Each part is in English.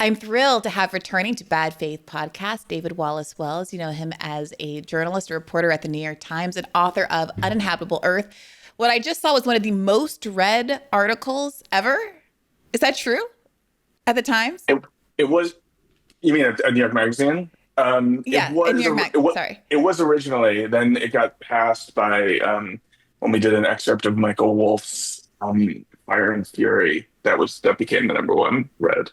I'm thrilled to have returning to Bad Faith podcast, David Wallace-Wells. You know him as a journalist, a reporter at the New York Times, and author of Uninhabitable Earth. What I just saw was one of the most read articles ever. Is that true? At the Times? It was, you mean a New York Magazine? Yeah, in New York Magazine, sorry. It was originally, then it got passed by, when we did an excerpt of Michael Wolff's Fire and Fury. That became the number one read.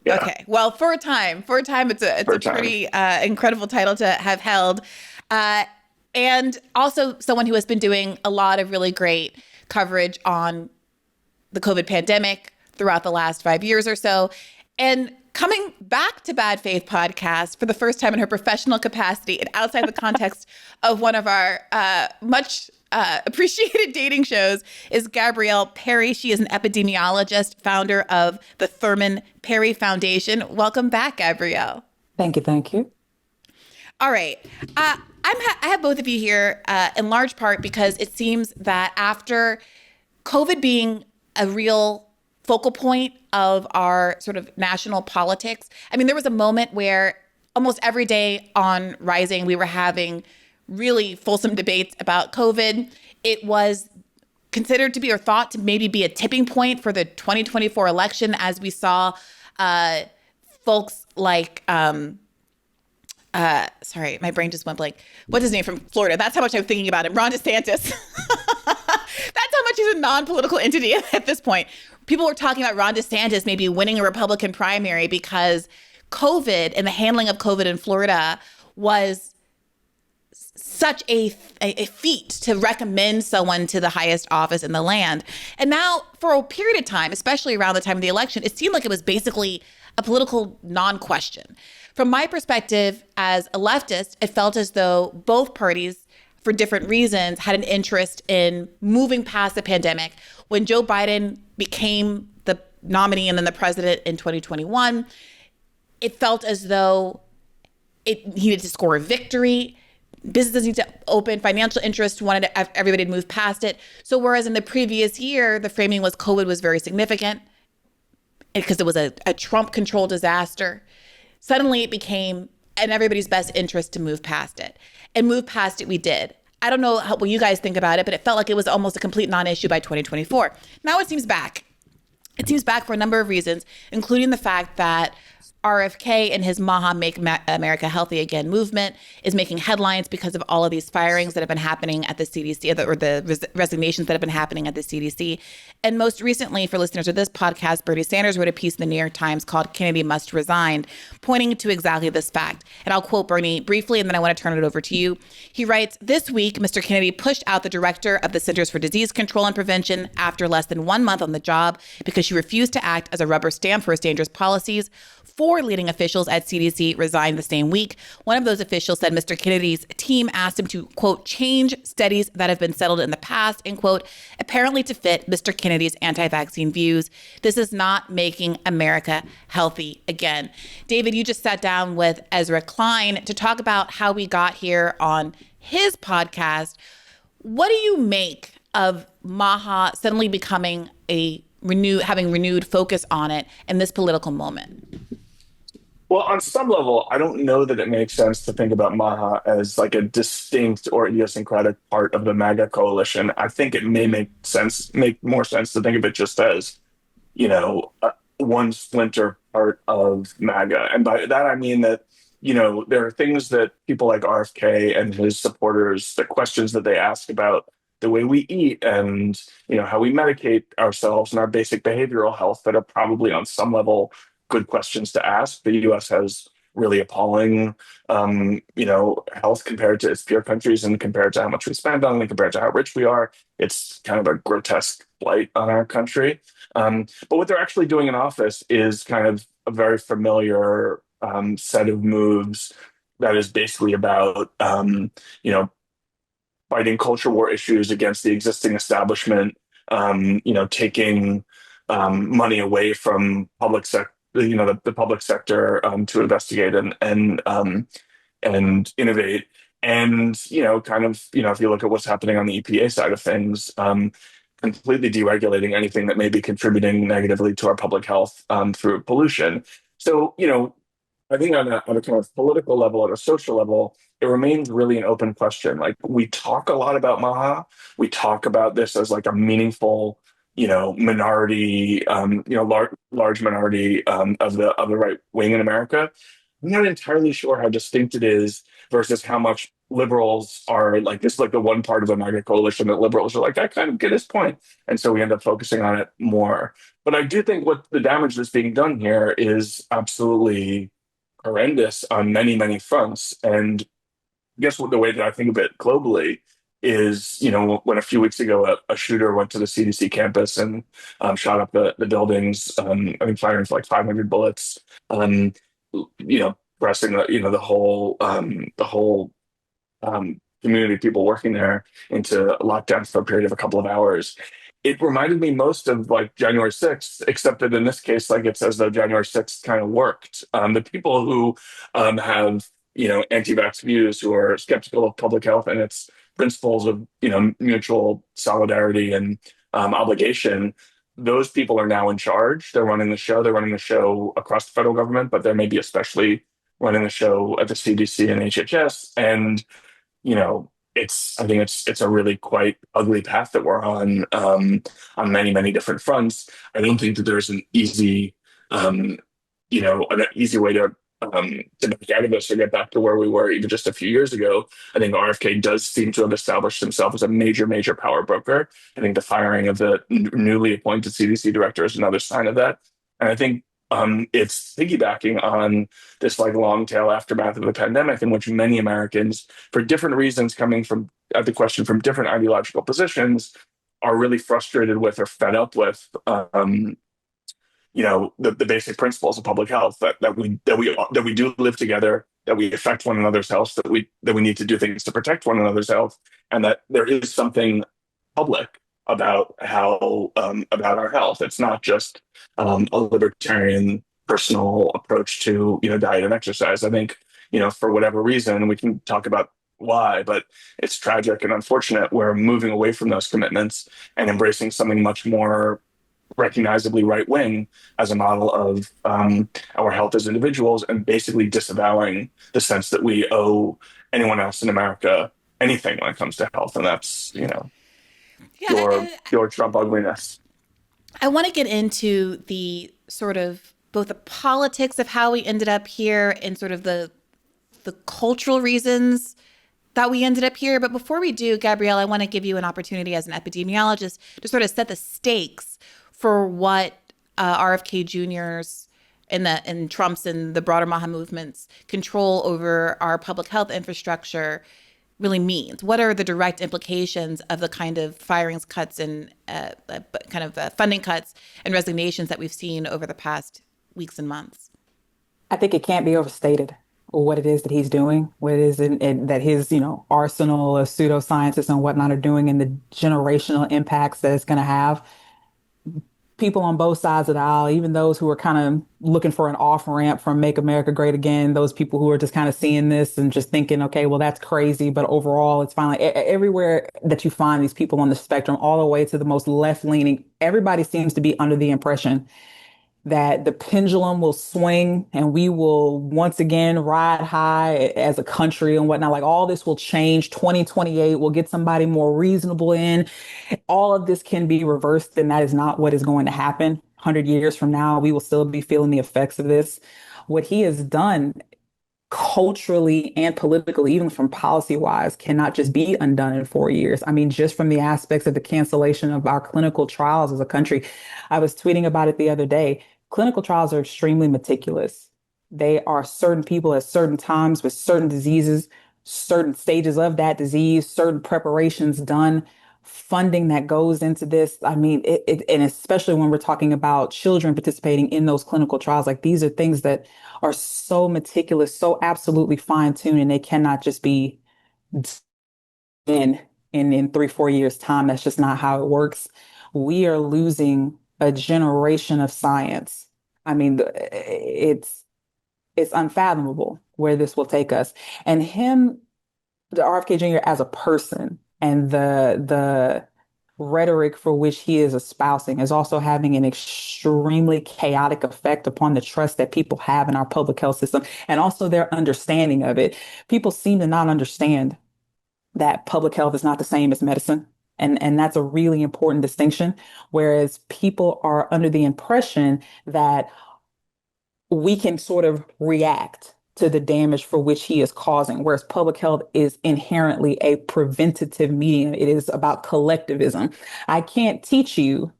Yeah. Okay. Well, for a time, it's a pretty incredible title to have held. And also someone who has been doing a lot of really great coverage on the COVID pandemic throughout the last 5 years or so. And coming back to Bad Faith podcast for the first time in her professional capacity and outside the context of one of our much appreciated dating shows is Gabrielle Perry. She is an epidemiologist, founder of the Thurman Perry Foundation. Welcome back, Gabrielle. Thank you. Thank you. All right. I have both of you here in large part because it seems that after COVID being a real focal point of our sort of national politics, I mean, there was a moment where almost every day on Rising, we were having really fulsome debates about COVID. It was considered to be or thought to maybe be a tipping point for the 2024 election as we saw folks like, sorry, my brain just went blank. What's his name from Florida? That's how much I'm thinking about him. Ron DeSantis. That's how much he's a non-political entity at this point. People were talking about Ron DeSantis maybe winning a Republican primary because COVID and the handling of COVID in Florida was such a feat to recommend someone to the highest office in the land. And now for a period of time, especially around the time of the election, it seemed like it was basically a political non-question. From my perspective as a leftist, it felt as though both parties, for different reasons, had an interest in moving past the pandemic. When Joe Biden became the nominee and then the president in 2021, it felt as though it needed to score a victory. Businesses need to open, financial interests wanted everybody to move past it. So whereas in the previous year, the framing was COVID was very significant because it was a Trump-controlled disaster, suddenly it became in everybody's best interest to move past it. And move past it we did. I don't know what you guys think about it, but it felt like it was almost a complete non-issue by 2024. Now it seems back. It seems back for a number of reasons, including the fact that RFK and his MAHA, Make America Healthy Again movement is making headlines because of all of these firings that have been happening at the CDC or the resignations that have been happening at the CDC. And most recently, for listeners of this podcast, Bernie Sanders wrote a piece in the New York Times called Kennedy Must Resign, pointing to exactly this fact. And I'll quote Bernie briefly, and then I want to turn it over to you. He writes, "This week, Mr. Kennedy pushed out the director of the Centers for Disease Control and Prevention after less than 1 month on the job because she refused to act as a rubber stamp for his dangerous policies. 4 leading officials at CDC resigned the same week. One of those officials said Mr. Kennedy's team asked him to, quote, change studies that have been settled in the past, end quote, apparently to fit Mr. Kennedy's anti-vaccine views. This is not making America healthy again." David, you just sat down with Ezra Klein to talk about how we got here on his podcast. What do you make of MAHA suddenly becoming having renewed focus on it in this political moment? Well, on some level, I don't know that it makes sense to think about MAHA as like a distinct or idiosyncratic part of the MAGA coalition. I think it may make more sense to think of it just as, one splinter part of MAGA. And by that, I mean that, there are things that people like RFK and his supporters, the questions that they ask about the way we eat and, how we medicate ourselves and our basic behavioral health that are probably on some level good questions to ask. The U.S. has really appalling, health compared to its peer countries and compared to how much we spend on it and compared to how rich we are. It's kind of a grotesque blight on our country. But what they're actually doing in office is kind of a very familiar set of moves that is basically about, fighting culture war issues against the existing establishment, taking money away from public sector, the public sector to investigate and innovate. And, if you look at what's happening on the EPA side of things, completely deregulating anything that may be contributing negatively to our public health through pollution. So, I think on a kind of political level, at a social level, it remains really an open question. Like we talk a lot about MAHA, we talk about this as like a meaningful, minority, large minority of the right wing in America. I'm not entirely sure how distinct it is versus how much liberals are like this is like the one part of the MAGA coalition that liberals are like, I kind of get his point. And so we end up focusing on it more. But I do think what the damage that's being done here is absolutely horrendous on many, many fronts. And I guess what the way that I think of it globally is, when a few weeks ago a shooter went to the CDC campus and shot up the buildings, I think firing for like 500 bullets, um, pressing the whole community of people working there into lockdown for a period of a couple of hours. It reminded me most of like January 6th, except that in this case, like it's as though January 6th kind of worked. The people who have, anti-vax views, who are skeptical of public health and its principles of, mutual solidarity and obligation, those people are now in charge. They're running the show. They're running the show across the federal government, but they're maybe especially running the show at the CDC and HHS. And I think it's a really quite ugly path that we're on many, many different fronts. I don't think that there's um, an easy way to back out of this or get back to where we were even just a few years ago. I think RFK does seem to have established himself as a major, major power broker. I think the firing of the newly appointed CDC director is another sign of that. And I think it's piggybacking on this like long tail aftermath of the pandemic in which many Americans, for different reasons, coming from at the question from different ideological positions, are really frustrated with or fed up with the basic principles of public health that we do live together, that we affect one another's health, that we need to do things to protect one another's health, and that there is something public about our health. It's not just a libertarian personal approach to diet and exercise. I think for whatever reason we can talk about why, but it's tragic and unfortunate. We're moving away from those commitments and embracing something much more recognizably right wing as a model of our health as individuals, and basically disavowing the sense that we owe anyone else in America anything when it comes to health, and that's Yeah, pure Trump ugliness. I want to get into the sort of both the politics of how we ended up here and sort of the cultural reasons that we ended up here. But before we do, Gabrielle, I want to give you an opportunity as an epidemiologist to sort of set the stakes for what RFK Jr.'s and Trump's and the broader MAHA movement's control over our public health infrastructure really means. What are the direct implications of the kind of firings, cuts, and funding cuts and resignations that we've seen over the past weeks and months? I think it can't be overstated what it is that he's doing, what it is that his, arsenal of pseudoscientists and whatnot are doing, and the generational impacts that it's going to have. People on both sides of the aisle, even those who are kind of looking for an off ramp from Make America Great Again, those people who are just kind of seeing this and just thinking, okay, well, that's crazy. But overall, it's fine. Like everywhere that you find these people on the spectrum, all the way to the most left leaning, everybody seems to be under the impression that the pendulum will swing and we will once again ride high as a country and whatnot. Like all this will change. 2028, we'll get somebody more reasonable in. All of this can be reversed, and that is not what is going to happen. 100 years from now, we will still be feeling the effects of this. What he has done culturally and politically, even from policy wise, cannot just be undone in 4 years. I mean, just from the aspects of the cancellation of our clinical trials as a country. I was tweeting about it the other day. Clinical trials are extremely meticulous. They are certain people at certain times with certain diseases, certain stages of that disease, certain preparations done, funding that goes into this. I mean, and especially when we're talking about children participating in those clinical trials, like these are things that are so meticulous, so absolutely fine tuned, and they cannot just be in in 3 4 years time. That's just not how it works. We are losing a generation of science. I mean, it's unfathomable where this will take us. And him, the RFK Jr. as a person, and the rhetoric for which he is espousing is also having an extremely chaotic effect upon the trust that people have in our public health system and also their understanding of it. People seem to not understand that public health is not the same as medicine. And that's a really important distinction. Whereas people are under the impression that we can sort of react to the damage for which he is causing, whereas public health is inherently a preventative medium. It is about collectivism. I can't teach you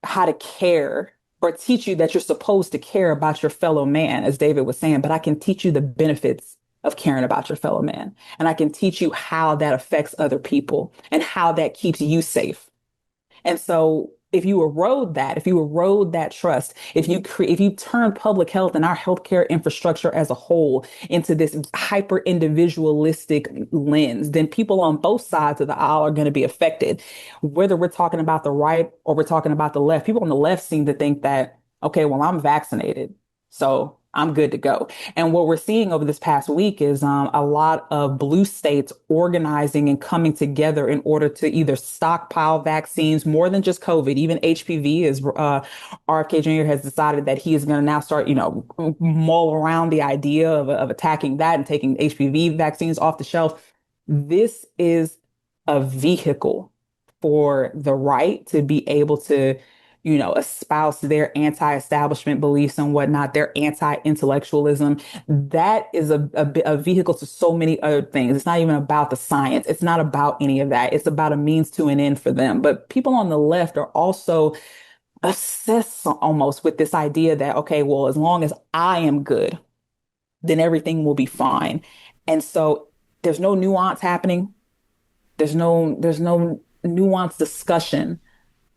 how to care or teach you that you're supposed to care about your fellow man, as David was saying, but I can teach you the benefits of caring about your fellow man. And I can teach you how that affects other people and how that keeps you safe. And so if you erode that trust, if you turn public health and our healthcare infrastructure as a whole into this hyper individualistic lens, then people on both sides of the aisle are going to be affected. Whether we're talking about the right or we're talking about the left, people on the left seem to think that, okay, well, I'm vaccinated, so I'm good to go. And what we're seeing over this past week is a lot of blue states organizing and coming together in order to either stockpile vaccines more than just COVID, even HPV, as RFK Jr. has decided that he is going to now start, mull around the idea of attacking that and taking HPV vaccines off the shelf. This is a vehicle for the right to be able to espouse their anti-establishment beliefs and whatnot, their anti-intellectualism. That is a vehicle to so many other things. It's not even about the science. It's not about any of that. It's about a means to an end for them. But people on the left are also obsessed almost with this idea that, okay, well, as long as I am good, then everything will be fine. And so there's no nuance happening. There's no nuanced discussion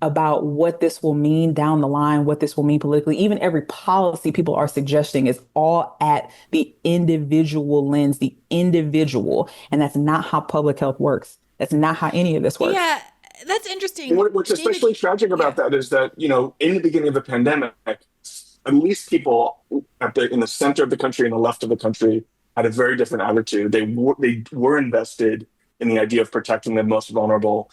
about what this will mean down the line, what this will mean politically. Even every policy people are suggesting is all at the individual lens, the individual. And that's not how public health works. That's not how any of this works. Yeah, that's interesting. What's especially tragic about that is that, in the beginning of the pandemic, at least people in the center of the country and the left of the country had a very different attitude. They were invested in the idea of protecting the most vulnerable.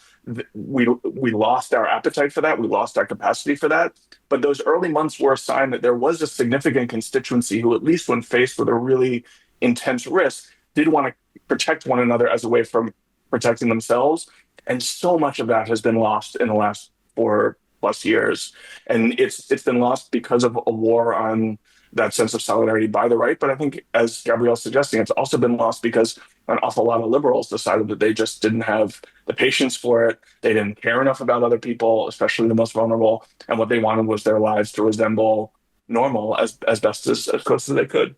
We lost our appetite for that. We lost our capacity for that. But those early months were a sign that there was a significant constituency who, at least when faced with a really intense risk, did want to protect one another as a way from protecting themselves. And so much of that has been lost in the last 4+ years. And it's been lost because of a war on that sense of solidarity by the right. But I think, as Gabrielle's suggesting, it's also been lost because an awful lot of liberals decided that they just didn't have the patience for it. They didn't care enough about other people, especially the most vulnerable. And what they wanted was their lives to resemble normal as best as close as they could.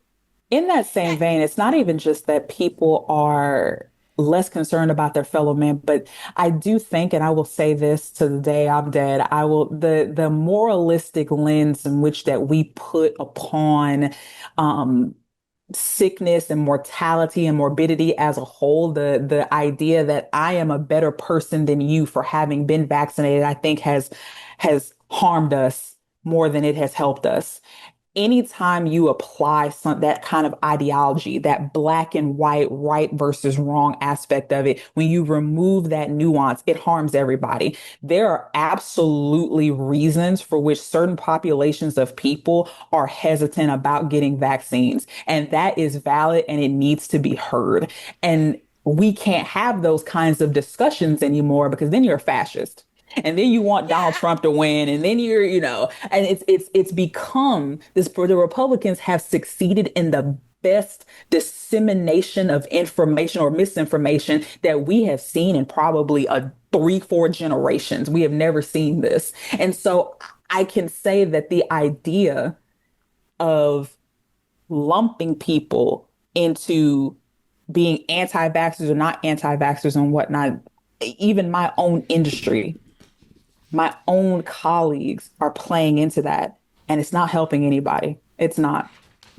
In that same vein, it's not even just that people are less concerned about their fellow man, but I do think, and I will say this to the day I'm dead, the moralistic lens in which that we put upon sickness and mortality and morbidity as a whole, the idea that I am a better person than you for having been vaccinated, I think has harmed us more than it has helped us. Anytime you apply that kind of ideology, that black and white, right versus wrong aspect of it, when you remove that nuance, it harms everybody. There are absolutely reasons for which certain populations of people are hesitant about getting vaccines. And that is valid and it needs to be heard. And we can't have those kinds of discussions anymore because then you're a fascist. And then you want Donald Trump to win, and then and it's become this. The Republicans have succeeded in the best dissemination of information or misinformation that we have seen in probably 3-4 generations. We have never seen this, and so I can say that the idea of lumping people into being anti-vaxxers or not anti-vaxxers and whatnot, even my own industry, my own colleagues are playing into that, and it's not helping anybody. It's not.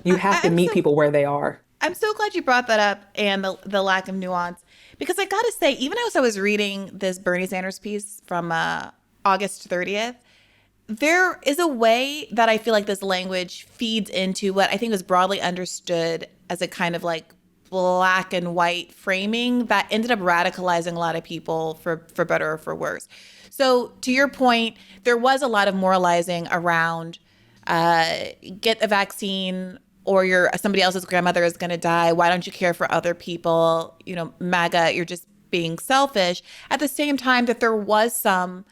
You have to meet people where they are. I'm so glad you brought that up, and the lack of nuance, because I got to say, even as I was reading this Bernie Sanders piece from August 30th, there is a way that I feel like this language feeds into what I think is broadly understood as a kind of like black and white framing that ended up radicalizing a lot of people for better or for worse. So to your point, there was a lot of moralizing around get a vaccine or somebody else's grandmother is going to die. Why don't you care for other people? You know, MAGA, you're just being selfish. At the same time that there was some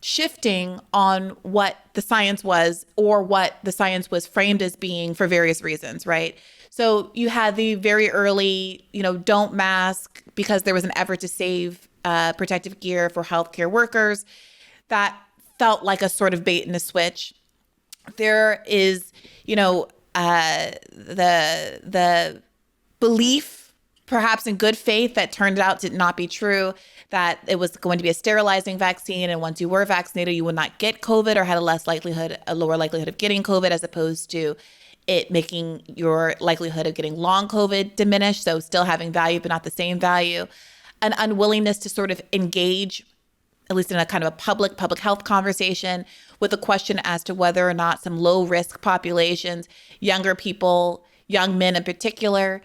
shifting on what the science was or what the science was framed as being for various reasons, right? So you had the very early, don't mask because there was an effort to save protective gear for healthcare workers. That felt like a sort of bait and a switch. There is, the belief, perhaps in good faith, that turned out to not be true, that it was going to be a sterilizing vaccine, and once you were vaccinated, you would not get COVID or had a lower likelihood of getting COVID, as opposed to it making your likelihood of getting long COVID diminish. So still having value, but not the same value. An unwillingness to sort of engage, at least in a kind of a public health conversation, with a question as to whether or not some low risk populations, younger people, young men in particular,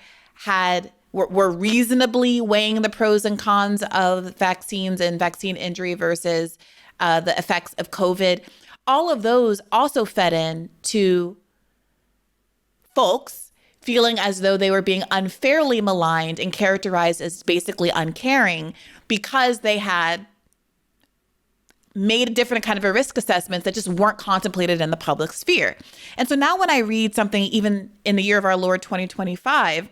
were reasonably weighing the pros and cons of vaccines and vaccine injury versus the effects of COVID. All of those also fed in to folks feeling as though they were being unfairly maligned and characterized as basically uncaring because they had made a different kind of a risk assessments that just weren't contemplated in the public sphere. And so now when I read something, even in the year of our Lord 2025,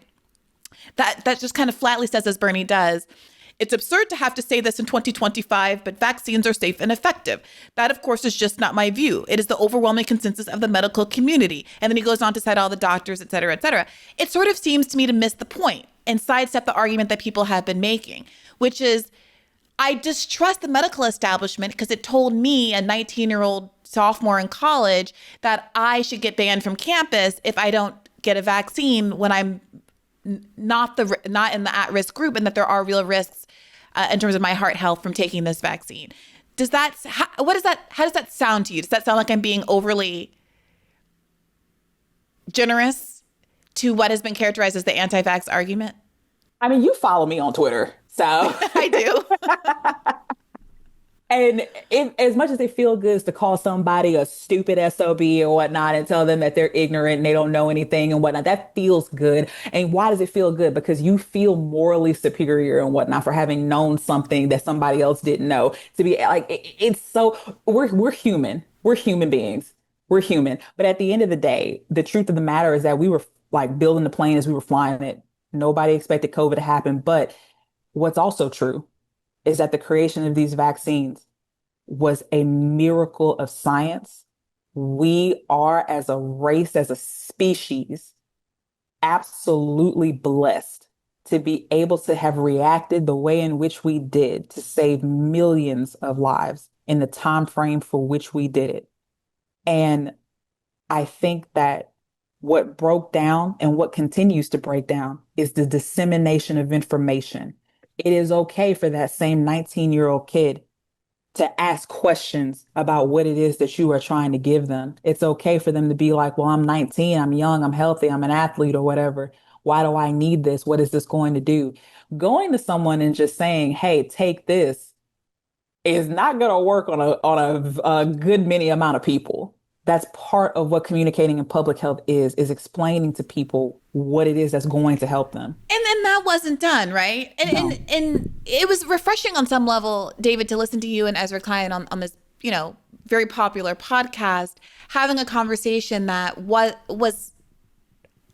that just kind of flatly says, as Bernie does, it's absurd to have to say this in 2025, but vaccines are safe and effective. That, of course, is just not my view. It is the overwhelming consensus of the medical community. And then he goes on to cite all the doctors, et cetera, et cetera. It sort of seems to me to miss the point and sidestep the argument that people have been making, which is, I distrust the medical establishment because it told me, a 19-year-old sophomore in college, that I should get banned from campus if I don't get a vaccine when I'm not in the at-risk group, and that there are real risks in terms of my heart health from taking this vaccine. How does that sound to you? Does that sound like I'm being overly generous to what has been characterized as the anti-vax argument? I mean, you follow me on Twitter, so I do. And as much as it feels good to call somebody a stupid SOB or whatnot and tell them that they're ignorant and they don't know anything and whatnot, that feels good. And why does it feel good? Because you feel morally superior and whatnot for having known something that somebody else didn't know. To be like, it's so, we're human. We're human beings. We're human. But at the end of the day, the truth of the matter is that we were like building the plane as we were flying it. Nobody expected COVID to happen. But what's also true is that the creation of these vaccines was a miracle of science. We are, as a race, as a species, absolutely blessed to be able to have reacted the way in which we did to save millions of lives in the time frame for which we did it. And I think that what broke down and what continues to break down is the dissemination of information. It is okay for that same 19-year-old kid to ask questions about what it is that you are trying to give them. It's okay for them to be like, well, I'm 19, I'm young, I'm healthy, I'm an athlete or whatever. Why do I need this? What is this going to do? Going to someone and just saying, hey, take this is not going to work on a good many amount of people. That's part of what communicating in public health is explaining to people what it is that's going to help them. And then that wasn't done, right? And it was refreshing on some level, David, to listen to you and Ezra Klein on this, very popular podcast, having a conversation that was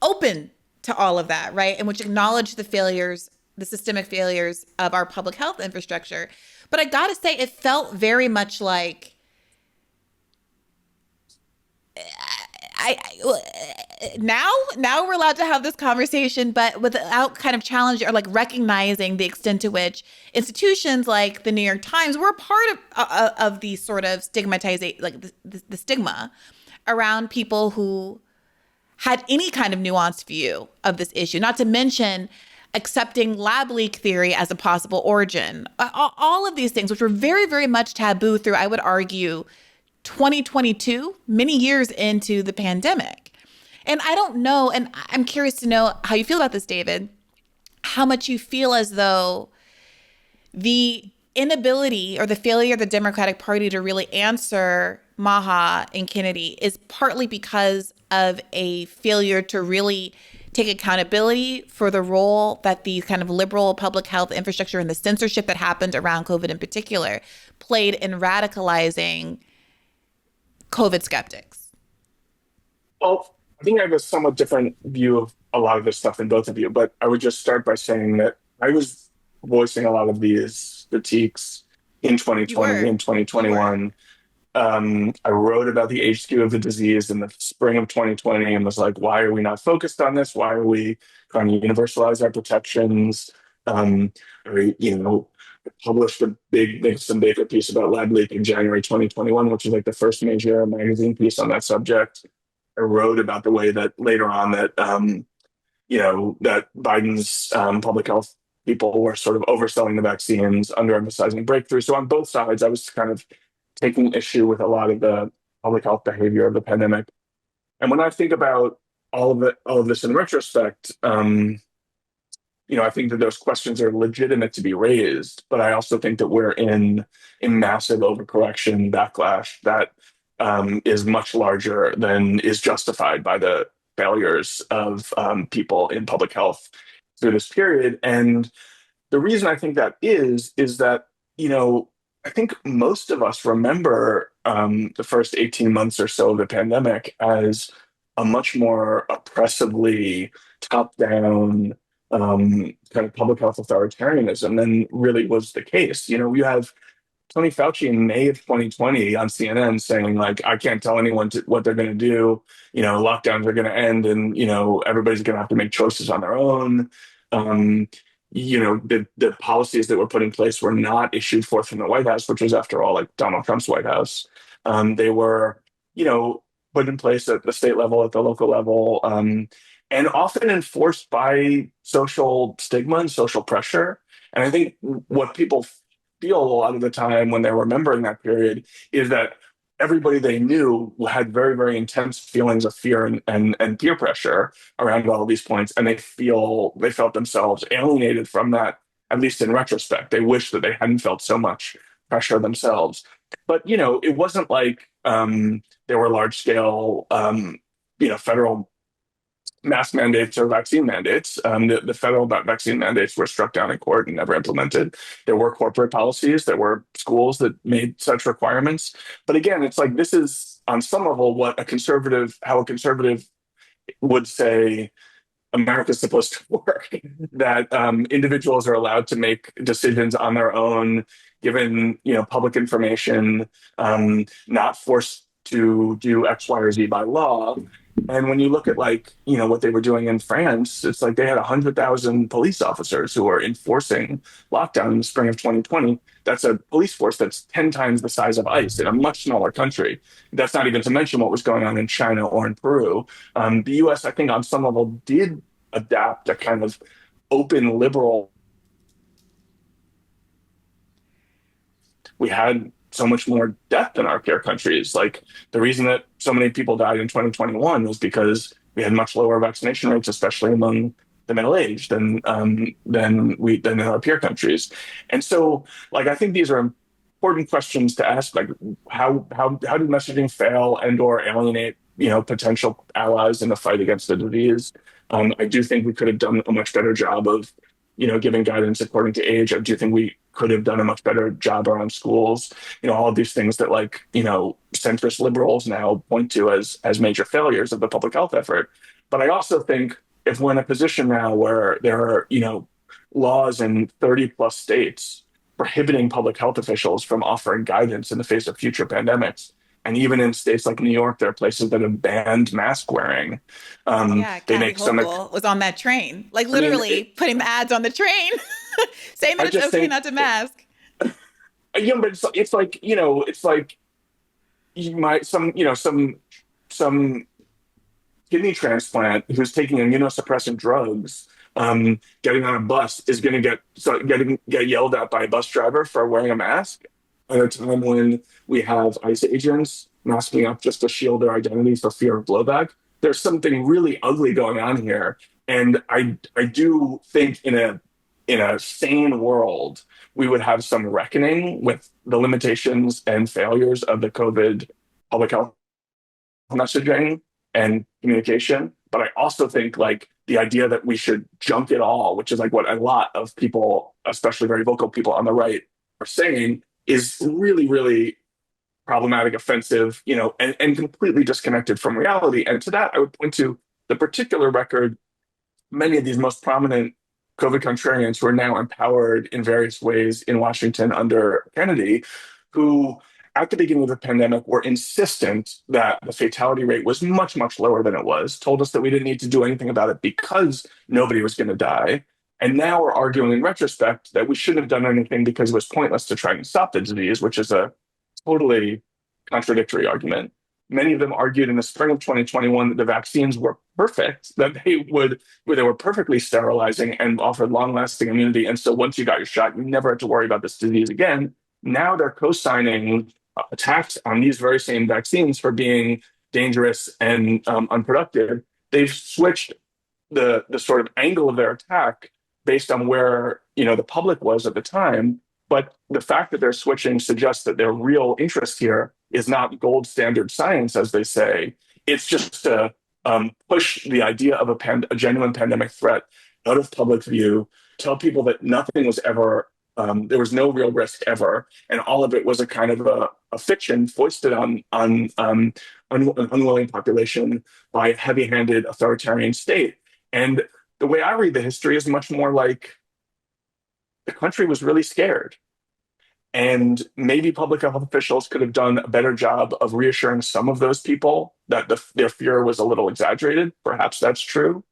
open to all of that, right? And which acknowledged the systemic failures of our public health infrastructure. But I gotta say, it felt very much like, now we're allowed to have this conversation, but without kind of challenging or like recognizing the extent to which institutions like the New York Times were a part of the sort of stigmatization, like the stigma around people who had any kind of nuanced view of this issue, not to mention accepting lab leak theory as a possible origin. All of these things, which were very, very much taboo through, I would argue, 2022, many years into the pandemic. And I don't know, and I'm curious to know how you feel about this, David. how much you feel as though the inability or the failure of the Democratic Party to really answer MAHA and Kennedy is partly because of a failure to really take accountability for the role that the kind of liberal public health infrastructure and the censorship that happened around COVID in particular played in radicalizing COVID skeptics. Well, I think I have a somewhat different view of a lot of this stuff than both of you, but I would just start by saying that I was voicing a lot of these critiques in You 2020 were. and You were. 2021. I wrote about the age skew of the disease in the spring of 2020 and was like, why are we not focused on this? Why are we trying to universalize our protections? I published a big Nixon Baker piece about lab leak in January 2021, which was like the first major magazine piece on that subject. I wrote about the way that later on that Biden's public health people were sort of overselling the vaccines, underemphasizing breakthroughs. So on both sides, I was kind of taking issue with a lot of the public health behavior of the pandemic. And when I think about all of this in retrospect, I think that those questions are legitimate to be raised, but I also think that we're in a massive overcorrection backlash that is much larger than is justified by the failures of people in public health through this period. And the reason I think that is that, I think most of us remember the first 18 months or so of the pandemic as a much more oppressively top-down kind of public health authoritarianism than really was the case. You have Tony Fauci in May of 2020 on CNN saying, like, I can't tell anyone what they're going to do. Lockdowns are going to end and, everybody's going to have to make choices on their own. Um, the policies that were put in place were not issued forth from the White House, which was, after all, like Donald Trump's White House. They were, put in place at the state level, at the local level, and often enforced by social stigma and social pressure. And I think what people feel a lot of the time when they're remembering that period is that everybody they knew had very, very intense feelings of fear and peer pressure around all of these points. And they felt themselves alienated from that, at least in retrospect. They wish that they hadn't felt so much pressure themselves. But, it wasn't like there were large scale, federal mask mandates or vaccine mandates. The federal vaccine mandates were struck down in court and never implemented. There were corporate policies, there were schools that made such requirements. But again, it's like this is on some level how a conservative would say America's supposed to work, that individuals are allowed to make decisions on their own, given public information, not forced to do X, Y, or Z by law. And when you look at what they were doing in France, it's like they had 100,000 police officers who were enforcing lockdown in the spring of 2020. That's a police force that's 10 times the size of ICE in a much smaller country. That's not even to mention what was going on in China or in Peru. The US, I think, on some level did adapt a kind of open liberal. We had so much more death in our peer countries. Like the reason that so many people died in 2021 was because we had much lower vaccination rates, especially among the middle-aged than in our peer countries. And so, I think these are important questions to ask. Like, how did messaging fail and/or alienate potential allies in the fight against the disease? I do think we could have done a much better job of giving guidance according to age. I do think we could have done a much better job around schools. All of these things that centrist liberals now point to as major failures of the public health effort. But I also think if we're in a position now where there are, laws in 30 plus states prohibiting public health officials from offering guidance in the face of future pandemics, and even in states like New York, there are places that have banned mask wearing. Yeah, They Kathy make some. Hochul was on that train, like I mean, literally putting the ads on the train, saying that I it's just okay think, not to mask. but it's like you might some kidney transplant who's taking immunosuppressant drugs, getting on a bus is going to get yelled at by a bus driver for wearing a mask at a time when we have ICE agents masking up just to shield their identity for fear of blowback. There's something really ugly going on here And I do think in a sane world, we would have some reckoning with the limitations and failures of the COVID public health messaging and communication. But I also think like the idea that we should junk it all, which is like what a lot of people, especially very vocal people on the right, are saying, is really, really problematic, offensive, and completely disconnected from reality. And to that, I would point to the particular record many of these most prominent COVID contrarians who are now empowered in various ways in Washington under Kennedy, who at the beginning of the pandemic were insistent that the fatality rate was much, much lower than it was, told us that we didn't need to do anything about it because nobody was going to die. And now we're arguing in retrospect that we shouldn't have done anything because it was pointless to try and stop the disease, which is a totally contradictory argument. Many of them argued in the spring of 2021 that the vaccines were perfect, that they were perfectly sterilizing and offered long-lasting immunity. And so once you got your shot, you never had to worry about this disease again. Now they're co-signing attacks on these very same vaccines for being dangerous and unproductive. They've switched the sort of angle of their attack based on where the public was at the time. But the fact that they're switching suggests that their real interest here is not gold standard science, as they say. It's just to push the idea of a genuine pandemic threat out of public view, tell people that nothing was ever, there was no real risk ever, and all of it was a kind of a fiction foisted on an unwilling population by a heavy-handed authoritarian state. And the way I read the history is much more like the country was really scared. And maybe public health officials could have done a better job of reassuring some of those people that their fear was a little exaggerated. Perhaps that's true.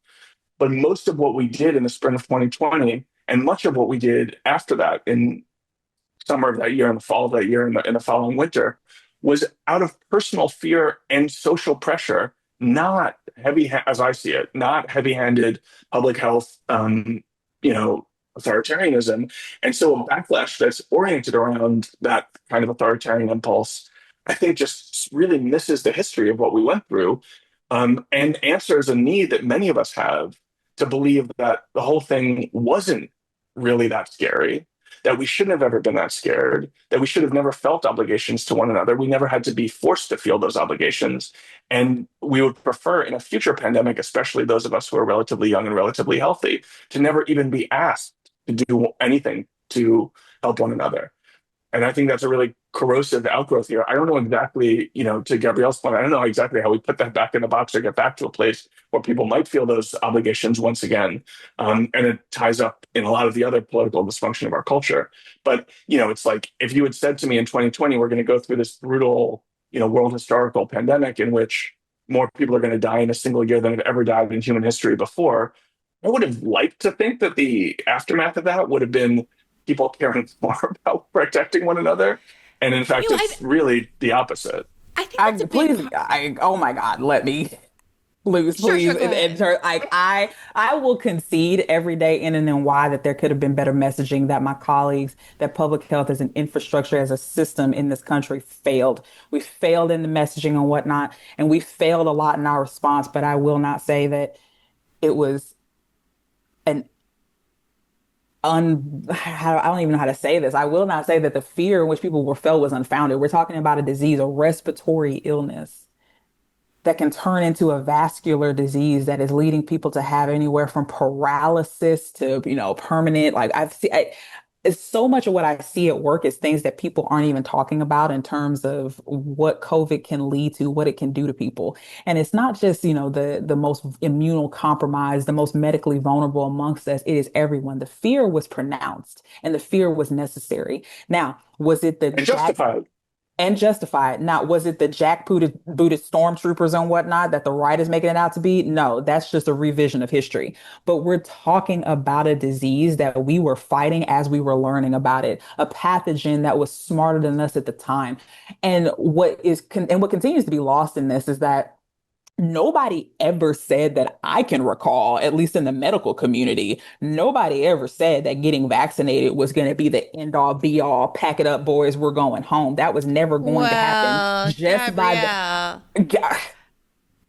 But most of what we did in the spring of 2020, and much of what we did after that in summer of that year and the fall of that year and in the following winter, was out of personal fear and social pressure, not as I see it, not heavy-handed public health, authoritarianism. And so a backlash that's oriented around that kind of authoritarian impulse, I think just really misses the history of what we went through, and answers a need that many of us have to believe that the whole thing wasn't really that scary, that we shouldn't have ever been that scared, that we should have never felt obligations to one another. We never had to be forced to feel those obligations. And we would prefer in a future pandemic, especially those of us who are relatively young and relatively healthy, to never even be asked to do anything to help one another. And I think that's a really corrosive outgrowth here. I don't know exactly, to Gabrielle's point, I don't know exactly how we put that back in the box or get back to a place where people might feel those obligations once again. And it ties up in a lot of the other political dysfunction of our culture. But, it's like if you had said to me in 2020, we're going to go through this brutal, world historical pandemic in which more people are going to die in a single year than have ever died in human history before, I would have liked to think that the aftermath of that would have been people caring more about protecting one another. And in fact, it's really the opposite. I think that's a big oh my God, let me please, Sure, please. sure, go ahead. I will concede every day in and in why that there could have been better messaging, that my colleagues, that public health as an infrastructure, as a system in this country failed. We failed in the messaging and whatnot, and we failed a lot in our response. But I will not say that it was an I don't even know how to say this. I will not say that the fear in which people were felt was unfounded. We're talking about a disease, a respiratory illness that can turn into a vascular disease that is leading people to have anywhere from paralysis to, permanent. Like it's so much of what I see at work is things that people aren't even talking about in terms of what COVID can lead to, what it can do to people. And it's not just, the most immunocompromised, the most medically vulnerable amongst us. It is everyone. The fear was pronounced and the fear was necessary. Now, was it the And justified. and justified? Now, was it the jackbooted stormtroopers and whatnot that the right is making it out to be? No, that's just a revision of history. But we're talking about a disease that we were fighting as we were learning about it, a pathogen that was smarter than us at the time. And what continues to be lost in this is that nobody ever said that I can recall, at least in the medical community, nobody ever said that getting vaccinated was going to be the end all be all, pack it up, boys, we're going home. That was never going to happen Well, just by Gabrielle, the.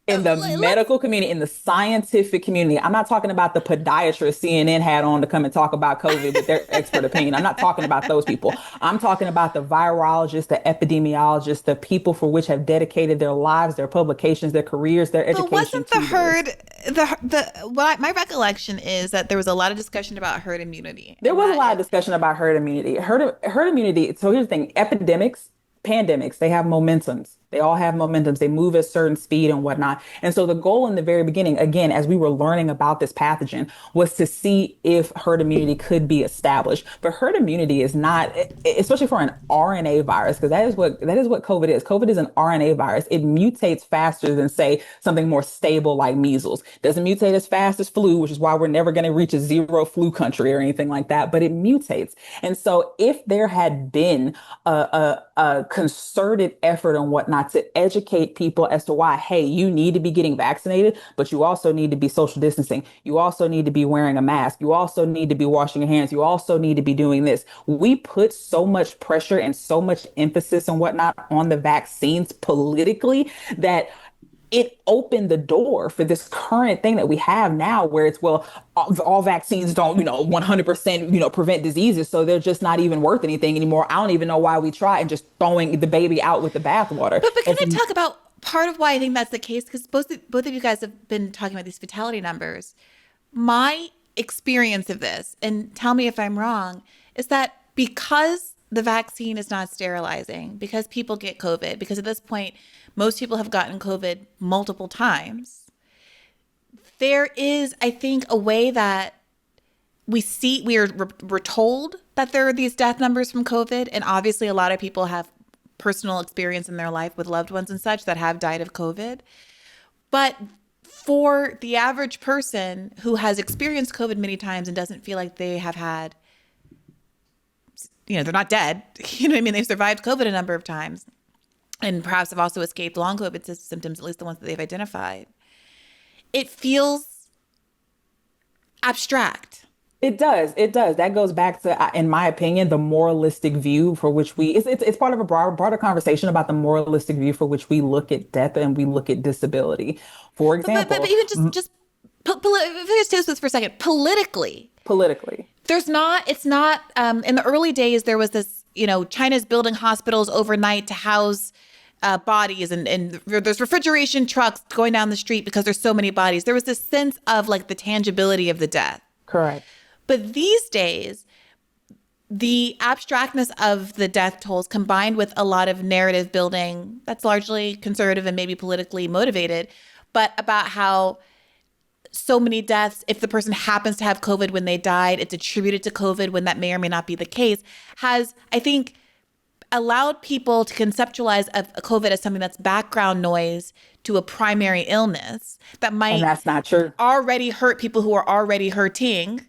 In the let's medical community, in the scientific community. I'm not talking about the podiatrist CNN had on to come and talk about COVID with their expert opinion. I'm not talking about those people. I'm talking about the virologists, the epidemiologists, the people for which have dedicated their lives, their publications, their careers, their But education wasn't the to this. herd the what my recollection is that there was a lot of discussion about herd immunity, There and was a that lot of if discussion about herd immunity. Herd immunity. So here's the thing: epidemics, pandemics, they have momentums. They all have momentums. They move at certain speed and whatnot. And so the goal in the very beginning, again, as we were learning about this pathogen, was to see if herd immunity could be established. But herd immunity is not, especially for an RNA virus, because that is what COVID is. COVID is an RNA virus. It mutates faster than, say, something more stable like measles. Doesn't mutate as fast as flu, which is why we're never going to reach a zero flu country or anything like that. But it mutates. And so if there had been a concerted effort and whatnot to educate people as to why, hey, you need to be getting vaccinated, but you also need to be social distancing. You also need to be wearing a mask. You also need to be washing your hands. You also need to be doing this. We put so much pressure and so much emphasis and whatnot on the vaccines politically that it opened the door for this current thing that we have now where it's, well, all vaccines don't, 100%, prevent diseases. So they're just not even worth anything anymore. I don't even know why we try, and just throwing the baby out with the bathwater. but can And I talk about part of why I think that's the case? Because both of you guys have been talking about these fatality numbers. My experience of this, and tell me if I'm wrong, is that because the vaccine is not sterilizing, because people get COVID, because at this point, most people have gotten COVID multiple times, there is, I think, a way that we're told that there are these death numbers from COVID. And obviously, a lot of people have personal experience in their life with loved ones and such that have died of COVID. But for the average person who has experienced COVID many times and doesn't feel like they have had, they're not dead, you know what I mean? They've survived COVID a number of times and perhaps have also escaped long COVID symptoms, at least the ones that they've identified. It feels abstract. it does. It does. That goes back to, in my opinion, the moralistic view for which it's part of a broader conversation about the moralistic view for which we look at death and we look at disability. For But example, even if I just take this for a second, politically, politically. it's not, in the early days, there was this, China's building hospitals overnight to house bodies, and there's refrigeration trucks going down the street because there's so many bodies. There was this sense of like the tangibility of the death. Correct. But these days, the abstractness of the death tolls combined with a lot of narrative building that's largely conservative and maybe politically motivated, but about how so many deaths, if the person happens to have COVID when they died, it's attributed to COVID when that may or may not be the case, has, I think, allowed people to conceptualize a COVID as something that's background noise to a primary illness that And might that's not true. already hurt people who are already hurting.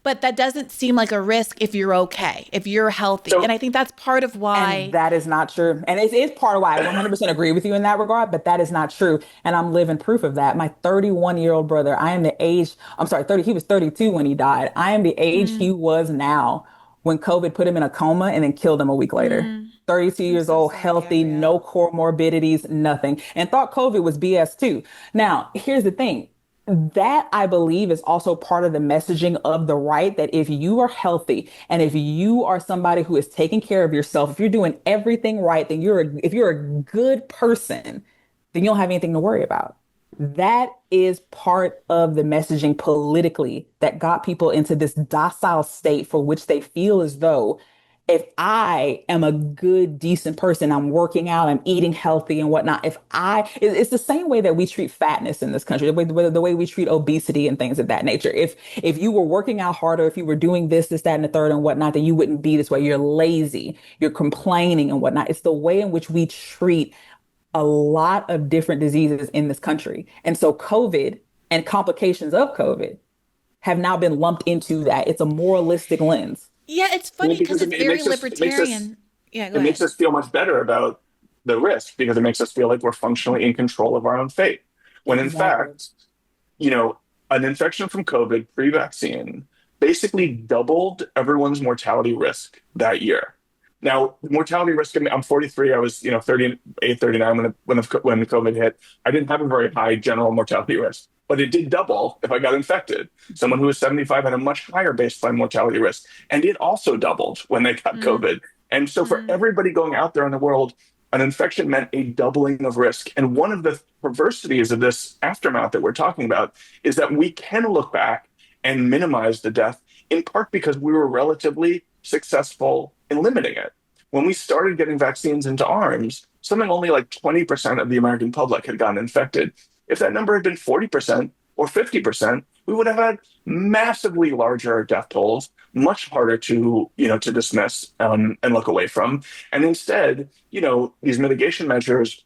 But that doesn't seem like a risk if you're okay, if you're healthy. So And I think that's part of And why. that is not true. And it's part of why I 100% agree with you in that regard, but that is not true. And I'm living proof of that. My 31-year-old brother, I am the age, I'm sorry, 30, he was 32 when he died. I am the age he was now when COVID put him in a coma and then killed him a week later. 32 I'm years so old, sorry, healthy, no Gabrielle. comorbidities, nothing, and thought COVID was BS too. Now, here's the thing. That I believe is also part of the messaging of the right, that if you are healthy and if you are somebody who is taking care of yourself, if you're doing everything right, then if you're a good person, then you don't have anything to worry about. That is part of the messaging politically that got people into this docile state for which they feel as though, if I am a good, decent person, I'm working out, I'm eating healthy and whatnot. It's the same way that we treat fatness in this country, the way we treat obesity and things of that nature. If you were working out harder, if you were doing this, that, and the third and whatnot, then you wouldn't be this way. You're lazy, you're complaining and whatnot. It's the way in which we treat a lot of different diseases in this country. And so COVID and complications of COVID have now been lumped into that. It's a moralistic lens. Yeah, it's well, funny because because it's it very makes us it makes us libertarian. Yeah, go it makes ahead. us feel much better about the risk because it makes us feel like we're functionally in control of our own fate. When in Exactly. fact, you know, an infection from COVID pre-vaccine basically doubled everyone's mortality risk that year. Now, the mortality risk, I'm 43. I was, 38, 39 when COVID hit. I didn't have a very high general mortality risk, but it did double if I got infected. Someone who was 75 had a much higher baseline mortality risk, and it also doubled when they got COVID. And so for everybody going out there in the world, an infection meant a doubling of risk. And one of the perversities of this aftermath that we're talking about is that we can look back and minimize the death, in part because we were relatively successful in limiting it. When we started getting vaccines into arms, something only like 20% of the American public had gotten infected. If that number had been 40% or 50%, we would have had massively larger death tolls, much harder to dismiss and look away from. And instead, these mitigation measures,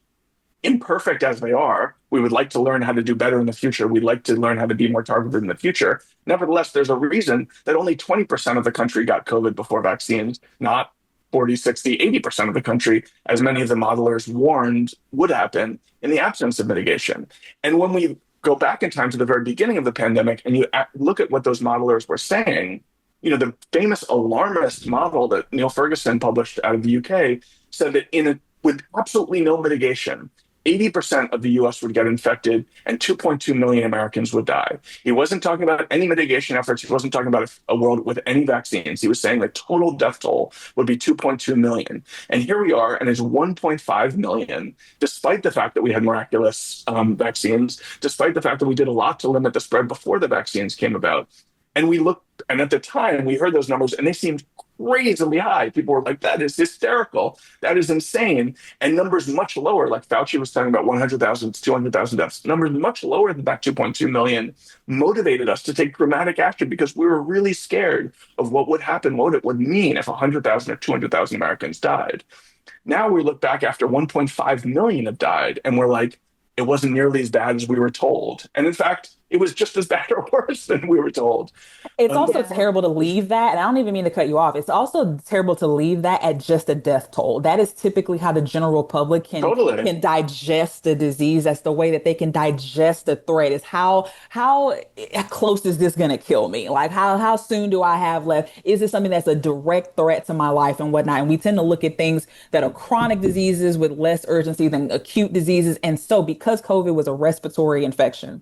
imperfect as they are, we would like to learn how to do better in the future. We'd like to learn how to be more targeted in the future. Nevertheless, there's a reason that only 20% of the country got COVID before vaccines, not 40, 60, 80% of the country, as many of the modelers warned would happen in the absence of mitigation. And when we go back in time to the very beginning of the pandemic and you look at what those modelers were saying, the famous alarmist model that Neil Ferguson published out of the UK said that with absolutely no mitigation, 80% of the US would get infected and 2.2 million Americans would die. He wasn't talking about any mitigation efforts. He wasn't talking about a world with any vaccines. He was saying the total death toll would be 2.2 million. And here we are, and it's 1.5 million, despite the fact that we had miraculous vaccines, despite the fact that we did a lot to limit the spread before the vaccines came about. And at the time, we heard those numbers, and they seemed crazily high. People were like, that is hysterical. That is insane. And numbers much lower, like Fauci was talking about 100,000 to 200,000 deaths, numbers much lower than that 2.2 million motivated us to take dramatic action because we were really scared of what would happen, what it would mean if 100,000 or 200,000 Americans died. Now we look back after 1.5 million have died, and we're like, it wasn't nearly as bad as we were told. And in fact, it was just as bad or worse than we were told. It's also terrible to leave that, and I don't even mean to cut you off. It's also terrible to leave that at just a death toll. That is typically how the general public can digest the disease. That's the way that they can digest the threat. Is how close is this going to kill me? Like how soon do I have left? Is this something that's a direct threat to my life and whatnot? And we tend to look at things that are chronic diseases with less urgency than acute diseases. And so because COVID was a respiratory infection,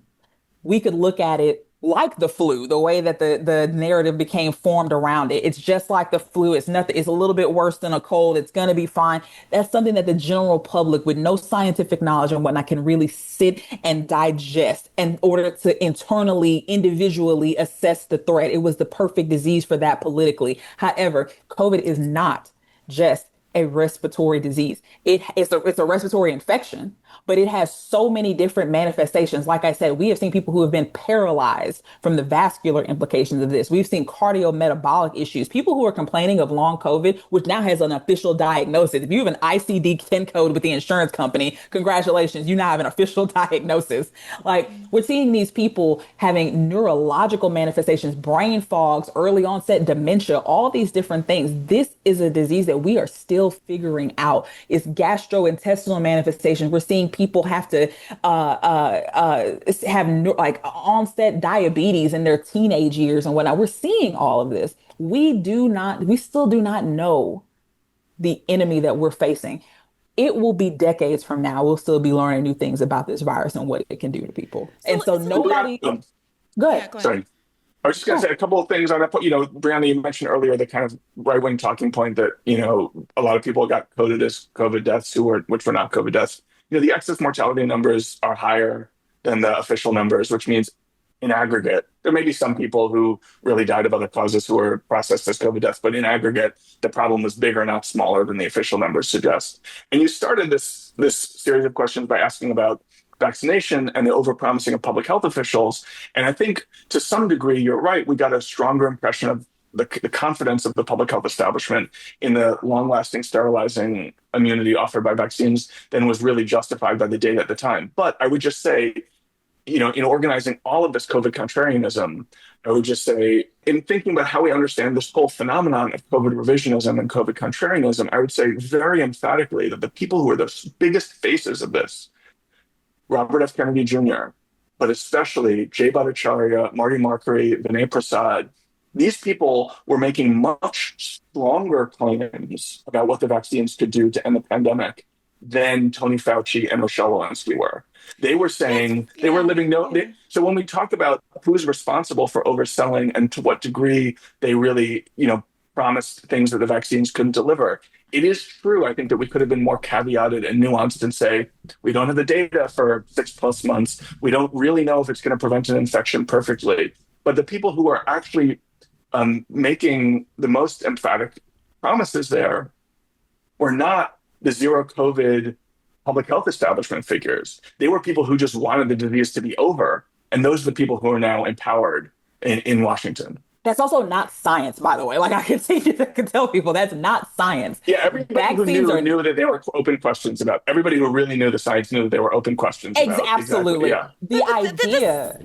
we could look at it like the flu, the way that the narrative became formed around it. It's just like the flu. It's nothing. It's a little bit worse than a cold. It's going to be fine. That's something that the general public with no scientific knowledge and whatnot can really sit and digest in order to internally, individually assess the threat. It was the perfect disease for that politically. However, COVID is not just a respiratory disease. It's a respiratory infection, but it has so many different manifestations. Like I said, we have seen people who have been paralyzed from the vascular implications of this. We've seen cardiometabolic issues, people who are complaining of long COVID, which now has an official diagnosis. If you have an ICD-10 code with the insurance company, congratulations, you now have an official diagnosis. Like, we're seeing these people having neurological manifestations, brain fogs, early onset dementia, all these different things. This is a disease that we are still figuring out. It's gastrointestinal manifestations. We're seeing people have to have like onset diabetes in their teenage years and whatnot. We're seeing all of this. We still do not know the enemy that we're facing. It will be decades from now. We'll still be learning new things about this virus and what it can do to people. So nobody. Go ahead. Yeah, go ahead. Sorry. I was just going to say a couple of things on that. Brianna, you mentioned earlier the kind of right-wing talking point that, a lot of people got coded as COVID deaths which were not COVID deaths. The excess mortality numbers are higher than the official numbers, which means in aggregate, there may be some people who really died of other causes who were processed as COVID deaths, but in aggregate, the problem was bigger, not smaller than the official numbers suggest. And you started this series of questions by asking about vaccination and the overpromising of public health officials. And I think to some degree, you're right. We got a stronger impression of the confidence of the public health establishment in the long-lasting sterilizing immunity offered by vaccines than was really justified by the data at the time. But I would just say, in organizing all of this COVID contrarianism, I would just say, in thinking about how we understand this whole phenomenon of COVID revisionism and COVID contrarianism, I would say very emphatically that the people who are the biggest faces of this, Robert F. Kennedy Jr., but especially Jay Bhattacharya, Marty Markary, Vinay Prasad, these people were making much stronger claims about what the vaccines could do to end the pandemic than Tony Fauci and Rochelle Walensky were. They were saying they were living so when we talk about who's responsible for overselling and to what degree they really, promised things that the vaccines couldn't deliver, it is true, I think, that we could have been more caveated and nuanced and say, we don't have the data for 6+ months. We don't really know if it's going to prevent an infection perfectly. But the people who are actually making the most emphatic promises there were not the zero COVID public health establishment figures. They were people who just wanted the disease to be over. And those are the people who are now empowered in Washington. That's also not science, by the way. Like I can tell people that's not science. Yeah, everybody who knew that there were open questions about. Everybody who really knew the science knew that there were open questions about. Absolutely. Exactly, yeah. The idea.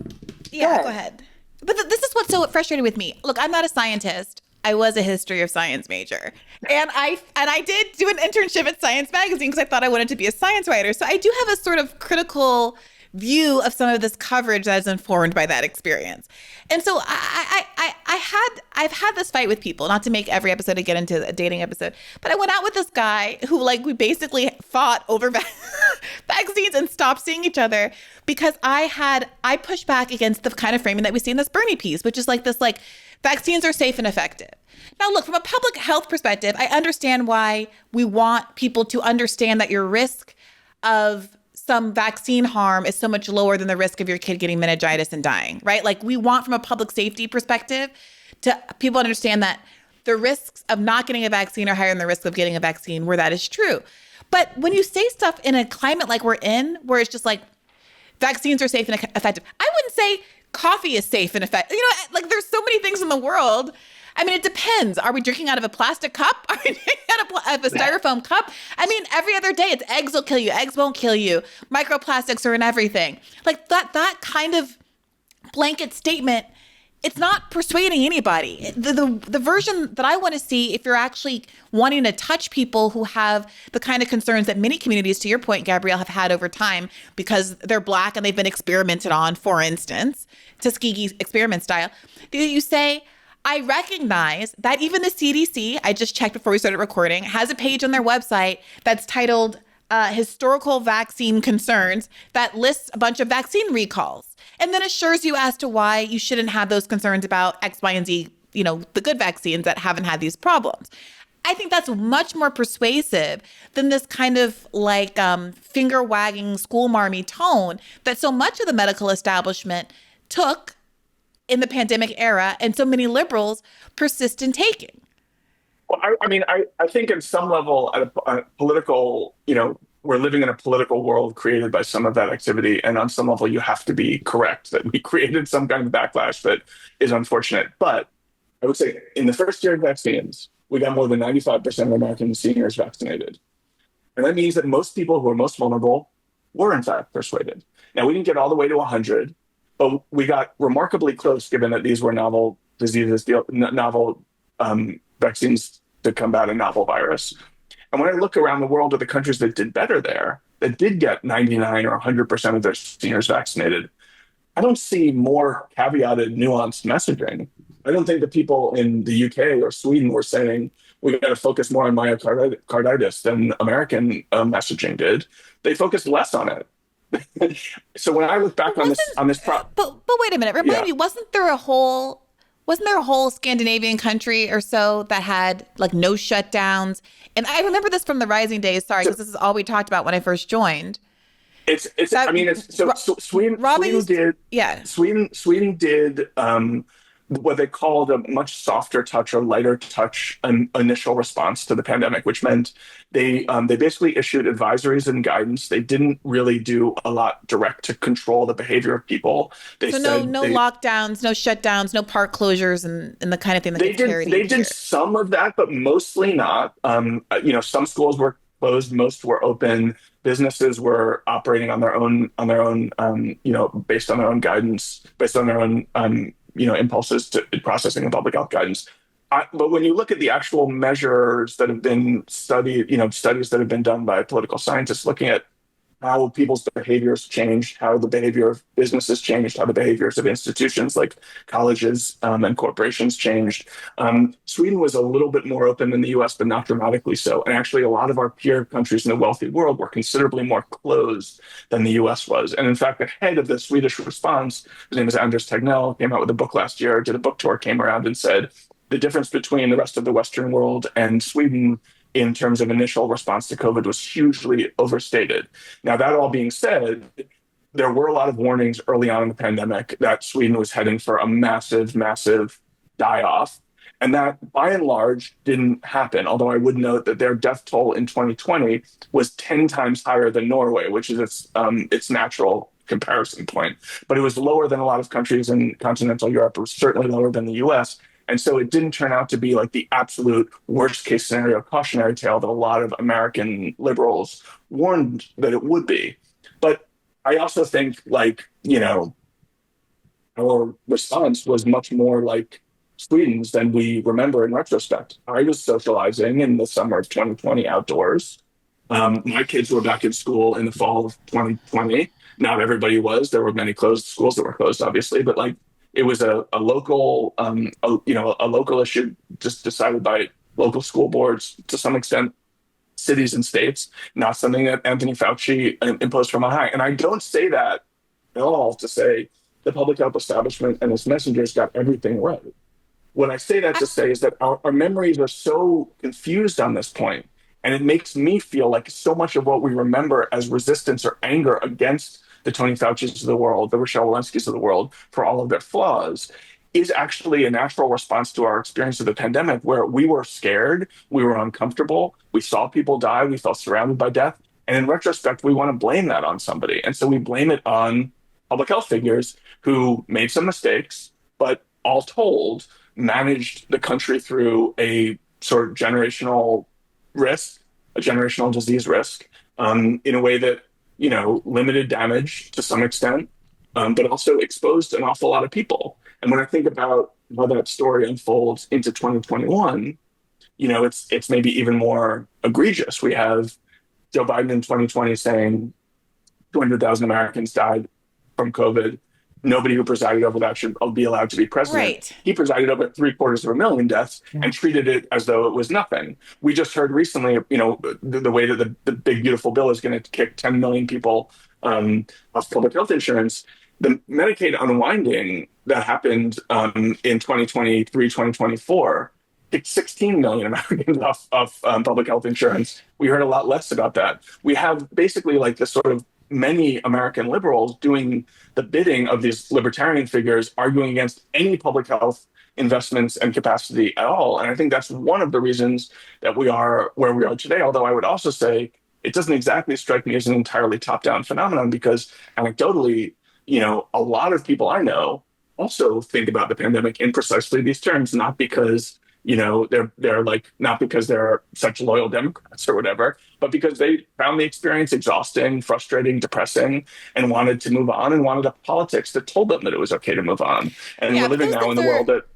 Go ahead. But this is what's so frustrating with me. Look, I'm not a scientist. I was a history of science major. And I did do an internship at Science Magazine because I thought I wanted to be a science writer. So I do have a sort of critical view of some of this coverage that is informed by that experience. And so I've had this fight with people, not to make every episode to get into a dating episode, but I went out with this guy who we basically fought over vaccines and stopped seeing each other because I pushed back against the kind of framing that we see in this Bernie piece, which is this vaccines are safe and effective. Now, look, from a public health perspective, I understand why we want people to understand that your risk of some vaccine harm is so much lower than the risk of your kid getting meningitis and dying, right? We want, from a public safety perspective, to people understand that the risks of not getting a vaccine are higher than the risk of getting a vaccine where that is true. But when you say stuff in a climate like we're in, where it's just vaccines are safe and effective, I wouldn't say coffee is safe and effective. There's so many things in the world. I mean, it depends. Are we drinking out of a plastic cup? Are we drinking out of a styrofoam cup? I mean, every other day it's eggs will kill you. Eggs won't kill you. Microplastics are in everything. That kind of blanket statement, it's not persuading anybody. The version that I want to see, if you're actually wanting to touch people who have the kind of concerns that many communities, to your point, Gabrielle, have had over time because they're Black and they've been experimented on, for instance, Tuskegee experiment style, you say, I recognize that even the CDC, I just checked before we started recording, has a page on their website that's titled Historical Vaccine Concerns that lists a bunch of vaccine recalls and then assures you as to why you shouldn't have those concerns about X, Y, and Z, the good vaccines that haven't had these problems. I think that's much more persuasive than this kind of finger wagging school marmy tone that so much of the medical establishment took in the pandemic era, and so many liberals persist in taking. Well, I think at some level, at a political, we're living in a political world created by some of that activity. And on some level, you have to be correct that we created some kind of backlash that is unfortunate. But I would say in the first year of vaccines, we got more than 95% of American seniors vaccinated. And that means that most people who are most vulnerable were in fact persuaded. Now, we didn't get all the way to 100, but we got remarkably close, given that these were novel diseases, novel vaccines to combat a novel virus. And when I look around the world at the countries that did better there, that did get 99 or 100% of their seniors vaccinated, I don't see more caveated, nuanced messaging. I don't think the people in the UK or Sweden were saying, we got to focus more on myocarditis than American messaging did. They focused less on it. So when I look back on this, but wait a minute, remind me, wasn't there a whole Scandinavian country or so that had no shutdowns? And I remember this from the Rising Days. Sorry, because this is all we talked about when I first joined. Sweden did what they called a much softer touch or lighter touch initial response to the pandemic, which meant they basically issued advisories and guidance. They didn't really do a lot direct to control the behavior of people. No lockdowns, no shutdowns, no park closures, and the kind of thing that they did some of that, but mostly not. Some schools were closed, most were open. Businesses were operating on their own, based on their own guidance, based on their own impulses to processing of public health guidance. But when you look at the actual measures that have been studied, studies that have been done by political scientists looking at how people's behaviors changed, how the behavior of businesses changed, how the behaviors of institutions like colleges and corporations changed. Sweden was a little bit more open than the US, but not dramatically so. And actually, a lot of our peer countries in the wealthy world were considerably more closed than the US was. And in fact, the head of the Swedish response, his name is Anders Tegnell, came out with a book last year, did a book tour, came around and said, the difference between the rest of the Western world and Sweden in terms of initial response to COVID was hugely overstated. Now, that all being said, there were a lot of warnings early on in the pandemic that Sweden was heading for a massive, massive die off. And that by and large didn't happen. Although I would note that their death toll in 2020 was 10 times higher than Norway, which is its natural comparison point. But it was lower than a lot of countries in continental Europe. It was certainly lower than the US. And so it didn't turn out to be like the absolute worst case scenario cautionary tale that a lot of American liberals warned that it would be. But I also think, like, our response was much more like Sweden's than we remember in retrospect. I was socializing in the summer of 2020 outdoors. My kids were back in school in the fall of 2020. Not everybody was. There were many closed schools that were closed, obviously, but like it was a local, a local issue just decided by local school boards to some extent, cities and states, not something that Anthony Fauci imposed from on high. And I don't say that at all to say the public health establishment and its messengers got everything right. What I say that to say is that our memories are so confused on this point, and it makes me feel like so much of what we remember as resistance or anger against the Tony Fauci's of the world, the Rochelle Walensky's of the world, for all of their flaws, is actually a natural response to our experience of the pandemic, where we were scared, we were uncomfortable, we saw people die, we felt surrounded by death. And in retrospect, we want to blame that on somebody. And so we blame it on public health figures who made some mistakes, but all told, managed the country through a sort of generational risk, a generational disease risk, in a way that, limited damage to some extent, but also exposed an awful lot of people. And when I think about how that story unfolds into 2021, it's maybe even more egregious. We have Joe Biden in 2020 saying 200,000 Americans died from COVID. Nobody who presided over that should be allowed to be president. Right. He presided over 750,000 deaths and treated it as though it was nothing. We just heard recently, the way that the big beautiful bill is going to kick 10 million people off public health insurance. The Medicaid unwinding that happened in 2023, 2024, kicked 16 million Americans off public health insurance. We heard a lot less about that. We have basically like this sort of many American liberals doing the bidding of these libertarian figures, arguing against any public health investments and capacity at all. And I think that's one of the reasons that we are where we are today. Although I would also say it doesn't exactly strike me as an entirely top-down phenomenon, because anecdotally, a lot of people I know also think about the pandemic in precisely these terms, not because they're like, not because they're such loyal Democrats or whatever, but because they found the experience exhausting, frustrating, depressing, and wanted to move on, and wanted a politics that told them that it was okay to move on. And we're living now in the world that,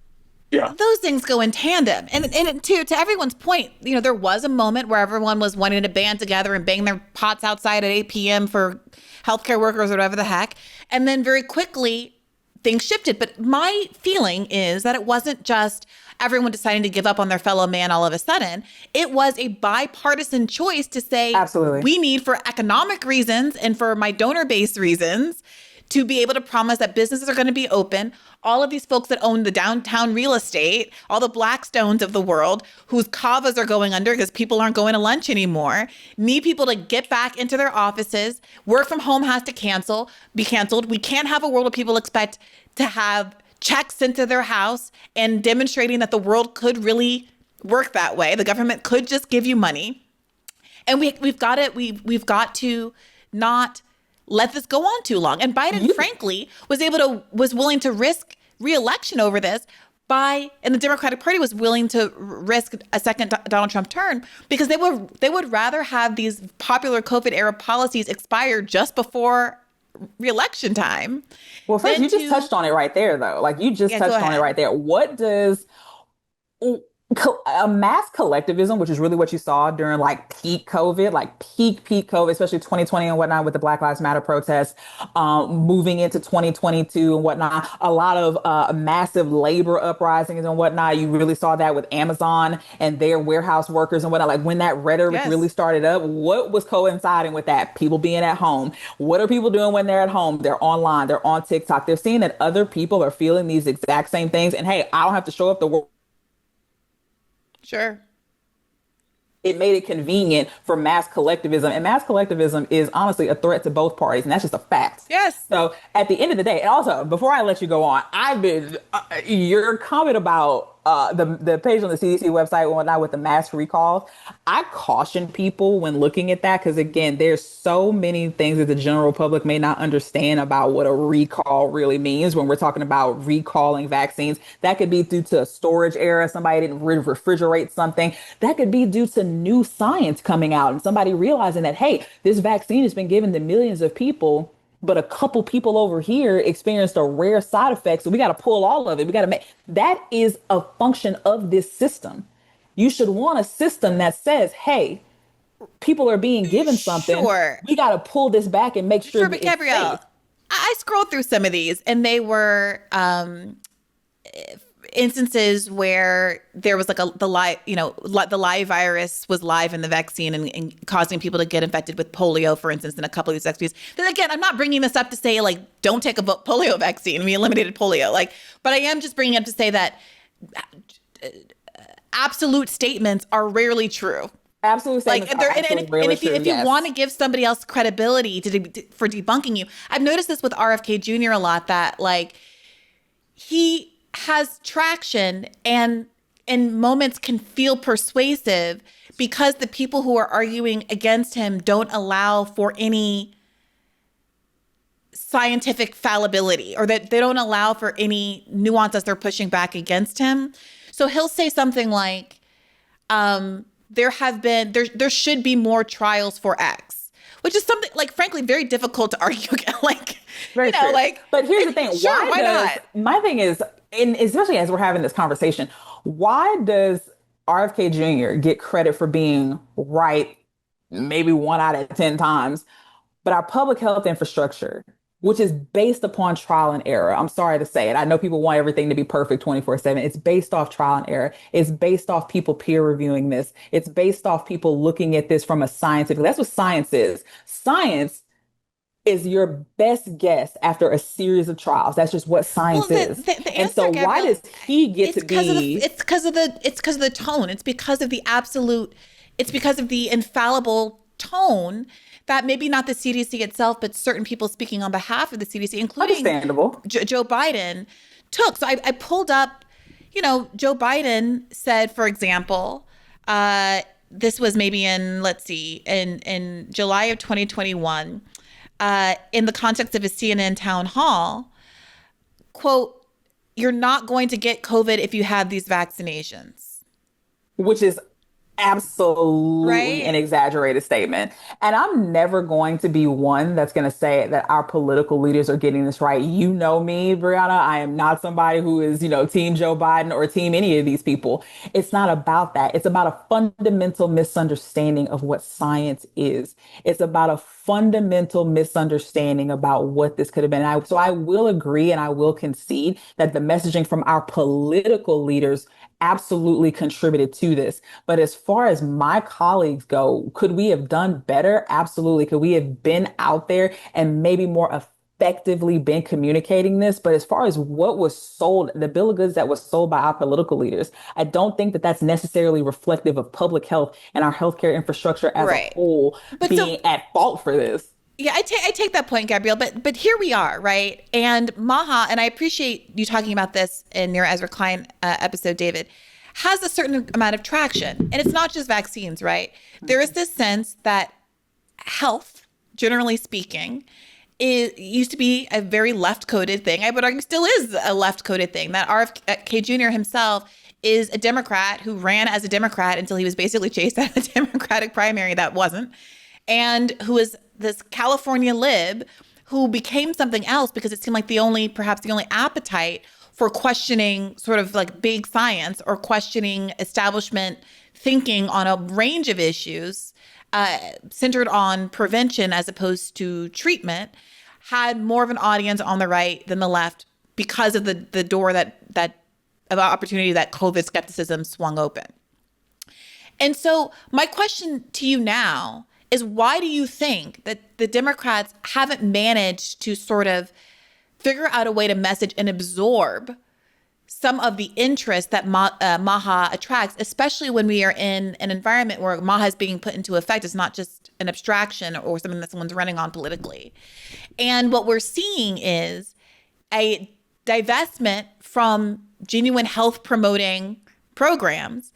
those things go in tandem. And to everyone's point, there was a moment where everyone was wanting to band together and bang their pots outside at 8 p.m. for healthcare workers or whatever the heck. And then very quickly things shifted. But my feeling is that it wasn't just everyone deciding to give up on their fellow man all of a sudden. It was a bipartisan choice to say, absolutely, we need, for economic reasons and for my donor-based reasons, to be able to promise that businesses are going to be open. All of these folks that own the downtown real estate, all the Blackstones of the world, whose kavas are going under because people aren't going to lunch anymore, need people to get back into their offices. Work from home has to be canceled. We can't have a world where people expect to have checks sent to their house and demonstrating that the world could really work that way. The government could just give you money. And we've got to not let this go on too long. And Biden, frankly, was willing to risk re-election over this and the Democratic Party was willing to risk a second Donald Trump turn, because they would rather have these popular COVID era policies expire just before re-election time. Well, first, you just touched on it right there, though. Like, you just touched on it right there. A mass collectivism, which is really what you saw during like peak COVID, like peak COVID, especially 2020 and whatnot with the Black Lives Matter protests, moving into 2022 and whatnot. A lot of massive labor uprisings and whatnot. You really saw that with Amazon and their warehouse workers and whatnot. Like when that rhetoric Yes. really started up, what was coinciding with that? People being at home. What are people doing when they're at home? They're online. They're on TikTok. They're seeing that other people are feeling these exact same things. And hey, I don't have to show up to work. Sure. It made it convenient for mass collectivism. And mass collectivism is honestly a threat to both parties. And that's just a fact. Yes. So at the end of the day, and also before I let you go on, your comment about the page on the CDC website and whatnot with the mass recalls. I caution people when looking at that because again, there's so many things that the general public may not understand about what a recall really means when we're talking about recalling vaccines. That could be due to a storage error. Somebody didn't refrigerate something. That could be due to new science coming out and somebody realizing that, hey, this vaccine has been given to millions of people, but a couple people over here experienced a rare side effect. So we got to pull all of it. We got to make that is a function of this system. You should want a system that says, hey, people are being given something. Sure. We got to pull this back and make sure Sure, but it's Gabrielle, safe. I scrolled through some of these and they were instances where there was like the live virus was live in the vaccine and causing people to get infected with polio, for instance, in a couple of these vaccines. Then again, I'm not bringing this up to say like don't take a polio vaccine. We eliminated polio, but I am just bringing it up to say that absolute statements are rarely true. Absolute statements are absolutely and if you yes. want to give somebody else credibility for debunking you, I've noticed this with RFK Jr. a lot that like he has traction and in moments can feel persuasive because the people who are arguing against him don't allow for any scientific fallibility or that they don't allow for any nuance as they're pushing back against him. So he'll say something like, there should be more trials for X, which is something like, frankly, very difficult to argue against. Very true. But here's the thing. Sure, why not? My thing is, and especially as we're having this conversation, why does RFK Jr. get credit for being right maybe 1 out of 10 times, but our public health infrastructure, which is based upon trial and error. I'm sorry to say it. I know people want everything to be perfect 24/7. It's based off trial and error. It's based off people peer reviewing this. It's based off people looking at this from a scientific. That's what science is. Science is your best guess after a series of trials. That's just what science is. The and so answer, why does he get to be? It's because of the tone. It's because of the absolute. It's because of the infallible tone that maybe not the CDC itself, but certain people speaking on behalf of the CDC, including Understandable. Joe Biden, took. So I pulled up. Joe Biden said, for example, this was maybe in July of 2021. In the context of a CNN town hall, quote, "You're not going to get COVID if you have these vaccinations." Which is absolutely right? An exaggerated statement. And I'm never going to be one that's going to say that our political leaders are getting this right. You know me, Brianna. I am not somebody who is, team Joe Biden or team any of these people. It's not about that. It's about a fundamental misunderstanding of what science is. It's about a fundamental misunderstanding about what this could have been. So I will agree and I will concede that the messaging from our political leaders absolutely contributed to this. But as far as my colleagues go, could we have done better? Absolutely. Could we have been out there and maybe more effectively been communicating this? But as far as what was sold, the bill of goods that was sold by our political leaders, I don't think that that's necessarily reflective of public health and our healthcare infrastructure as a whole being at fault for this. Yeah, I take that point, Gabrielle, but here we are, right? And MAHA, and I appreciate you talking about this in your Ezra Klein episode, David, has a certain amount of traction. And it's not just vaccines, right? There is this sense that health, generally speaking, used to be a very left-coded thing. I would argue still is a left-coded thing. That RFK Jr. himself is a Democrat who ran as a Democrat until he was basically chased out of a Democratic primary that wasn't, and who is this California lib who became something else because it seemed like perhaps the only appetite for questioning sort of like big science or questioning establishment thinking on a range of issues centered on prevention as opposed to treatment had more of an audience on the right than the left because of the door that of opportunity that COVID skepticism swung open. And so my question to you now is, why do you think that the Democrats haven't managed to sort of figure out a way to message and absorb some of the interest that MAHA attracts, especially when we are in an environment where MAHA is being put into effect? It's not just an abstraction or something that someone's running on politically. And what we're seeing is a divestment from genuine health promoting programs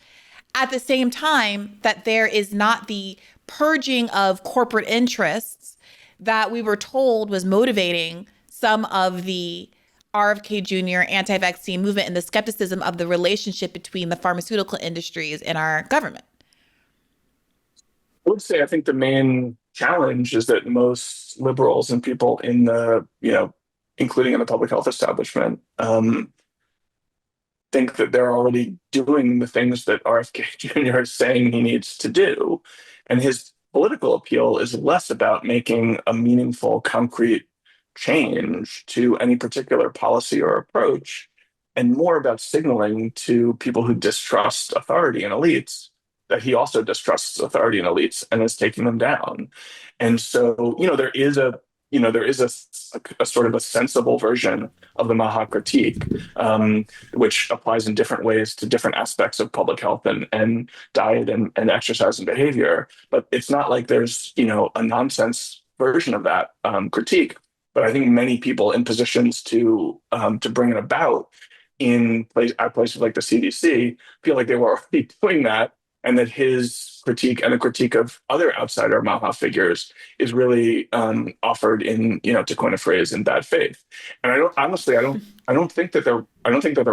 at the same time that there is not the purging of corporate interests that we were told was motivating some of the RFK Jr. anti-vaccine movement and the skepticism of the relationship between the pharmaceutical industries and our government. I would say I think the main challenge is that most liberals and people in the, including in the public health establishment, think that they're already doing the things that RFK Jr. is saying he needs to do. And his political appeal is less about making a meaningful, concrete change to any particular policy or approach, and more about signaling to people who distrust authority and elites that he also distrusts authority and elites and is taking them down. And so, there is a sort of a sensible version of the MAHA critique, which applies in different ways to different aspects of public health and diet and exercise and behavior. But it's not like there's, a nonsense version of that critique. But I think many people in positions to bring it about at places like the CDC feel like they were already doing that, and that his critique and the critique of other outsider MAHA figures is really offered in, to coin a phrase, in bad faith. And I don't think that they're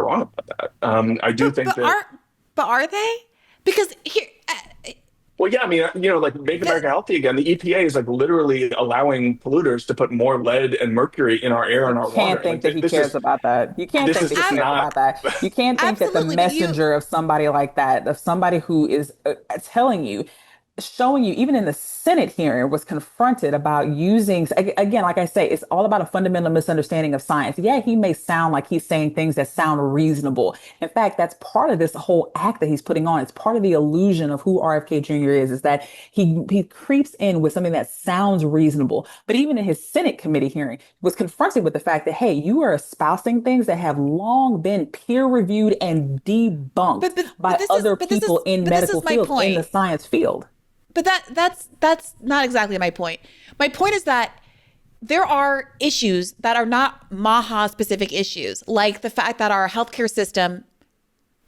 wrong about that. I do think that. But are they? Because here. Well, yeah, I mean, like Make America Healthy Again, the EPA is like literally allowing polluters to put more lead and mercury in our air and our water. You can't think that he cares about that. You can't think that he cares about that. You can't think that the messenger of somebody like that, of somebody who is telling you, showing you, even in the Senate hearing, was confronted about using, again, like I say, it's all about a fundamental misunderstanding of science. Yeah, he may sound like he's saying things that sound reasonable. In fact, that's part of this whole act that he's putting on. It's part of the illusion of who RFK Jr. is that he creeps in with something that sounds reasonable. But even in his Senate committee hearing, was confronted with the fact that, hey, you are espousing things that have long been peer reviewed and debunked by other people in medical fields, in the science field. But that's not exactly my point. My point is that there are issues that are not MAHA specific issues, like the fact that our healthcare system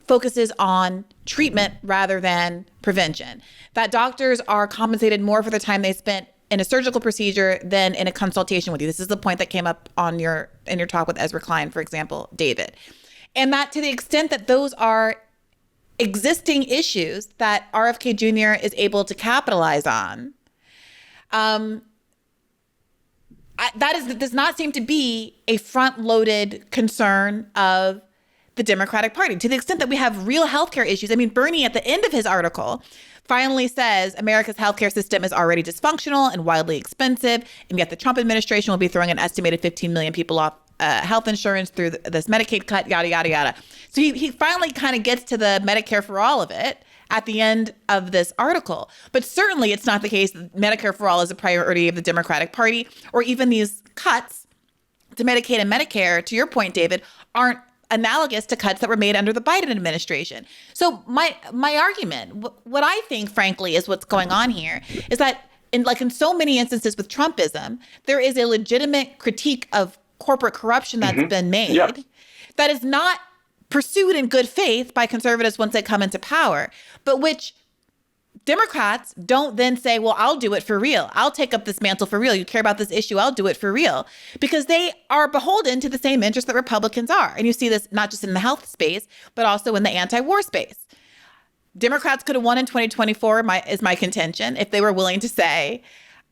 focuses on treatment rather than prevention, that doctors are compensated more for the time they spent in a surgical procedure than in a consultation with you. This is the point that came up in your talk with Ezra Klein, for example, David. And that to the extent that those are existing issues that RFK Jr. is able to capitalize on, does not seem to be a front-loaded concern of the Democratic Party. To the extent that we have real healthcare issues, I mean, Bernie at the end of his article finally says America's healthcare system is already dysfunctional and wildly expensive, and yet the Trump administration will be throwing an estimated 15 million people off health insurance through this Medicaid cut, yada, yada, yada. So he finally kind of gets to the Medicare for all of it at the end of this article. But certainly it's not the case that Medicare for all is a priority of the Democratic Party, or even these cuts to Medicaid and Medicare, to your point, David, aren't analogous to cuts that were made under the Biden administration. So my argument, what I think, frankly, is what's going on here is that in so many instances with Trumpism, there is a legitimate critique of corporate corruption that's been made that is not pursued in good faith by conservatives once they come into power, but which Democrats don't then say, well, I'll do it for real. I'll take up this mantle for real. You care about this issue, I'll do it for real. Because they are beholden to the same interests that Republicans are. And you see this not just in the health space, but also in the anti-war space. Democrats could have won in 2024, is my contention, if they were willing to say,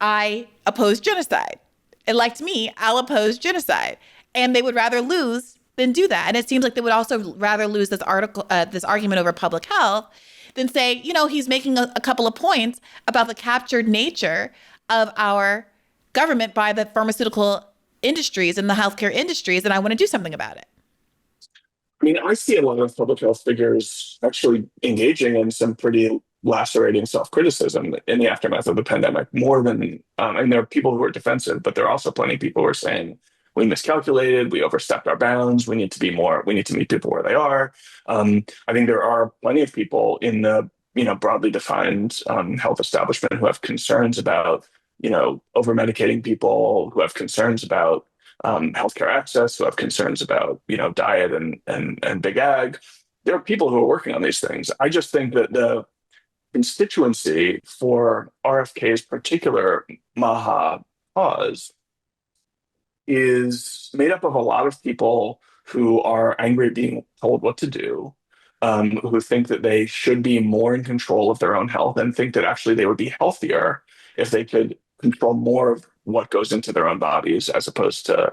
I oppose genocide. Elect me, I'll oppose genocide. And they would rather lose then do that. And it seems like they would also rather lose this argument over public health than say, he's making a couple of points about the captured nature of our government by the pharmaceutical industries and the healthcare industries, and I want to do something about it. I mean, I see a lot of public health figures actually engaging in some pretty lacerating self-criticism in the aftermath of the pandemic, more than, and there are people who are defensive, but there are also plenty of people who are saying, we miscalculated, we overstepped our bounds, we need to meet people where they are. I think there are plenty of people in the, broadly defined health establishment who have concerns about, over-medicating people, who have concerns about healthcare access, who have concerns about, diet and big ag. There are people who are working on these things. I just think that the constituency for RFK's particular MAHA cause is made up of a lot of people who are angry at being told what to do, who think that they should be more in control of their own health, and think that actually they would be healthier if they could control more of what goes into their own bodies, as opposed to,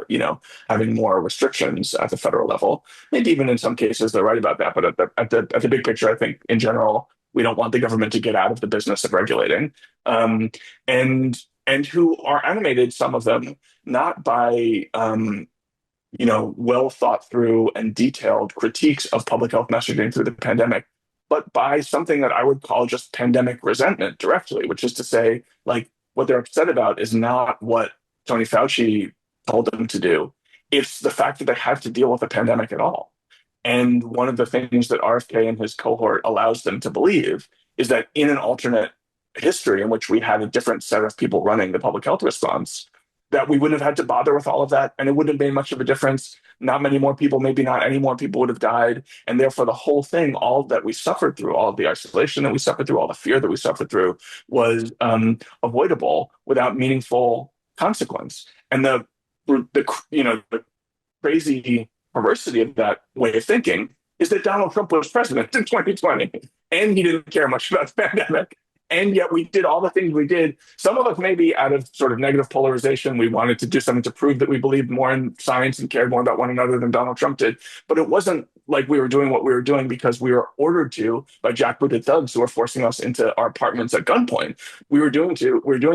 having more restrictions at the federal level. Maybe even in some cases they're right about that, but at the big picture, I think in general, we don't want the government to get out of the business of regulating, and who are animated, some of them, not by well thought through and detailed critiques of public health messaging through the pandemic, but by something that I would call just pandemic resentment directly, which is to say, like, what they're upset about is not what Tony Fauci told them to do. It's the fact that they have to deal with a pandemic at all. And one of the things that RFK and his cohort allows them to believe is that in an alternate history in which we had a different set of people running the public health response, that we wouldn't have had to bother with all of that, and it wouldn't have made much of a difference. Not many more people, maybe not any more people would have died. And therefore the whole thing, all that we suffered through, all of the isolation that we suffered through, all the fear that we suffered through, was avoidable without meaningful consequence. And the crazy perversity of that way of thinking is that Donald Trump was president in 2020, and he didn't care much about the pandemic. And yet we did all the things we did. Some of us maybe out of sort of negative polarization, we wanted to do something to prove that we believed more in science and cared more about one another than Donald Trump did. But it wasn't like we were doing what we were doing because we were ordered to by jackbooted thugs who were forcing us into our apartments at gunpoint. We were doing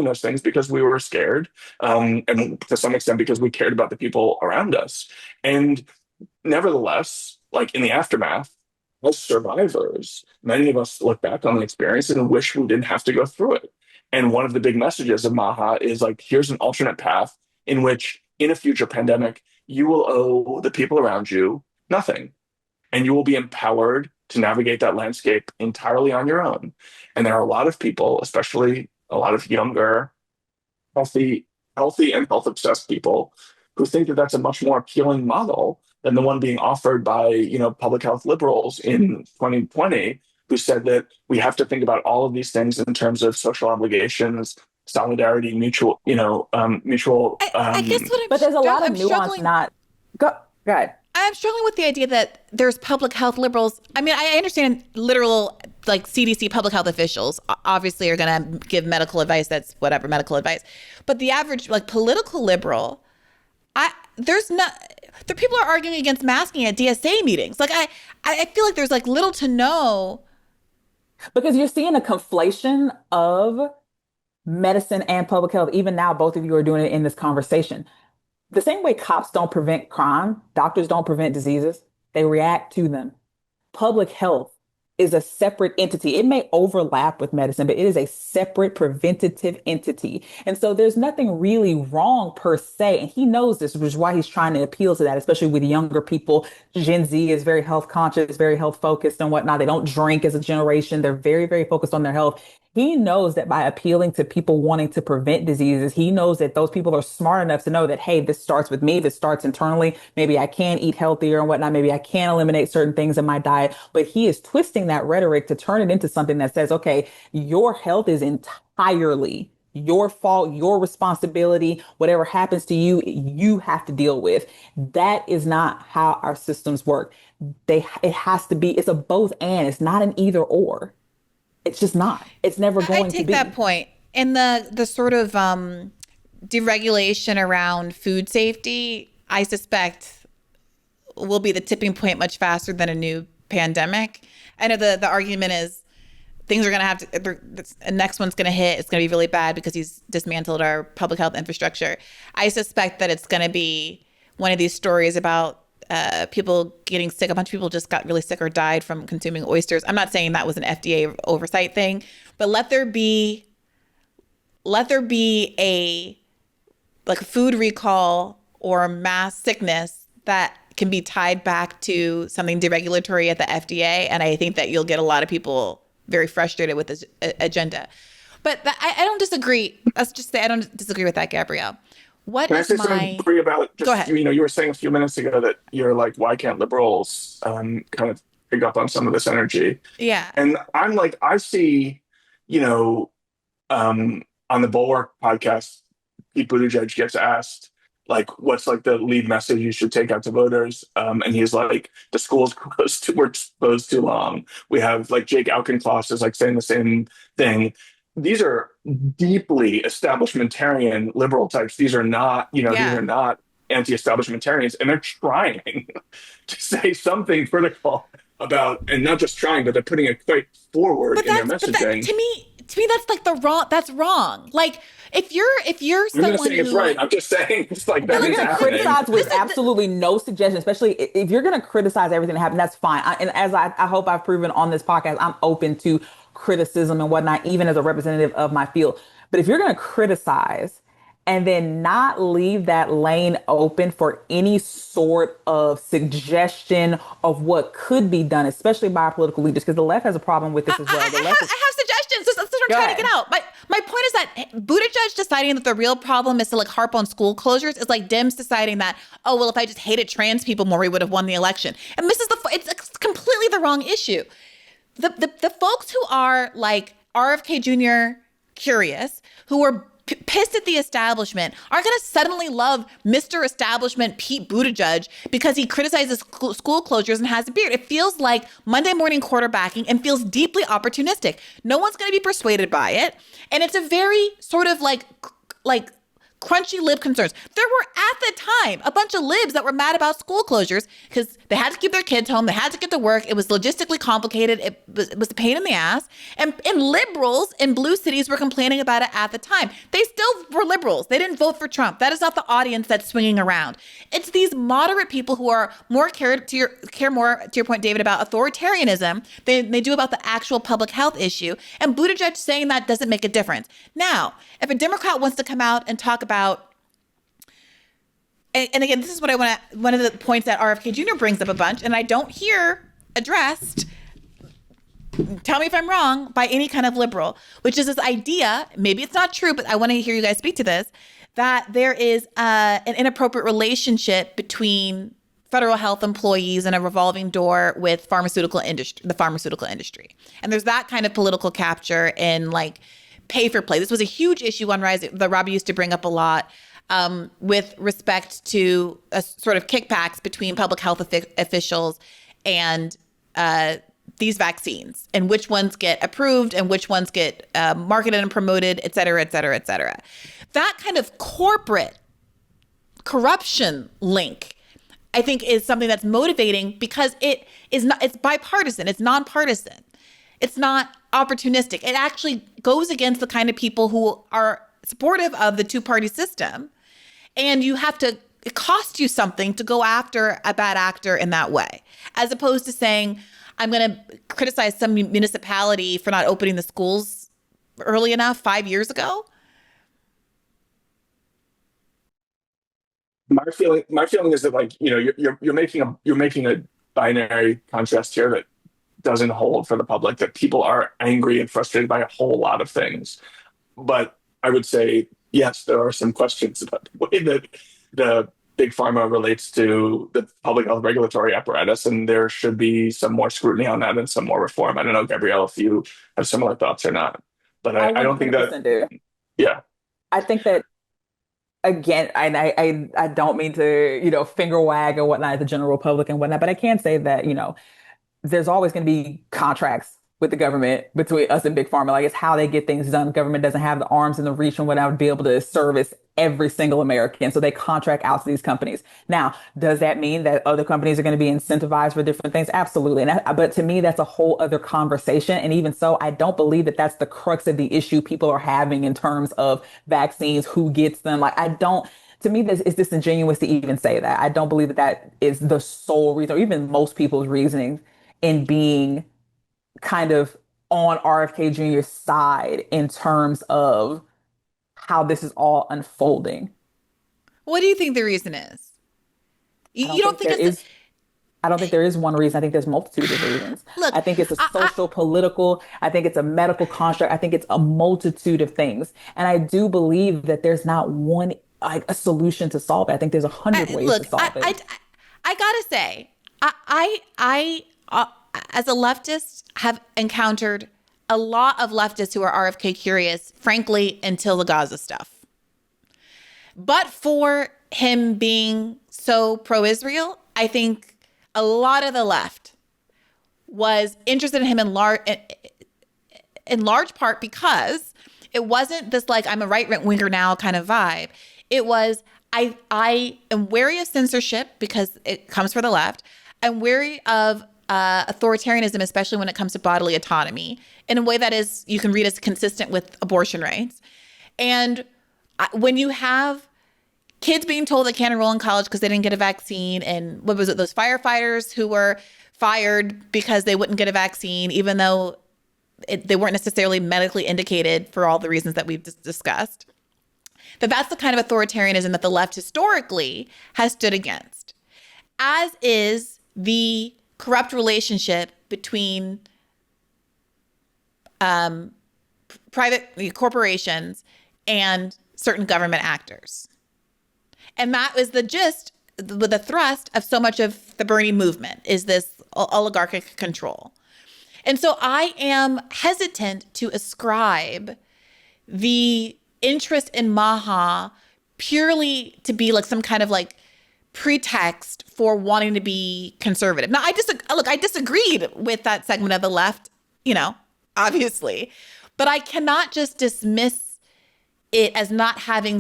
those things because we were scared, and to some extent because we cared about the people around us. And nevertheless, like in the aftermath, as survivors, many of us look back on the experience and wish we didn't have to go through it. And one of the big messages of MAHA is like, here's an alternate path in which in a future pandemic, you will owe the people around you nothing. And you will be empowered to navigate that landscape entirely on your own. And there are a lot of people, especially a lot of younger, healthy and health-obsessed people, who think that that's a much more appealing model than the one being offered by, public health liberals in 2020, who said that we have to think about all of these things in terms of social obligations, solidarity, mutual. I guess what but there's a lot of nuance. Go ahead. I'm struggling with the idea that there's public health liberals. I mean, I understand literal, like CDC public health officials obviously are going to give medical advice. That's whatever medical advice. But the average, like, political liberal, the people are arguing against masking at DSA meetings. Like, I feel like there's like little to no. Because you're seeing a conflation of medicine and public health. Even now, both of you are doing it in this conversation. The same way cops don't prevent crime, doctors don't prevent diseases, they react to them. Public health is a separate entity. It may overlap with medicine, but it is a separate preventative entity. And so there's nothing really wrong per se. And he knows this, which is why he's trying to appeal to that, especially with younger people. Gen Z is very health conscious, very health focused and whatnot. They don't drink as a generation. They're very, very focused on their health. He knows that by appealing to people wanting to prevent diseases, he knows that those people are smart enough to know that, hey, this starts with me. This starts internally. Maybe I can eat healthier and whatnot. Maybe I can eliminate certain things in my diet. But he is twisting that rhetoric to turn it into something that says, okay, your health is entirely your fault, your responsibility. Whatever happens to you, you have to deal with. That is not how our systems work. It has to be, it's a both and. It's not an either or. It's just not. It's never going to be. I take that point. And the sort of deregulation around food safety, I suspect, will be the tipping point much faster than a new pandemic. I know the argument is things are going to have to, the next one's going to hit. It's going to be really bad because he's dismantled our public health infrastructure. I suspect that it's going to be one of these stories about people getting sick. A bunch of people just got really sick or died from consuming oysters. I'm not saying that was an FDA oversight thing, but let there be a like a food recall or mass sickness that can be tied back to something deregulatory at the FDA. And I think that you'll get a lot of people very frustrated with this agenda. But I don't disagree. Let's just say I don't disagree with that, Gabrielle. What Can I is say something for you about just, Go ahead. you were saying a few minutes ago that you're like, why can't liberals kind of pick up on some of this energy? Yeah. And I'm like, I see, on the Bulwark podcast, Pete Buttigieg gets asked, like, what's like the lead message you should take out to voters? And he's like, the schools were closed too long. We have like Jake Auchincloss is like saying the same thing. These are deeply establishmentarian liberal types. These are not, these are not anti-establishmentarians, and they're trying to say something critical about, and not just trying, but they're putting it quite forward in their messaging. To me, that's like that's wrong. Like if you're someone I'm not saying it's right. I'm just saying it's like that is happening. Criticize with absolutely no suggestion, especially if you're going to criticize everything that happened, that's fine. And as I hope I've proven on this podcast, I'm open to criticism and whatnot, even as a representative of my field. But if you're going to criticize and then not leave that lane open for any sort of suggestion of what could be done, especially by our political leaders, because the left has a problem with this as well. I have suggestions. That's what I'm trying to get out. My point is that Buttigieg deciding that the real problem is to like harp on school closures is like Dems deciding that, oh, well, if I just hated trans people more, we would have won the election. And this is it's completely the wrong issue. The folks who are like RFK Jr. curious, who are pissed at the establishment, aren't going to suddenly love Mr. Establishment Pete Buttigieg because he criticizes school closures and has a beard. It feels like Monday morning quarterbacking and feels deeply opportunistic. No one's going to be persuaded by it. And it's a very sort of like crunchy lib concerns. There were at the time a bunch of libs that were mad about school closures because they had to keep their kids home. They had to get to work. It was logistically complicated. It was a pain in the ass. And liberals in blue cities were complaining about it at the time. They still were liberals. They didn't vote for Trump. That is not the audience that's swinging around. It's these moderate people who are more care more, to your point, David, about authoritarianism than they do about the actual public health issue. And Buttigieg saying that doesn't make a difference. Now, if a Democrat wants to come out and talk about, and again, this is what I want to, one of the points that RFK Jr. brings up a bunch, and I don't hear addressed, tell me if I'm wrong, by any kind of liberal, which is this idea, maybe it's not true, but I want to hear you guys speak to this, that there is an inappropriate relationship between federal health employees and a revolving door with the pharmaceutical industry. And there's that kind of political capture in like pay for play. This was a huge issue on Rise that Robbie used to bring up a lot with respect to a sort of kickbacks between public health officials and these vaccines, and which ones get approved and which ones get marketed and promoted, et cetera, et cetera, et cetera. That kind of corporate corruption link, I think, is something that's motivating because it's bipartisan, it's nonpartisan. It's not opportunistic. It actually goes against the kind of people who are supportive of the two-party system. And it costs you something to go after a bad actor in that way, as opposed to saying, I'm going to criticize some municipality for not opening the schools early enough 5 years ago. My feeling is that, like, you're making a binary contrast here that doesn't hold for the public, that people are angry and frustrated by a whole lot of things. But I would say, yes, there are some questions about the way that the big pharma relates to the public health regulatory apparatus, and there should be some more scrutiny on that and some more reform. I don't know, Gabrielle, if you have similar thoughts or not, but I don't think that. Do. Yeah, I think that, again, I don't mean to finger wag or whatnot at the general public and whatnot, but I can say that there's always going to be contracts with the government between us and big pharma. Like, it's how they get things done. The government doesn't have the arms and the reach and whatever to be able to service every single American. So they contract out to these companies. Now, does that mean that other companies are going to be incentivized for different things? Absolutely. But to me, that's a whole other conversation. And even so, I don't believe that that's the crux of the issue people are having in terms of vaccines, who gets them. Like, I don't. To me, this is disingenuous to even say that. I don't believe that that is the sole reason, or even most people's reasoning in being kind of on RFK Jr.'s side in terms of how this is all unfolding. What do you think the reason is? I You don't don't think think there it's is I don't think there is one reason. I think there's a multitude of reasons. look, I think it's a I social, political, I think it's a medical construct. I think it's a multitude of things. And I do believe that there's not one like a solution to solve it. I think there's 100 ways to look, solve it. I gotta say, as a leftist, have encountered a lot of leftists who are RFK curious, frankly, until the Gaza stuff. But for him being so pro-Israel, I think a lot of the left was interested in him in large part because it wasn't this like I'm a right winger now kind of vibe. It was I am wary of censorship because it comes from the left. I'm wary of authoritarianism, especially when it comes to bodily autonomy, in a way that is you can read as consistent with abortion rights. And when you have kids being told they can't enroll in college because they didn't get a vaccine, and what was it, those firefighters who were fired because they wouldn't get a vaccine, even though they weren't necessarily medically indicated for all the reasons that we've discussed, that's the kind of authoritarianism that the left historically has stood against, as is the corrupt relationship between private corporations and certain government actors. And that was the gist, the thrust of so much of the Bernie movement is this oligarchic control. And so I am hesitant to ascribe the interest in MAHA purely to be like some kind of like pretext for wanting to be conservative. Now, I disagreed with that segment of the left, obviously, but I cannot just dismiss it as not having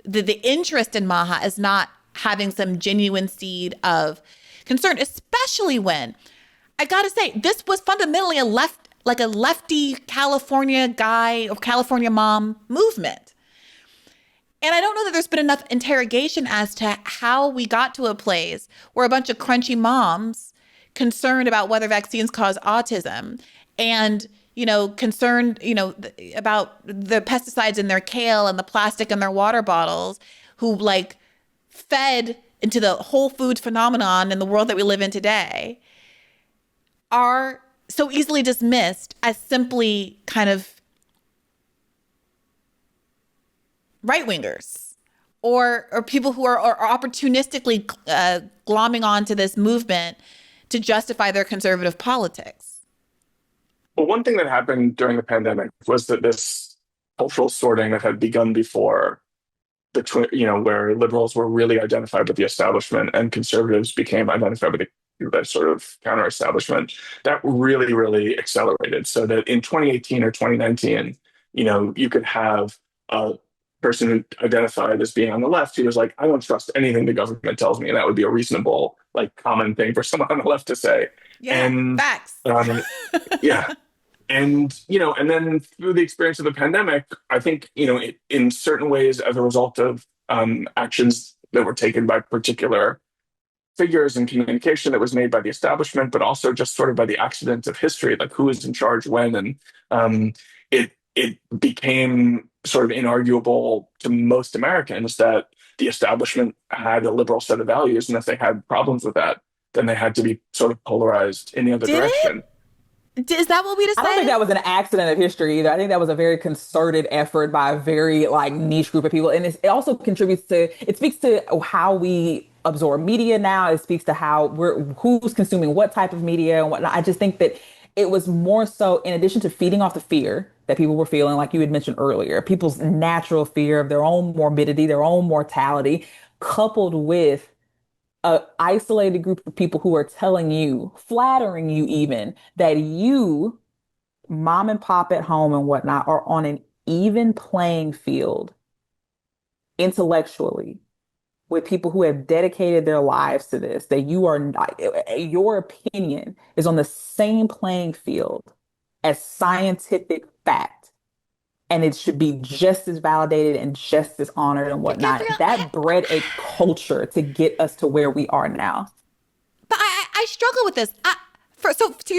the interest in MAHA as not having some genuine seed of concern, especially when I gotta say, this was fundamentally a lefty California guy or California mom movement. And I don't know that there's been enough interrogation as to how we got to a place where a bunch of crunchy moms concerned about whether vaccines cause autism and, concerned, about the pesticides in their kale and the plastic in their water bottles, who like fed into the whole food phenomenon in the world that we live in today, are so easily dismissed as simply kind of right wingers or people who are opportunistically glomming onto this movement to justify their conservative politics. Well, one thing that happened during the pandemic was that this cultural sorting that had begun before where liberals were really identified with the establishment and conservatives became identified with the sort of counter-establishment, that really, really accelerated. So that in 2018 or 2019, you could have a person who identified as being on the left who was like, I don't trust anything the government tells me. And that would be a reasonable, like, common thing for someone on the left to say. Yeah, And facts. yeah. And then through the experience of the pandemic, I think, in certain ways, as a result of actions that were taken by particular figures and communication that was made by the establishment, but also just sort of by the accident of history, like who is in charge when, and it became sort of inarguable to most Americans that the establishment had a liberal set of values, and if they had problems with that, then they had to be sort of polarized in the other Did direction. Is that what we I don't think decided? that was an accident of history either. I think that was a very concerted effort by a very like niche group of people. And it also it speaks to how we absorb media now. It speaks to who's consuming what type of media and whatnot. I just think that it was more so in addition to feeding off the fear that people were feeling, like you had mentioned earlier, people's natural fear of their own morbidity, their own mortality, coupled with a isolated group of people who are telling you, flattering you even, that you, mom and pop at home and whatnot, are on an even playing field intellectually with people who have dedicated their lives to this, that you are not, your opinion is on the same playing field as scientific fact, and it should be just as validated and just as honored and But whatnot. Gabrielle, That bred a culture to get us to where we are now. I struggle with this. So to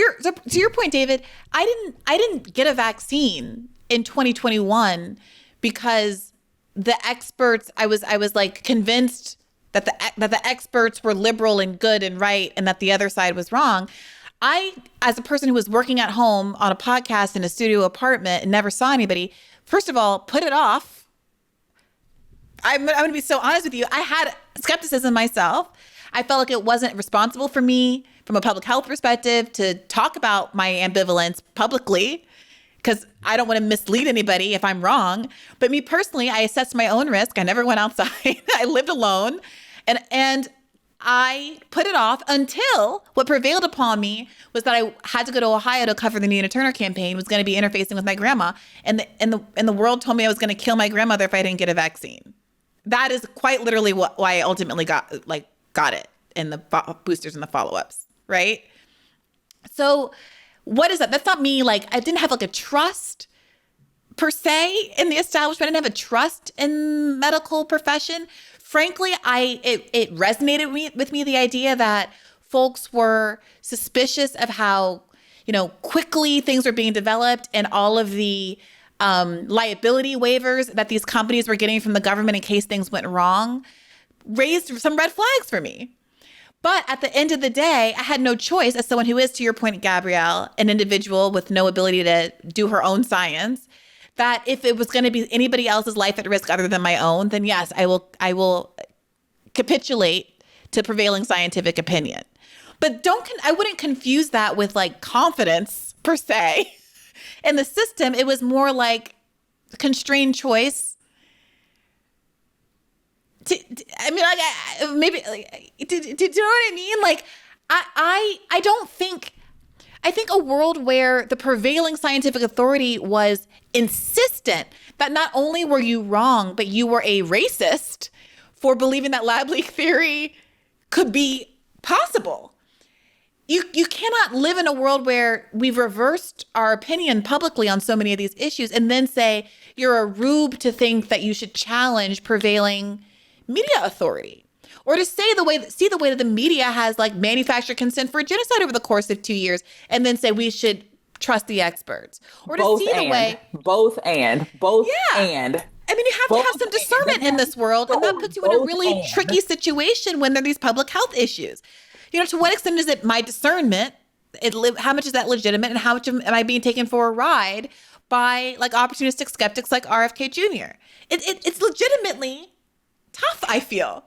your point, David, I didn't get a vaccine in 2021 because the experts, I was like convinced that the experts were liberal and good and right, and that the other side was wrong. I, as a person who was working at home on a podcast in a studio apartment and never saw anybody, first of all, put it off. I'm going to be so honest with you. I had skepticism myself. I felt like it wasn't responsible for me from a public health perspective to talk about my ambivalence publicly, because I don't want to mislead anybody if I'm wrong. But me personally, I assessed my own risk. I never went outside. I lived alone. And I put it off until what prevailed upon me was that I had to go to Ohio to cover the Nina Turner campaign, was going to be interfacing with my grandma. And the world told me I was going to kill my grandmother if I didn't get a vaccine. That is quite literally why I ultimately got it in the boosters and the follow-ups, right? So what is that? That's not me. Like, I didn't have like a trust per se in the establishment. I didn't have a trust in medical profession. Frankly, it resonated with me, the idea that folks were suspicious of how, quickly things were being developed, and all of the liability waivers that these companies were getting from the government in case things went wrong raised some red flags for me. But at the end of the day, I had no choice, as someone who is, to your point, Gabrielle, an individual with no ability to do her own science, that if it was going to be anybody else's life at risk other than my own, then yes, I will capitulate to prevailing scientific opinion. But I wouldn't confuse that with like confidence per se in the system. It was more like constrained choice. I mean, like, maybe, like, do you know what I mean? Like, I don't think, I think a world where the prevailing scientific authority was insistent that not only were you wrong, but you were a racist for believing that lab leak theory could be possible. You cannot live in a world where we've reversed our opinion publicly on so many of these issues and then say you're a rube to think that you should challenge prevailing media authority, or to see the way that the media has like manufactured consent for genocide over the course of 2 years and then say we should trust the experts, or to Both see the way and. I mean, you have to have some discernment in this world, and that puts you in a really tricky situation when there are these public health issues. To what extent is it my discernment? How much is that legitimate, and how much am I being taken for a ride by like opportunistic skeptics like RFK Jr.? It's legitimately tough, I feel.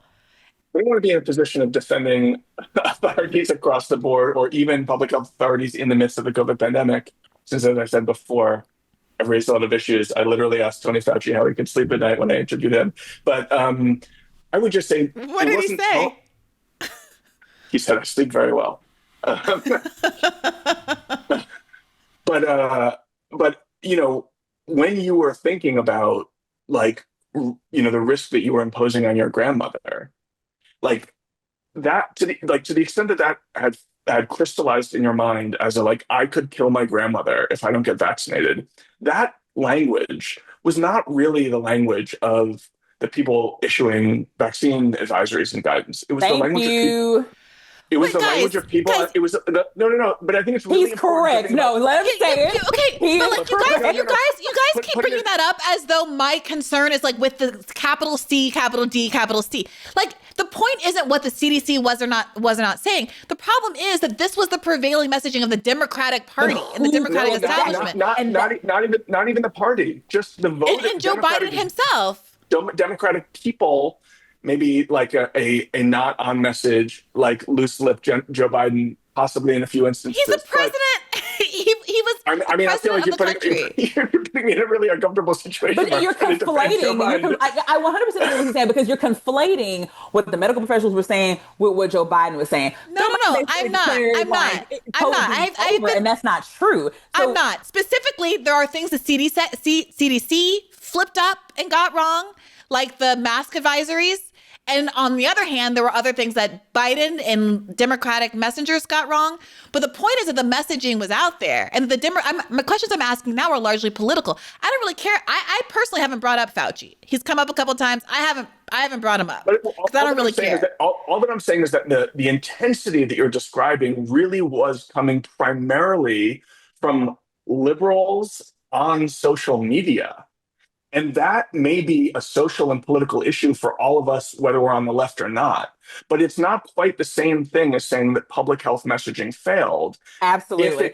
We want to be in a position of defending authorities across the board, or even public health authorities in the midst of the COVID pandemic. Since, as I said before, I've raised a lot of issues. I literally asked Tony Fauci how he could sleep at night when I interviewed him. But I would just say, what did he say? He said I sleep very well. But when you were thinking about the risk that you were imposing on your grandmother, like that, to the extent that had crystallized in your mind as I could kill my grandmother if I don't get vaccinated, that language was not really the language of the people issuing vaccine advisories and guidance. It was the language of people. It was language of people. It was no. But I think it's really correct. No, let him say it. Okay, but like you guys keep bringing that up as though my concern is like with the capital C, capital D, capital C. Like the point isn't what the CDC was or not saying. The problem is that this was the prevailing messaging of the Democratic Party and the Democratic establishment. Not even the party, just the vote. And Joe Biden himself. Democratic people. Maybe like a not on message, like loose lip Joe Biden, possibly in a few instances. He's the president. He was. I feel like you're putting me in a really uncomfortable situation. But you're conflating. I 100% agree with what you're saying, because you're conflating what the medical professionals were saying with what Joe Biden was saying. No, I'm not. And that's not true. I'm not. Specifically, there are things the CDC flipped up and got wrong. like the mask advisories. And on the other hand, there were other things that Biden and Democratic messengers got wrong. But the point is that the messaging was out there. And my questions I'm asking now are largely political. I don't really care. I personally haven't brought up Fauci. He's come up a couple of times. I haven't brought him up because I don't really care. All that I'm saying is that the intensity that you're describing really was coming primarily from liberals on social media. And that may be a social and political issue for all of us, whether we're on the left or not. But it's not quite the same thing as saying that public health messaging failed. Absolutely.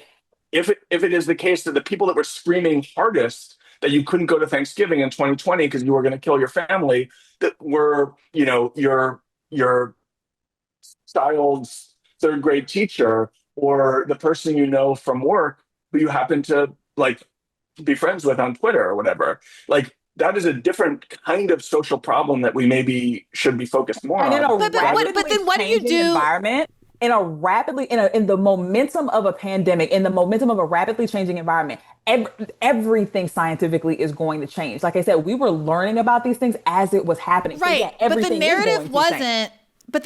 If it is the case that the people that were screaming hardest that you couldn't go to Thanksgiving in 2020 because you were going to kill your family, that were, your child's third grade teacher or the person you know from work who you happen to be friends with on Twitter or whatever. Like, that is a different kind of social problem that we maybe should be focused more on. But then what do you do? Environment, in the momentum of a pandemic, in the momentum of a rapidly changing environment, everything scientifically is going to change. Like I said, we were learning about these things as it was happening. Right. So yeah, but the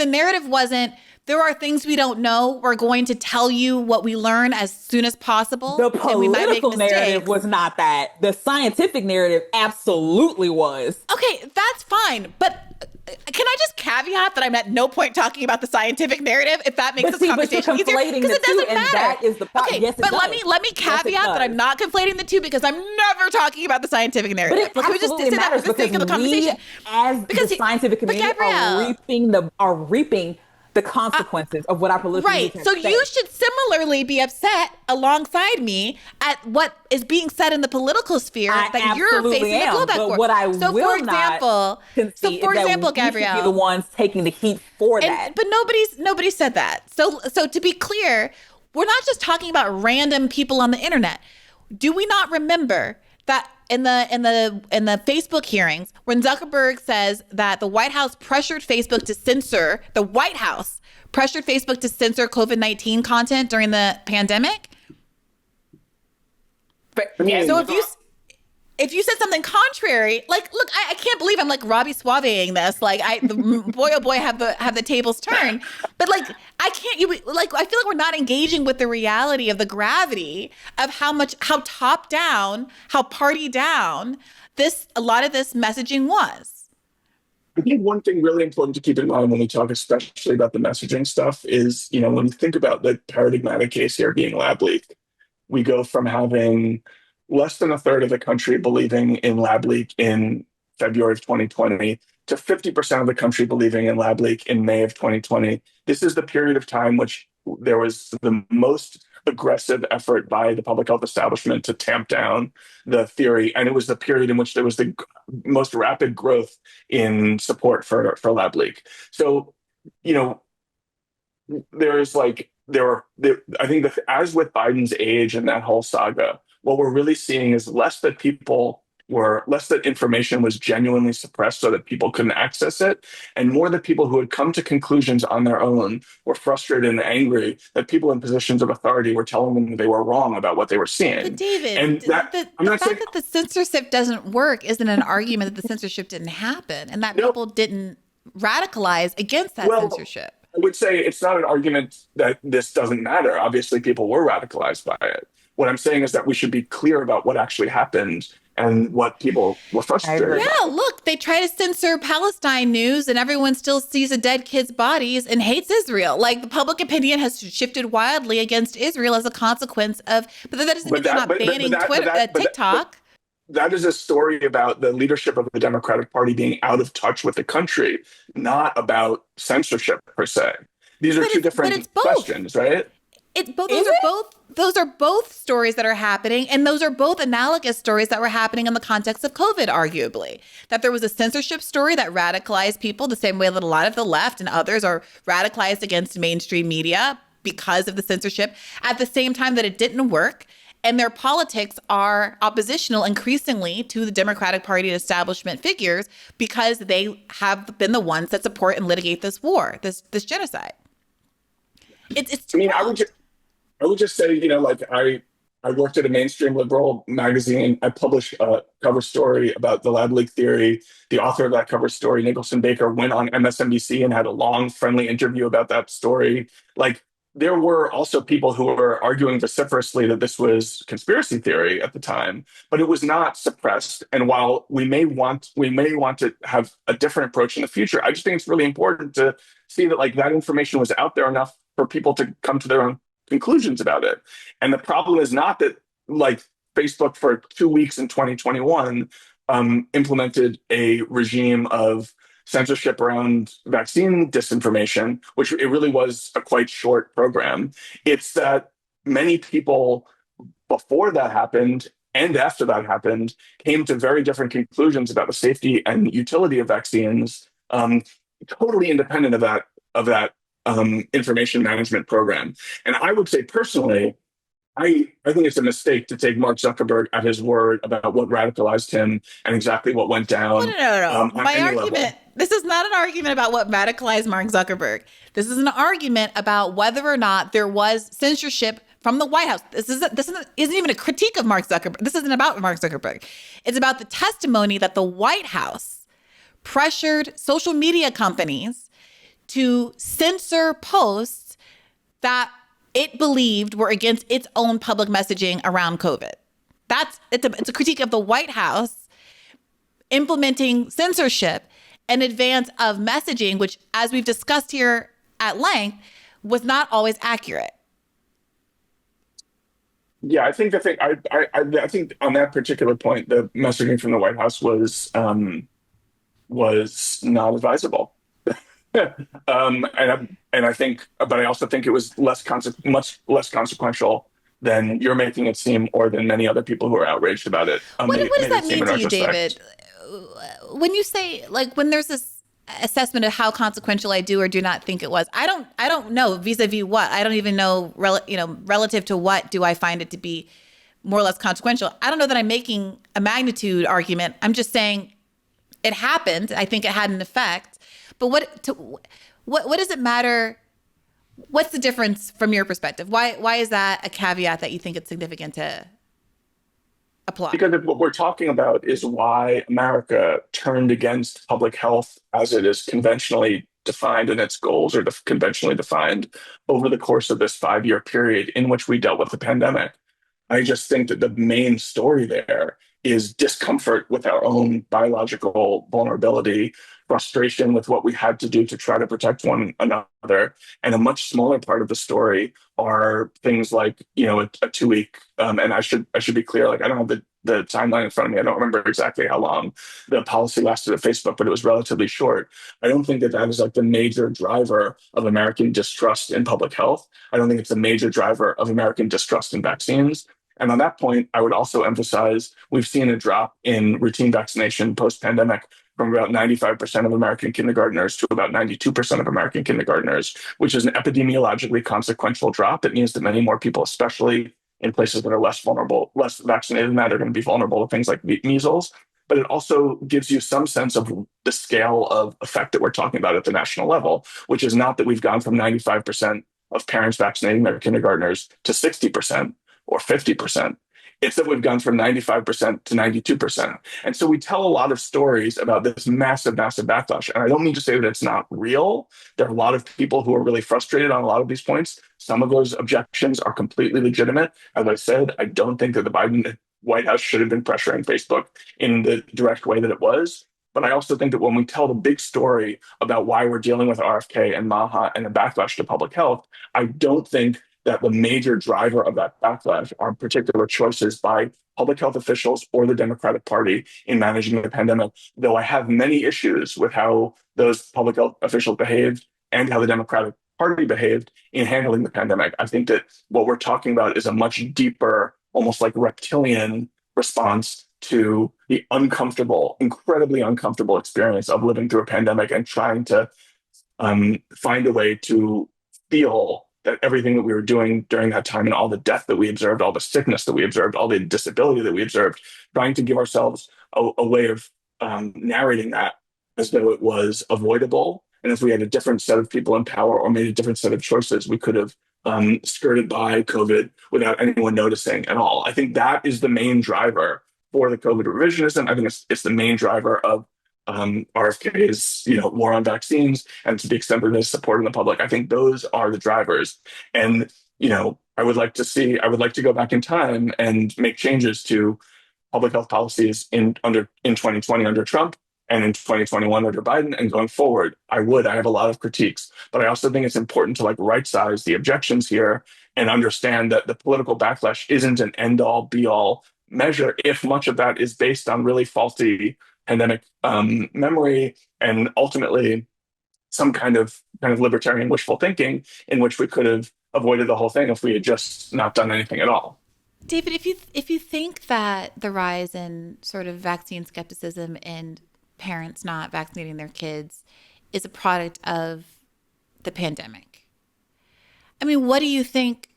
narrative wasn't, there are things we don't know. We're going to tell you what we learn as soon as possible. The political narrative was not that. The scientific narrative absolutely was. Okay, that's fine. But can I just caveat that I'm at no point talking about the scientific narrative, if that makes this conversation easier? Because it doesn't matter. That is the problem. Okay, yes, but let me caveat that I'm not conflating the two, because I'm never talking about the scientific narrative. But it absolutely matters for the sake of the conversation. The scientific community are reaping the consequences of what our political right. So you should similarly be upset alongside me at what is being said in the political sphere that you're facing the blowback for. What I will not concede is that Gabrielle, we should be the ones taking the heat for that. But nobody said that. So to be clear, we're not just talking about random people on the internet. Do we not remember that in the Facebook hearings, when Zuckerberg says that the White House pressured Facebook to censor COVID-19 content during the pandemic? So if you said something contrary, look, I can't believe I'm Robbie Suaveing this. Boy, oh boy, have the tables turned. But I feel like we're not engaging with the reality of the gravity of how top down, how party down a lot of this messaging was. I think one thing really important to keep in mind when we talk especially about the messaging stuff is, when we think about the paradigmatic case here being lab leak, we go from having less than a third of the country believing in lab leak in February of 2020 to 50% of the country believing in lab leak in May of 2020. This is the period of time which there was the most aggressive effort by the public health establishment to tamp down the theory. And it was the period in which there was the most rapid growth in support for lab leak. So, I think that as with Biden's age and that whole saga, what we're really seeing is less that information was genuinely suppressed so that people couldn't access it, and more that people who had come to conclusions on their own were frustrated and angry that people in positions of authority were telling them that they were wrong about what they were seeing. But David, the fact that the censorship doesn't work isn't an argument that the censorship didn't happen and that people didn't radicalize against that censorship. I would say it's not an argument that this doesn't matter. Obviously, people were radicalized by it. What I'm saying is that we should be clear about what actually happened and what people were frustrated about. Yeah, look, they try to censor Palestine news and everyone still sees a dead kid's bodies and hates Israel. The public opinion has shifted wildly against Israel as a consequence of, but that doesn't mean they're not banning TikTok. That is a story about the leadership of the Democratic Party being out of touch with the country, not about censorship per se. These are two different questions, right? Those are both stories that are happening, and those are both analogous stories that were happening in the context of COVID, arguably. That there was a censorship story that radicalized people the same way that a lot of the left and others are radicalized against mainstream media because of the censorship, at the same time that it didn't work. And their politics are oppositional increasingly to the Democratic Party establishment figures because they have been the ones that support and litigate this war, this genocide. It's too I would just say, I worked at a mainstream liberal magazine. I published a cover story about the lab leak theory. The author of that cover story, Nicholson Baker, went on MSNBC and had a long, friendly interview about that story. Like, there were also people who were arguing vociferously that this was conspiracy theory at the time, but it was not suppressed. And while we may want to have a different approach in the future, I just think it's really important to see that like that information was out there enough for people to come to their own conclusions about it. And the problem is not that like Facebook for 2 weeks in 2021 implemented a regime of censorship around vaccine disinformation, which it really was a quite short program. It's that many people before that happened and after that happened came to very different conclusions about the safety and utility of vaccines, totally independent of that information management program. And I would say personally, I think it's a mistake to take Mark Zuckerberg at his word about what radicalized him and exactly what went Well, down no. on My any argument, level. this is not an argument about what radicalized Mark Zuckerberg. This is an argument about whether or not there was censorship from the White House. This isn't even a critique of Mark Zuckerberg. This isn't about Mark Zuckerberg. It's about the testimony that the White House pressured social media companies to censor posts that it believed were against its own public messaging around COVID. It's a critique of the White House implementing censorship in advance of messaging, which, as we've discussed here at length, was not always accurate. Yeah, I think I think on that particular point, the messaging from the White House was not advisable. And I think, but I also think it was much less consequential than you're making it seem, or than many other people who are outraged about it What does made it that seem mean in to you, retrospect. David? When you say, like, when there's this assessment of how consequential I do or do not think it was, I don't know vis-a-vis what. I don't even know, relative to what do I find it to be more or less consequential. I don't know that I'm making a magnitude argument. I'm just saying it happened. I think it had an effect. But what does it matter? What's the difference from your perspective? Why is that a caveat that you think it's significant to apply? Because what we're talking about is why America turned against public health as it is conventionally defined and its goals are conventionally defined over the course of this 5 year period in which we dealt with the pandemic. I just think that the main story there is discomfort with our own biological vulnerability, frustration with what we had to do to try to protect one another. And a much smaller part of the story are things like, a 2 week, and I should be clear, like I don't have the timeline in front of me. I don't remember exactly how long the policy lasted at Facebook, but it was relatively short. I don't think that is like the major driver of American distrust in public health. I don't think it's a major driver of American distrust in vaccines. And on that point, I would also emphasize we've seen a drop in routine vaccination post-pandemic from about 95% of American kindergartners to about 92% of American kindergartners, which is an epidemiologically consequential drop. It means that many more people, especially in places that are less vulnerable, less vaccinated than that, are going to be vulnerable to things like measles. But it also gives you some sense of the scale of effect that we're talking about at the national level, which is not that we've gone from 95% of parents vaccinating their kindergartners to 60% or 50%. It's that we've gone from 95% to 92%. And so we tell a lot of stories about this massive, massive backlash. And I don't mean to say that it's not real. There are a lot of people who are really frustrated on a lot of these points. Some of those objections are completely legitimate. As I said, I don't think that the Biden White House should have been pressuring Facebook in the direct way that it was. But I also think that when we tell the big story about why we're dealing with RFK and MAHA and the backlash to public health, I don't think that the major driver of that backlash are particular choices by public health officials or the Democratic Party in managing the pandemic, though I have many issues with how those public health officials behaved and how the Democratic Party behaved in handling the pandemic. I think that what we're talking about is a much deeper, almost like reptilian response to the uncomfortable, incredibly uncomfortable experience of living through a pandemic and trying to find a way to feel that everything that we were doing during that time and all the death that we observed, all the sickness that we observed, all the disability that we observed, trying to give ourselves a way of narrating that as though it was avoidable. And if we had a different set of people in power or made a different set of choices, we could have skirted by COVID without anyone noticing at all. I think that is the main driver for the COVID revisionism. I think it's the main driver of RFK's, war on vaccines, and to the extent that it is supporting the public. I think those are the drivers. And, I would like to go back in time and make changes to public health policies in 2020 under Trump and in 2021 under Biden and going forward. I have a lot of critiques, but I also think it's important to right size the objections here and understand that the political backlash isn't an end all be all measure if much of that is based on really faulty pandemic memory and ultimately some kind of libertarian wishful thinking in which we could have avoided the whole thing if we had just not done anything at all. David, if you think that the rise in sort of vaccine skepticism and parents not vaccinating their kids is a product of the pandemic, I mean, what do you think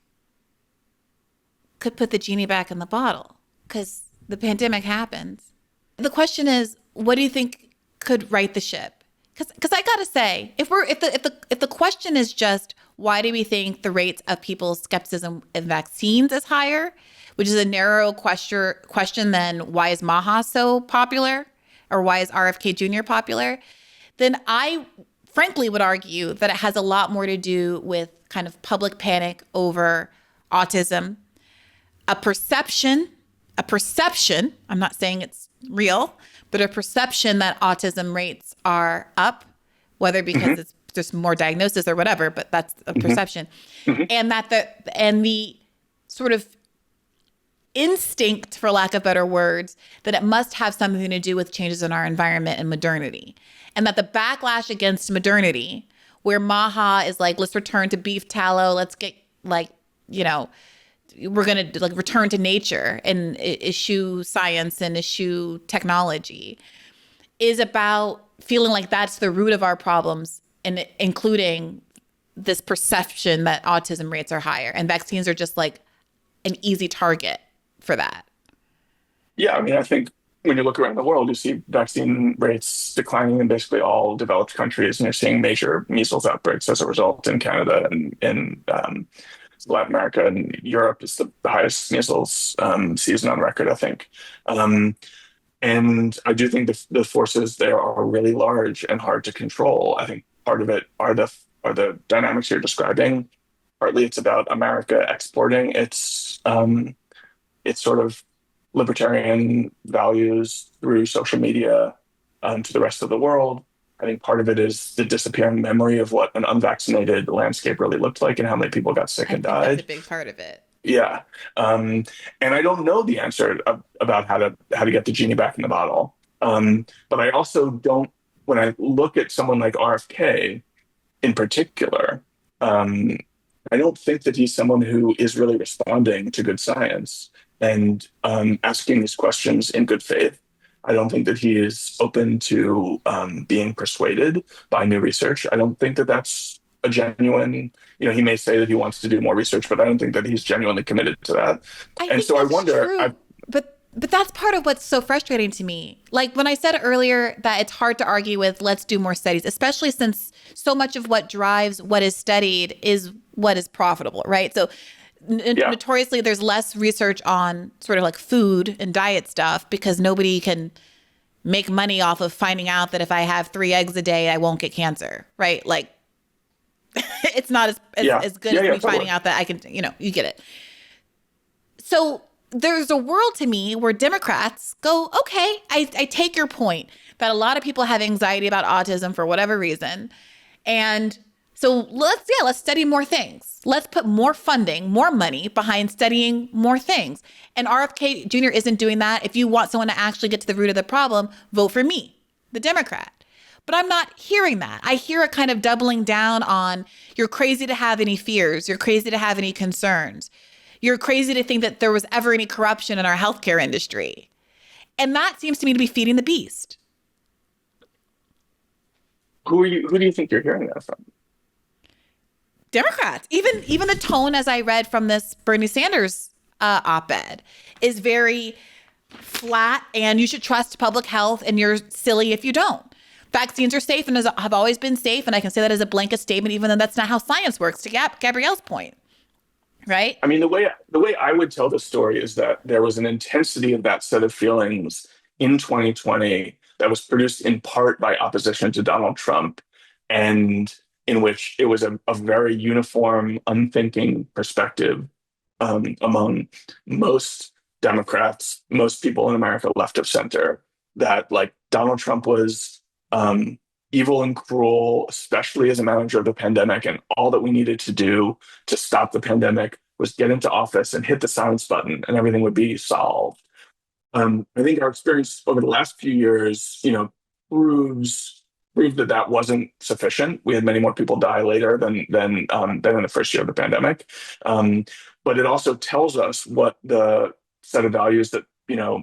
could put the genie back in the bottle? Because the pandemic happens. The question is, what do you think could right the ship? Because I gotta say, if the question is just why do we think the rates of people's skepticism in vaccines is higher, which is a narrow question than why is MAHA so popular or why is RFK Jr. popular, then I frankly would argue that it has a lot more to do with kind of public panic over autism, a perception, I'm not saying it's real, but a perception that autism rates are up, whether because it's just more diagnosis or whatever, but that's a perception. And that the sort of instinct, for lack of better words, that it must have something to do with changes in our environment and modernity. And that the backlash against modernity, where MAHA is let's return to beef tallow, let's get we're going to return to nature and eschew science and eschew technology, is about feeling like that's the root of our problems, and including this perception that autism rates are higher and vaccines are just an easy target for that. Yeah, I mean, I think when you look around the world, you see vaccine rates declining in basically all developed countries, and you're seeing major measles outbreaks as a result in Canada and in Latin America, and Europe is the highest measles season on record, I think. And I do think the forces there are really large and hard to control. I think part of it are the dynamics you're describing. Partly it's about America exporting its sort of libertarian values through social media to the rest of the world. I think part of it is the disappearing memory of what an unvaccinated landscape really looked like and how many people got sick and died. That's a big part of it. Yeah. And I don't know the answer about how to get the genie back in the bottle. But I also don't, when I look at someone like RFK in particular, I don't think that he's someone who is really responding to good science and asking these questions in good faith. I don't think that he is open to being persuaded by new research. I don't think that that's a genuine, he may say that he wants to do more research, but I don't think that he's genuinely committed to that. I wonder. But that's part of what's so frustrating to me. Like when I said earlier that it's hard to argue with, let's do more studies, especially since so much of what drives what is studied is what is profitable, right? So notoriously, there's less research on sort of food and diet stuff because nobody can make money off of finding out that if I have 3 eggs a day, I won't get cancer, right? It's not as good as me finding out that I can, you get it. So there's a world to me where Democrats go, okay, I take your point that a lot of people have anxiety about autism for whatever reason. And so let's study more things. Let's put more funding, more money behind studying more things. And RFK Jr. isn't doing that. If you want someone to actually get to the root of the problem, vote for me, the Democrat. But I'm not hearing that. I hear it kind of doubling down on, you're crazy to have any fears. You're crazy to have any concerns. You're crazy to think that there was ever any corruption in our healthcare industry. And that seems to me to be feeding the beast. Who do you think you're hearing that from? Democrats. Even the tone, as I read from this Bernie Sanders op-ed, is very flat, and you should trust public health, and you're silly if you don't. Vaccines are safe and have always been safe, and I can say that as a blanket statement, even though that's not how science works, to Gabrielle's point. right? I mean, the way I would tell the story is that there was an intensity of that set of feelings in 2020 that was produced in part by opposition to Donald Trump, and in which it was a very uniform, unthinking perspective among most Democrats, most people in America left of center, that like Donald Trump was evil and cruel, especially as a manager of the pandemic. And all that we needed to do to stop the pandemic was get into office and hit the silence button, and everything would be solved. I think our experience over the last few years, proves proved that that wasn't sufficient. We had many more people die later than in the first year of the pandemic. Um, but it also tells us what the set of values that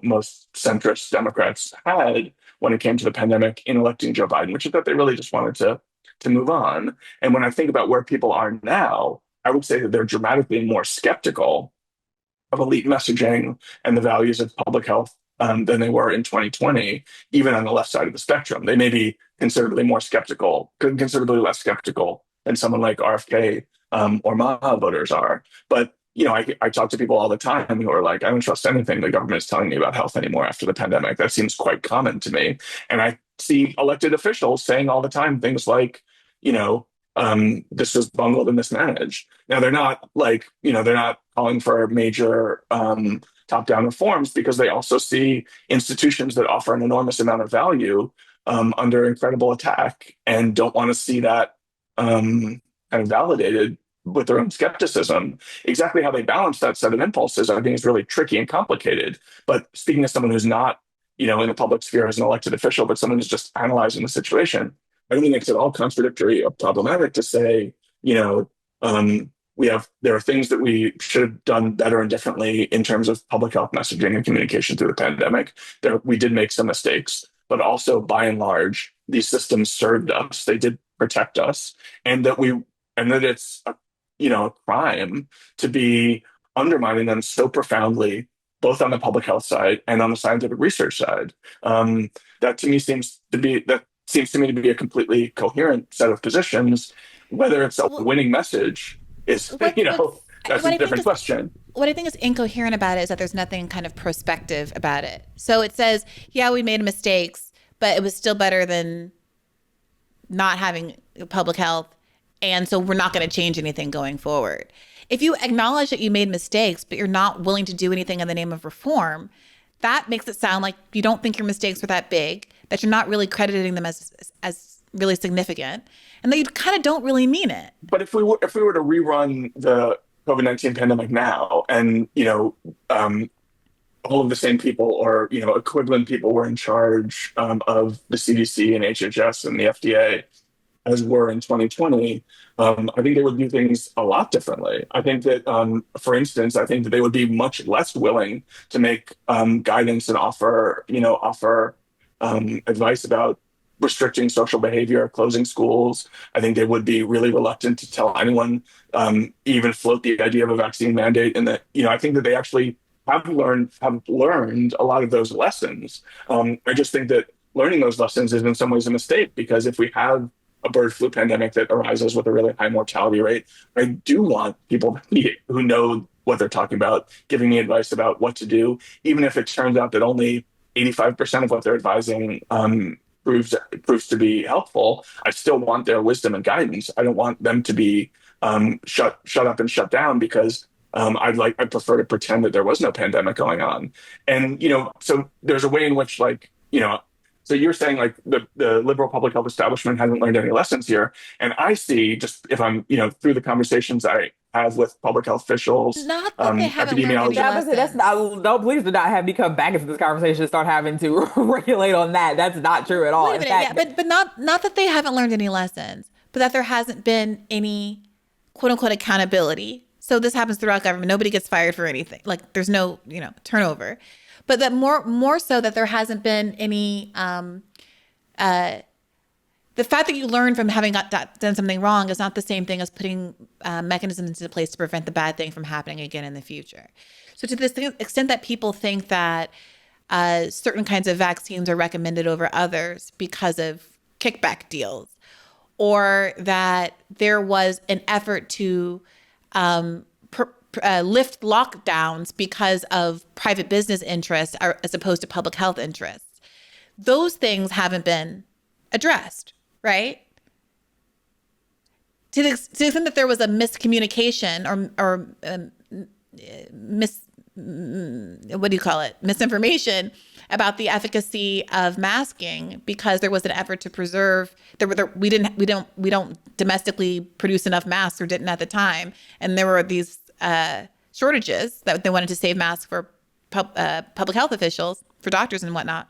most centrist Democrats had when it came to the pandemic in electing Joe Biden, which is that they really just wanted to move on. And when I think about where people are now, I would say that they're dramatically more skeptical of elite messaging and the values of public health than they were in 2020, even on the left side of the spectrum. They may be considerably less skeptical than someone like RFK or MAHA voters are. But I talk to people all the time who are like, I don't trust anything the government is telling me about health anymore after the pandemic. That seems quite common to me. And I see elected officials saying all the time things like, you know, this was bungled and mismanaged. Now they're not calling for major top-down reforms because they also see institutions that offer an enormous amount of value under incredible attack and don't want to see that kind of validated with their own skepticism. Exactly how they balance that set of impulses, I think, is really tricky and complicated. But speaking as someone who's not, in the public sphere as an elected official, but someone who's just analyzing the situation, I don't think it's at all contradictory or problematic to say, there are things that we should have done better and differently in terms of public health messaging and communication through the pandemic. We did make some mistakes, but also by and large, these systems served us. They did protect us, and that it's a crime to be undermining them so profoundly, both on the public health side and on the scientific research side. That to me seems to be a completely coherent set of positions. Whether it's a Well, winning message is, what's that's what a I think different is question. what I think is incoherent about it is that there's nothing kind of prospective about it. So it says, yeah, we made mistakes, but it was still better than not having public health. And so we're not going to change anything going forward. If you acknowledge that you made mistakes, but you're not willing to do anything in the name of reform, that makes it sound like you don't think your mistakes were that big, that you're not really crediting them as really significant, and that you kind of don't really mean it. But if we were to rerun the COVID-19 pandemic now, and all of the same people or equivalent people were in charge of the CDC and HHS and the FDA as were in 2020, I think they would do things a lot differently. I think that, for instance, I think that they would be much less willing to make guidance and offer advice about restricting social behavior, closing schools. I think they would be really reluctant to tell anyone, even float the idea of a vaccine mandate. And that, I think that they actually have learned a lot of those lessons. I just think that learning those lessons is in some ways a mistake, because if we have a bird flu pandemic that arises with a really high mortality rate, I do want people who know what they're talking about giving me advice about what to do, even if it turns out that only 85% of what they're advising proves to be helpful. I still want their wisdom and guidance. I don't want them to be shut up and shut down because I'd prefer to pretend that there was no pandemic going on. And so there's a way in which so you're saying like the liberal public health establishment hasn't learned any lessons here. And I see, just if I'm, through the conversations I have with public health officials, Not that they haven't learned any epidemiologists. Yeah, but that's lessons. not. No, please do not have me come back into this conversation and start having to regulate on that. That's not true at all. Wait a In minute, yeah, fact, but not that they haven't learned any lessons, but that there hasn't been any quote unquote accountability. So this happens throughout government. Nobody gets fired for anything. Like there's no turnover, but that more so that there hasn't been any. The fact that you learn from having done something wrong is not the same thing as putting mechanisms into place to prevent the bad thing from happening again in the future. So to this extent that people think that certain kinds of vaccines are recommended over others because of kickback deals, or that there was an effort to lift lockdowns because of private business interests as opposed to public health interests. Those things haven't been addressed, right? To the extent that there was a miscommunication or misinformation about the efficacy of masking because there was an effort to preserve. We don't domestically produce enough masks or didn't at the time, and there were these shortages that they wanted to save masks for public health officials, for doctors and whatnot.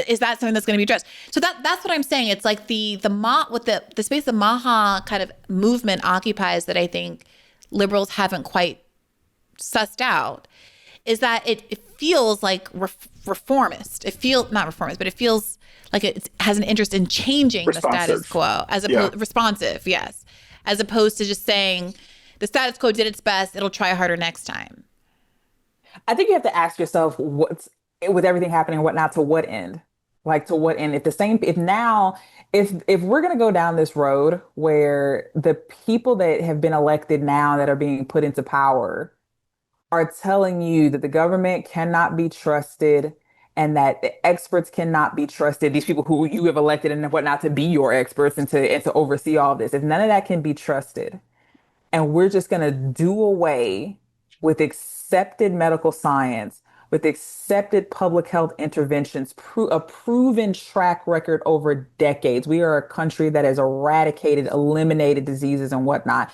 Is that something that's going to be addressed? So that's what I'm saying. It's like the space the MAHA kind of movement occupies that I think liberals haven't quite sussed out is that it feels like reformist. It feels not reformist, but it feels like it has an interest in changing the status quo as opposed responsive, yes, as opposed to just saying the status quo did its best. It'll try harder next time. I think you have to ask yourself what's with everything happening and whatnot, to what end? Like to what end? If we're going to go down this road where the people that have been elected now that are being put into power are telling you that the government cannot be trusted and that the experts cannot be trusted, these people who you have elected and whatnot to be your experts and to oversee all of this, if none of that can be trusted, and we're just going to do away with accepted medical science, with accepted public health interventions, a proven track record over decades. We are a country that has eliminated diseases and whatnot.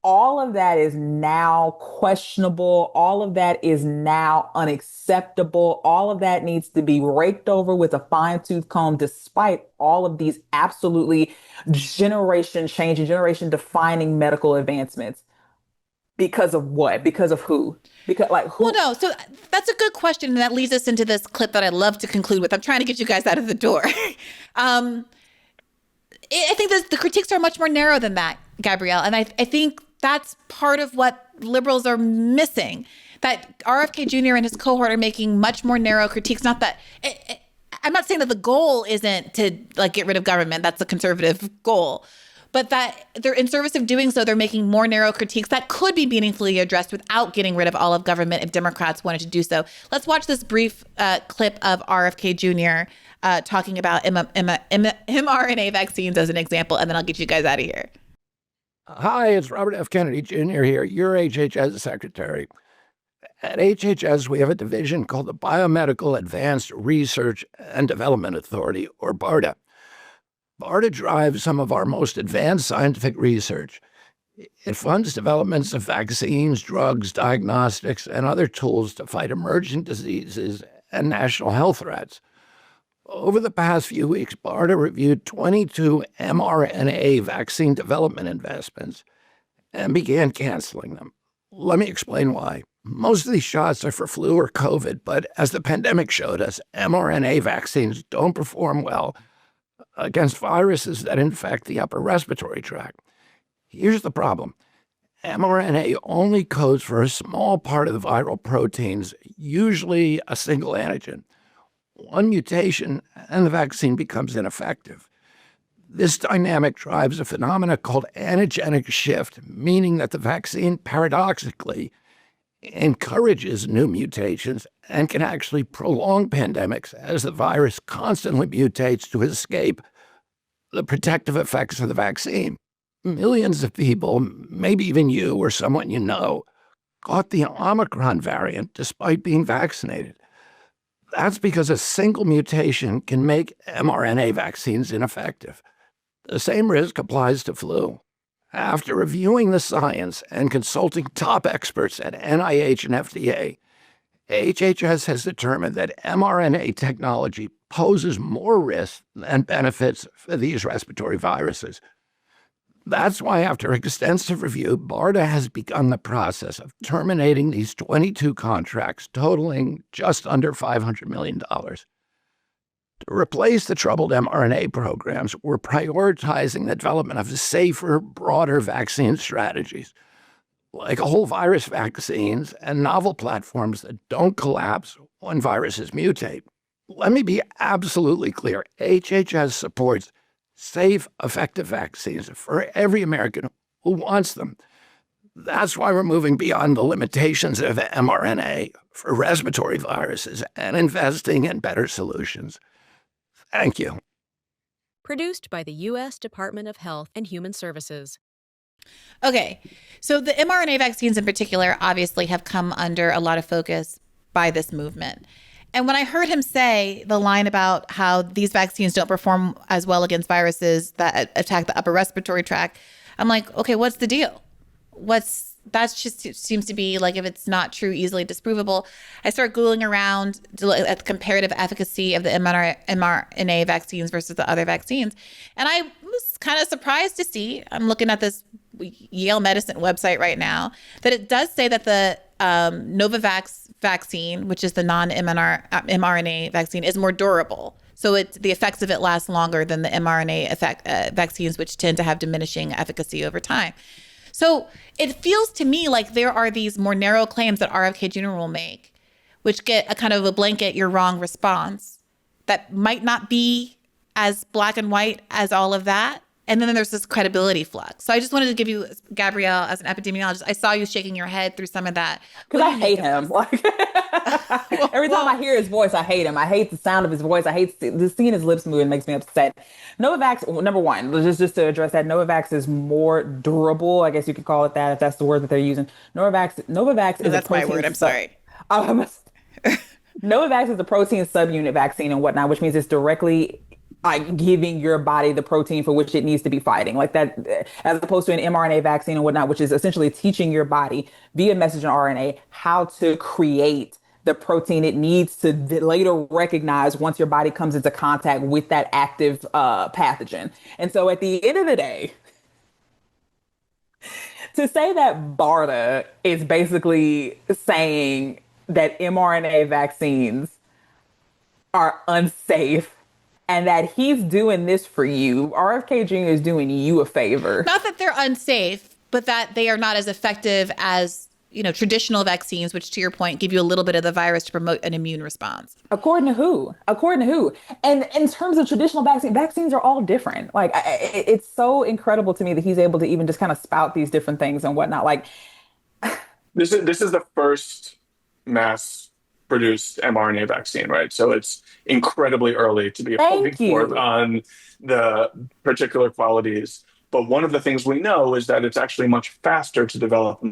All of that is now questionable. All of that is now unacceptable. All of that needs to be raked over with a fine-tooth comb, despite all of these absolutely generation-changing, generation-defining medical advancements. Because of what? Because of who? Because who? Well, no. So that's a good question, and that leads us into this clip that I'd love to conclude with. I'm trying to get you guys out of the door. I think the critiques are much more narrow than that, Gabrielle, and I think that's part of what liberals are missing. That RFK Jr. and his cohort are making much more narrow critiques. Not that I'm not saying that the goal isn't to get rid of government. That's a conservative goal. But that they're in service of doing so, they're making more narrow critiques that could be meaningfully addressed without getting rid of all of government if Democrats wanted to do so. Let's watch this brief clip of RFK Jr. Talking about mRNA vaccines as an example, and then I'll get you guys out of here. Hi, it's Robert F. Kennedy Jr. here, your HHS secretary. At HHS, we have a division called the Biomedical Advanced Research and Development Authority, or BARDA. BARDA drives some of our most advanced scientific research. It funds developments of vaccines, drugs, diagnostics, and other tools to fight emerging diseases and national health threats. Over the past few weeks, BARDA reviewed 22 mRNA vaccine development investments and began canceling them. Let me explain why. Most of these shots are for flu or COVID, but as the pandemic showed us, mRNA vaccines don't perform well against viruses that infect the upper respiratory tract. Here's the problem. mRNA only codes for a small part of the viral proteins, usually a single antigen. One mutation and the vaccine becomes ineffective. This dynamic drives a phenomenon called antigenic shift, meaning that the vaccine paradoxically encourages new mutations and can actually prolong pandemics as the virus constantly mutates to escape the protective effects of the vaccine. Millions of people, maybe even you or someone you know, caught the Omicron variant despite being vaccinated. That's because a single mutation can make mRNA vaccines ineffective. The same risk applies to flu. After reviewing the science and consulting top experts at NIH and FDA, HHS has determined that mRNA technology poses more risks than benefits for these respiratory viruses. That's why, after extensive review, BARDA has begun the process of terminating these 22 contracts totaling just under $500 million. To replace the troubled mRNA programs, we're prioritizing the development of safer, broader vaccine strategies, like whole virus vaccines and novel platforms that don't collapse when viruses mutate. Let me be absolutely clear. HHS supports safe, effective vaccines for every American who wants them. That's why we're moving beyond the limitations of mRNA for respiratory viruses and investing in better solutions. Thank you. Produced by the U.S. Department of Health and Human Services. Okay, so the mRNA vaccines in particular obviously have come under a lot of focus by this movement. And when I heard him say the line about how these vaccines don't perform as well against viruses that attack the upper respiratory tract, I'm like, okay, what's the deal? That just seems to be like, if it's not true, easily disprovable. I start Googling around to look at the comparative efficacy of the mRNA vaccines versus the other vaccines. And I was kind of surprised to see, I'm looking at this Yale Medicine website right now, that it does say that the Novavax vaccine, which is the non-mRNA vaccine, is more durable. So the effects of it last longer than the mRNA vaccines, which tend to have diminishing efficacy over time. So it feels to me like there are these more narrow claims that RFK Jr. will make, which get a kind of a blanket, you're wrong response that might not be as black and white as all of that. And then there's this credibility flux. So I just wanted to give you, Gabrielle, as an epidemiologist, I saw you shaking your head through some of that. Because I hate him. Like every time I hear his voice, I hate him. I hate the sound of his voice. I hate seeing his lips move. It makes me upset. Novavax, number one, just to address that, Novavax is more durable. I guess you could call it that if that's the word that they're using. Novavax is that's my word. I'm sorry. Novavax is a protein subunit vaccine and whatnot, which means it's directly giving your body the protein for which it needs to be fighting, like that, as opposed to an mRNA vaccine and whatnot, which is essentially teaching your body via messenger RNA how to create the protein it needs to later recognize once your body comes into contact with that active pathogen. And so at the end of the day, to say that BARDA is basically saying that mRNA vaccines are unsafe and that he's doing this for you, RFK Jr. is doing you a favor. Not that they're unsafe, but that they are not as effective as, traditional vaccines, which, to your point, give you a little bit of the virus to promote an immune response. According to who? And in terms of traditional vaccines are all different. Like, it's so incredible to me that he's able to even just kind of spout these different things and whatnot. Like, this is the first mass-produced mRNA vaccine, right? So it's incredibly early to be holding forth on the particular qualities. But one of the things we know is that it's actually much faster to develop.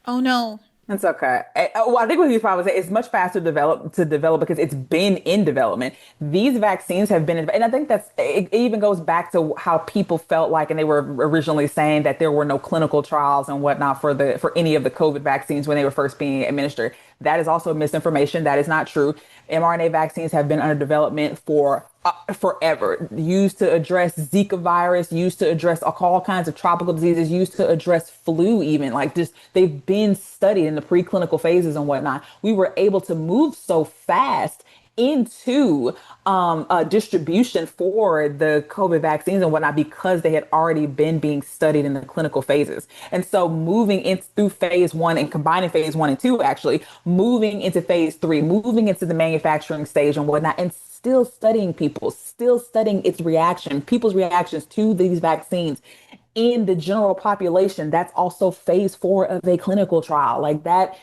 Oh, no. That's okay. I think what he's probably saying is much faster to develop because it's been in development. These vaccines have been, and I think it even goes back to how people felt like, and they were originally saying that there were no clinical trials and whatnot for any of the COVID vaccines when they were first being administered. That is also misinformation. That is not true. mRNA vaccines have been under development for forever, used to address Zika virus, used to address all kinds of tropical diseases, used to address flu even. Like, just they've been studied in the preclinical phases and whatnot. We were able to move so fast into distribution for the COVID vaccines and whatnot because they had already been being studied in the clinical phases. And so moving through phase 1 and combining phase 1 and 2, actually moving into phase 3, moving into the manufacturing stage and whatnot, and still studying people's reactions to these vaccines in the general population. That's also phase 4 of a clinical trial. Like that,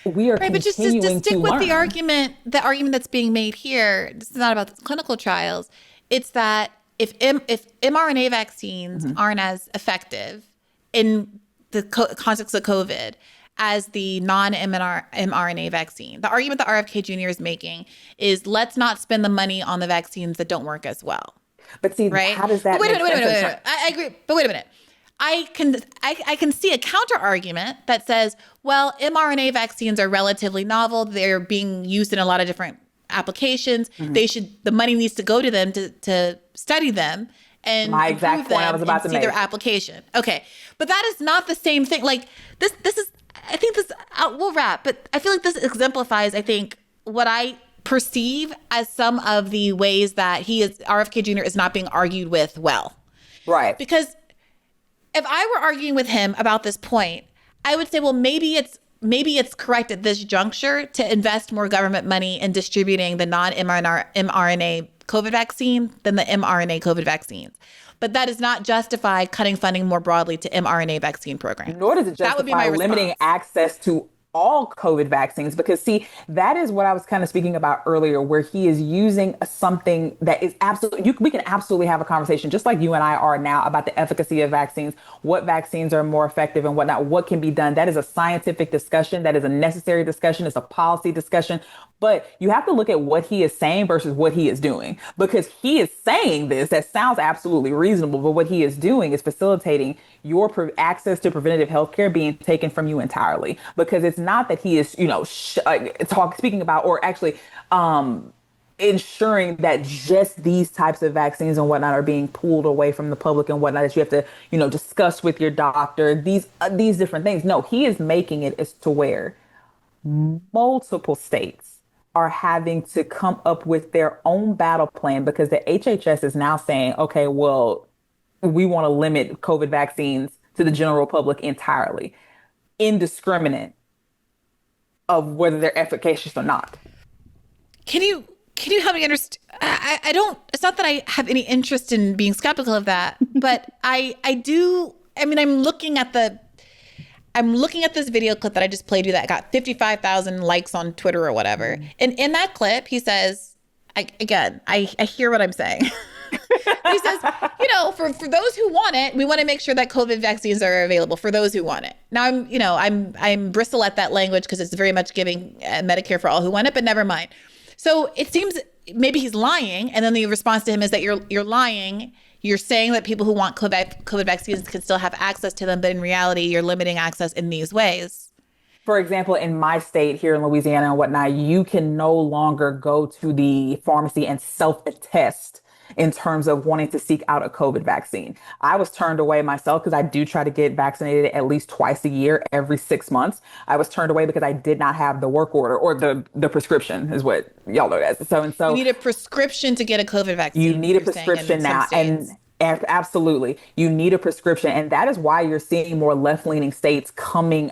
we are right, but just to stick with learn. the argument that's being made here, this is not about the clinical trials. It's that if mRNA vaccines aren't as effective in the context of COVID as the non-mRNA vaccine, the argument that RFK Jr. is making is let's not spend the money on the vaccines that don't work as well. But see, right? How does that wait make a minute. sense? I agree, but wait a minute. I can see a counter argument that says, well, mRNA vaccines are relatively novel. They're being used in a lot of different applications. The money needs to go to them to study them and my exact point I was about to make. See their application. Okay, but that is not the same thing. Like this is. I think this. We'll wrap, but I feel like this exemplifies, I think, what I perceive as some of the ways that RFK Jr. is not being argued with well. Right. Because if I were arguing with him about this point, I would say, well, maybe it's correct at this juncture to invest more government money in distributing the non-mRNA COVID vaccine than the mRNA COVID vaccines. but that does not justify cutting funding more broadly to mRNA vaccine programs. Nor does it That would be my justify limiting response. access to all COVID vaccines, because see, that is what I was kind of speaking about earlier, where he is using something that is absolutely, we can absolutely have a conversation just like you and I are now about the efficacy of vaccines, what vaccines are more effective and whatnot, what can be done. That is a scientific discussion. That is a necessary discussion. It's a policy discussion. But you have to look at what he is saying versus what he is doing, because he is saying this that sounds absolutely reasonable, but what he is doing is facilitating your access to preventative health care being taken from you entirely. Because it's not that he is, speaking about, or actually ensuring that just these types of vaccines and whatnot are being pulled away from the public and whatnot, that you have to, discuss with your doctor, these different things. No, he is making it as to where multiple states are having to come up with their own battle plan, because the HHS is now saying, okay, well, we want to limit COVID vaccines to the general public entirely, indiscriminate of whether they're efficacious or not. Can you help me understand? I don't, it's not that I have any interest in being skeptical of that, but I do. I mean, I'm looking at this video clip that I just played you that got 55,000 likes on Twitter or whatever. And in that clip, he says, I hear what I'm saying. He says, for those who want it, we want to make sure that COVID vaccines are available for those who want it. Now, I'm bristle at that language because it's very much giving Medicare for all who want it, but never mind. So it seems maybe he's lying. And then the response to him is that you're lying. You're saying that people who want COVID vaccines can still have access to them, but in reality, you're limiting access in these ways. For example, in my state here in Louisiana and whatnot, you can no longer go to the pharmacy and self-attest in terms of wanting to seek out a COVID vaccine. I was turned away myself because I do try to get vaccinated at least twice a year, every 6 months. I was turned away because I did not have the work order, or the prescription is what y'all know as. So you need a prescription to get a COVID vaccine. You need a prescription now. And absolutely, you need a prescription. And that is why you're seeing more left-leaning states coming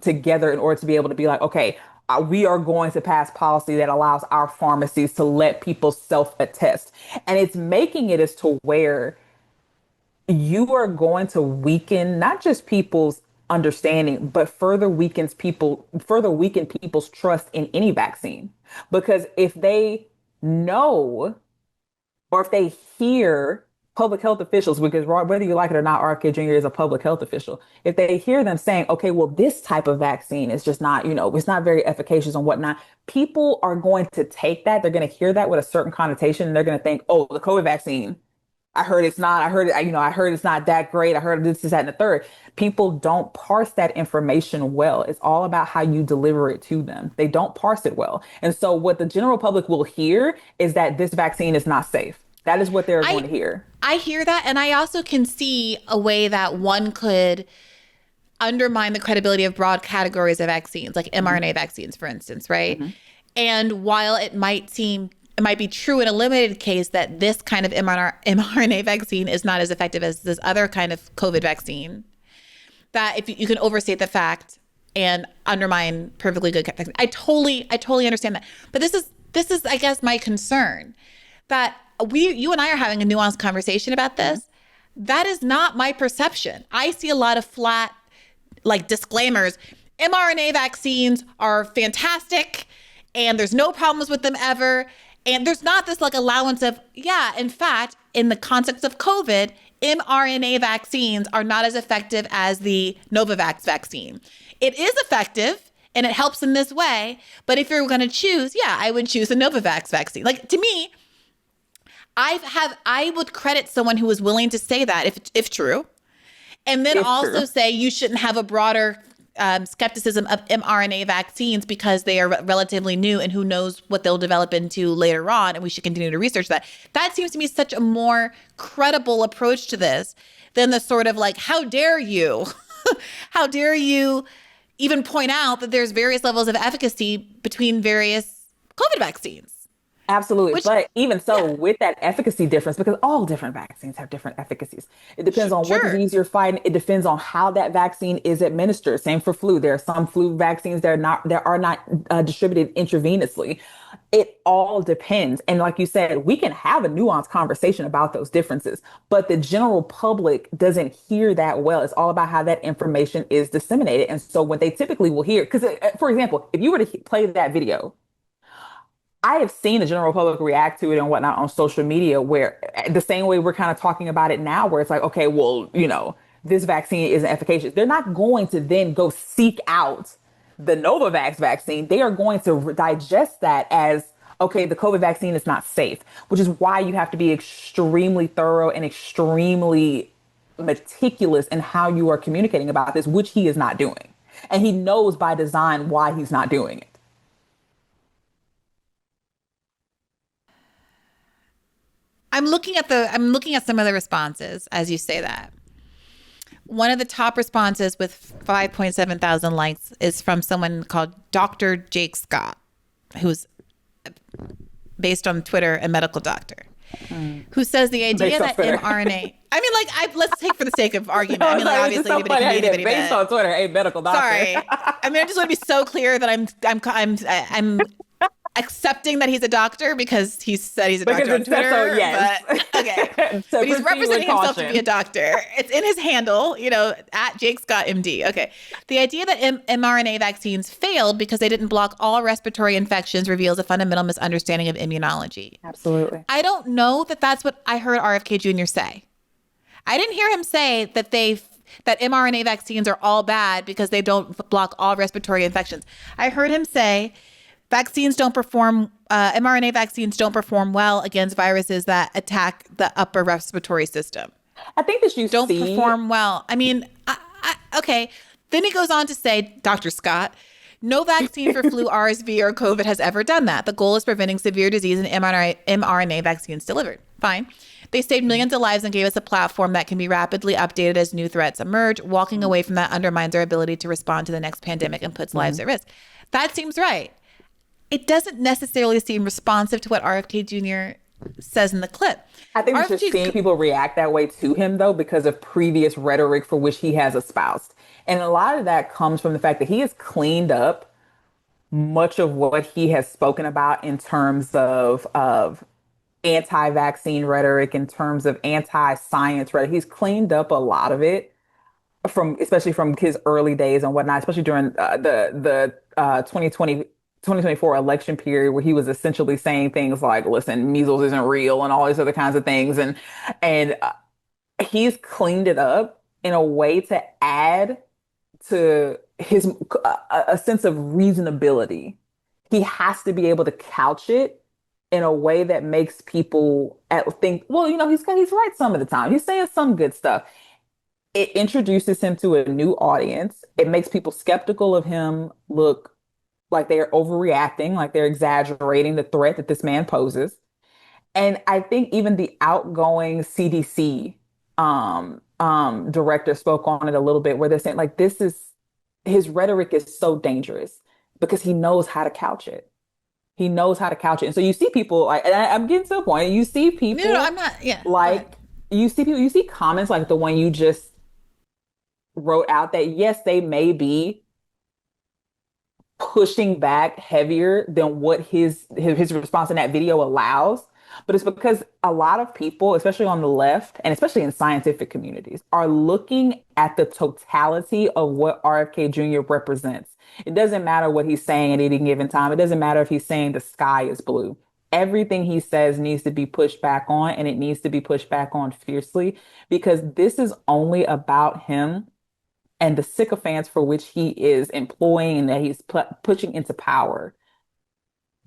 together in order to be able to be like, okay, we are going to pass policy that allows our pharmacies to let people self-attest. And it's making it as to where you are going to weaken not just people's understanding, but further weaken people's trust in any vaccine. Because if they know, or if they hear public health officials, because whether you like it or not, RFK Jr. is a public health official. If they hear them saying, okay, well, this type of vaccine is just not, it's not very efficacious and whatnot, people are going to take that. They're going to hear that with a certain connotation, and they're going to think, oh, the COVID vaccine, I heard it's not that great. I heard this, that, and the third. People don't parse that information well. It's all about how you deliver it to them. They don't parse it well. And so what the general public will hear is that this vaccine is not safe. That is what they're going to hear. I hear that. And I also can see a way that one could undermine the credibility of broad categories of vaccines, like mRNA vaccines, for instance, right? Mm-hmm. And while it might be true in a limited case that this kind of mRNA vaccine is not as effective as this other kind of COVID vaccine, that if you can overstate the fact and undermine perfectly good vaccine. I totally understand that. But this is, I guess, my concern, that you and I are having a nuanced conversation about this. Mm-hmm. That is not my perception. I see a lot of flat, disclaimers. mRNA vaccines are fantastic, and there's no problems with them ever. And there's not this allowance of, in fact, in the context of COVID, mRNA vaccines are not as effective as the Novavax vaccine. It is effective and it helps in this way. But if you're going to choose, I would choose the Novavax vaccine. To me, I would credit someone who is willing to say that if true, and then also say you shouldn't have a broader skepticism of mRNA vaccines because they are relatively new and who knows what they'll develop into later on, and we should continue to research that. That seems to me such a more credible approach to this than the sort of how dare you, how dare you even point out that there's various levels of efficacy between various COVID vaccines. Absolutely. But even so, with that efficacy difference, because all different vaccines have different efficacies. It depends on what disease you're fighting. It depends on how that vaccine is administered. Same for flu. There are some flu vaccines that are not distributed intravenously. It all depends. And like you said, we can have a nuanced conversation about those differences, but the general public doesn't hear that well. It's all about how that information is disseminated. And so what they typically will hear, because for example, if you were to play that video, I have seen the general public react to it and whatnot on social media where the same way we're kind of talking about it now, where it's like, okay, well, this vaccine isn't efficacious. They're not going to then go seek out the Novavax vaccine. They are going to digest that as, okay, the COVID vaccine is not safe, which is why you have to be extremely thorough and extremely meticulous in how you are communicating about this, which he is not doing. And he knows by design why he's not doing it. I'm looking at some of the responses as you say that. One of the top responses with 5.7 thousand likes is from someone called Dr. Jake Scott, who's based on Twitter, a medical doctor, who says the idea that mRNA. Let's take for the sake of argument. Obviously, anybody can be anybody. Based on Twitter, a medical doctor. Sorry, I just want to be so clear that I'm accepting that he's a doctor because he said he's a doctor on Twitter. So, yes. But, okay. But he's representing himself to be a doctor. It's in his handle, at Jake Scott MD. Okay. The idea that mRNA vaccines failed because they didn't block all respiratory infections reveals a fundamental misunderstanding of immunology. Absolutely. I don't know that that's what I heard RFK Jr. say. I didn't hear him say that that mRNA vaccines are all bad because they don't block all respiratory infections. I heard him say mRNA vaccines don't perform well against viruses that attack the upper respiratory system. I think that don't perform well. Okay. Then he goes on to say, Dr. Scott, no vaccine for flu, RSV, or COVID has ever done that. The goal is preventing severe disease in mRNA vaccines delivered. Fine. They saved millions of lives and gave us a platform that can be rapidly updated as new threats emerge. Walking away from that undermines our ability to respond to the next pandemic and puts lives at risk. That seems right. It doesn't necessarily seem responsive to what RFK Jr. says in the clip. I think we're just seeing people react that way to him, though, because of previous rhetoric for which he has espoused. And a lot of that comes from the fact that he has cleaned up much of what he has spoken about in terms of anti-vaccine rhetoric, in terms of anti-science rhetoric. He's cleaned up a lot of it, especially from his early days and whatnot, especially during the 2024 election period, where he was essentially saying things like, listen, measles isn't real and all these other kinds of things. And he's cleaned it up in a way to add to his a sense of reasonability. He has to be able to couch it in a way that makes people think, well, he's right some of the time. He's saying some good stuff. It introduces him to a new audience. It makes people skeptical of him look like they're overreacting, like they're exaggerating the threat that this man poses. And I think even the outgoing CDC director spoke on it a little bit, where they're saying, like, his rhetoric is so dangerous because he knows how to couch it. He knows how to couch it. And so you see people, like, and I'm getting to a point, you see people. No, I'm not, yeah. Like, you see comments like the one you just wrote out that, yes, they may be pushing back heavier than what his response in that video allows. But it's because a lot of people, especially on the left and especially in scientific communities, are looking at the totality of what RFK Jr. represents. It doesn't matter what he's saying at any given time. It doesn't matter if he's saying the sky is blue. Everything he says needs to be pushed back on, and it needs to be pushed back on fiercely, because this is only about him and the sycophants for which he is employing and that he's pushing into power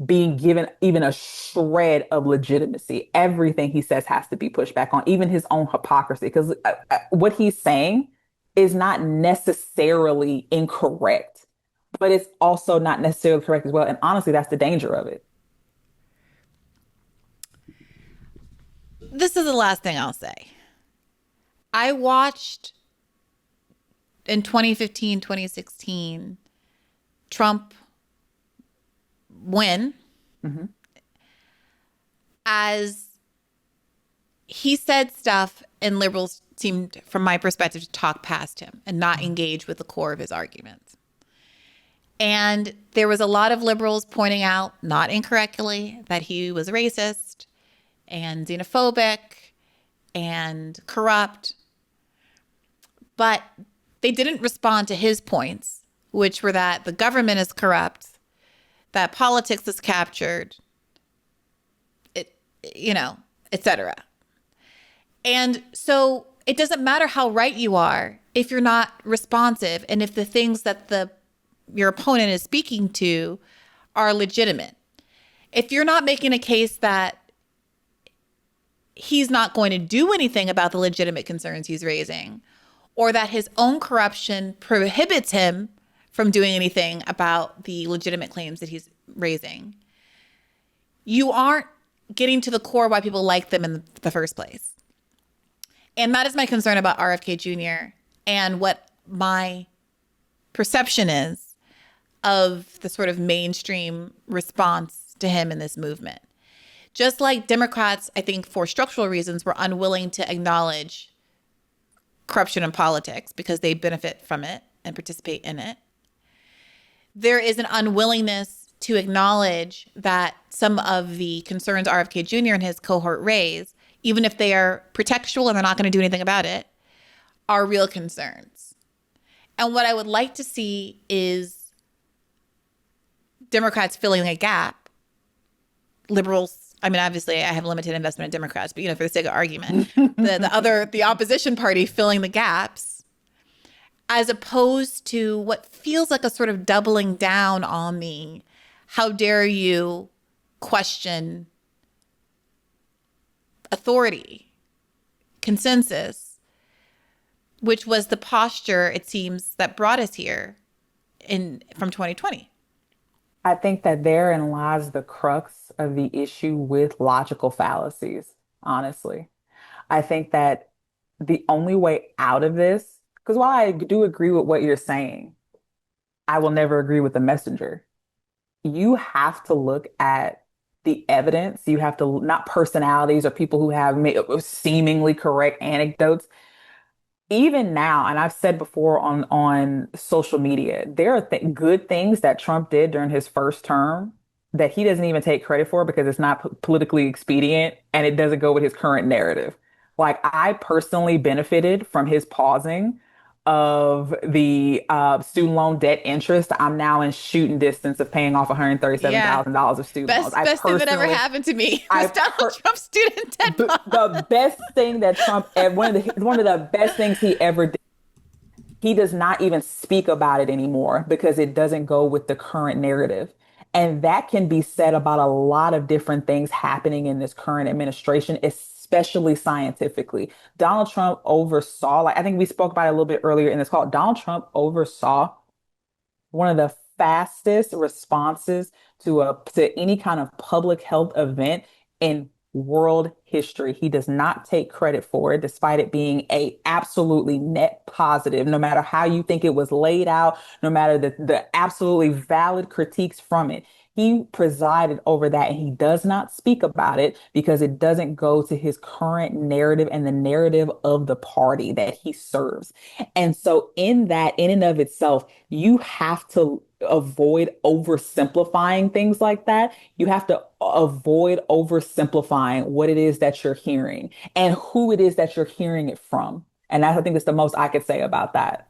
being given even a shred of legitimacy. Everything he says has to be pushed back on, even his own hypocrisy, because what he's saying is not necessarily incorrect, but it's also not necessarily correct as well. And honestly, that's the danger of it. This is the last thing I'll say. I watched in 2015, 2016, Trump win as he said stuff and liberals seemed, from my perspective, to talk past him and not engage with the core of his arguments. And there was a lot of liberals pointing out, not incorrectly, that he was racist and xenophobic and corrupt. But they didn't respond to his points, which were that the government is corrupt, that politics is captured, etc. And so it doesn't matter how right you are if you're not responsive and if the things that your opponent is speaking to are legitimate. If you're not making a case that he's not going to do anything about the legitimate concerns he's raising, or that his own corruption prohibits him from doing anything about the legitimate claims that he's raising, you aren't getting to the core why people like them in the first place. And that is my concern about RFK Jr. and what my perception is of the sort of mainstream response to him in this movement. Just like Democrats, I think for structural reasons, were unwilling to acknowledge corruption in politics because they benefit from it and participate in it. There is an unwillingness to acknowledge that some of the concerns RFK Jr. and his cohort raise, even if they are pretextual and they're not going to do anything about it, are real concerns. And what I would like to see is Democrats filling a gap. Liberals, I mean, obviously I have limited investment in Democrats, but for the sake of argument, the opposition party filling the gaps, as opposed to what feels like a sort of doubling down on the how dare you question authority, consensus, which was the posture, it seems, that brought us here from 2020. I think that therein lies the crux of the issue with logical fallacies, honestly. I think that the only way out of this, because while I do agree with what you're saying, I will never agree with the messenger. You have to look at the evidence. You have to, not personalities or people who have seemingly correct anecdotes. Even now, and I've said before on social media, there are good things that Trump did during his first term that he doesn't even take credit for because it's not politically expedient and it doesn't go with his current narrative. Like, I personally benefited from his pausing of the student loan debt interest. I'm now in shooting distance of paying off $137,000 of student loans. Best thing that ever happened to me was Donald Trump's student debt bond. The best thing that Trump, one of the best things he ever did, he does not even speak about it anymore because it doesn't go with the current narrative. And that can be said about a lot of different things happening in this current administration, especially scientifically. Donald Trump oversaw, like I think we spoke about it a little bit earlier in this call, Donald Trump oversaw one of the fastest responses to any kind of public health event in world history. He does not take credit for it, despite it being a absolutely net positive, no matter how you think it was laid out, no matter the absolutely valid critiques from it. He presided over that and he does not speak about it because it doesn't go to his current narrative and the narrative of the party that he serves. And so in and of itself, you have to avoid oversimplifying things like that. You have to avoid oversimplifying what it is that you're hearing and who it is that you're hearing it from. And that's, I think, is the most I could say about that.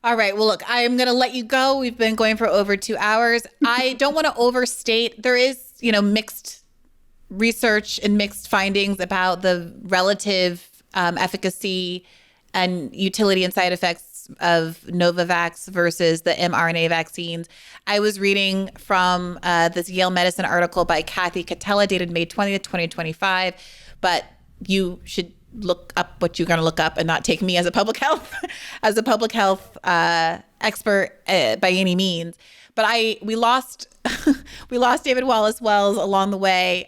All right. Well, look, I am going to let you go. We've been going for over 2 hours. I don't want to overstate. There is, mixed research and mixed findings about the relative efficacy and utility and side effects of Novavax versus the mRNA vaccines. I was reading from this Yale Medicine article by Kathy Catella dated May 20th, 2025, but you should look up what you're going to look up and not take me as a public health expert by any means. But we lost David Wallace-Wells along the way,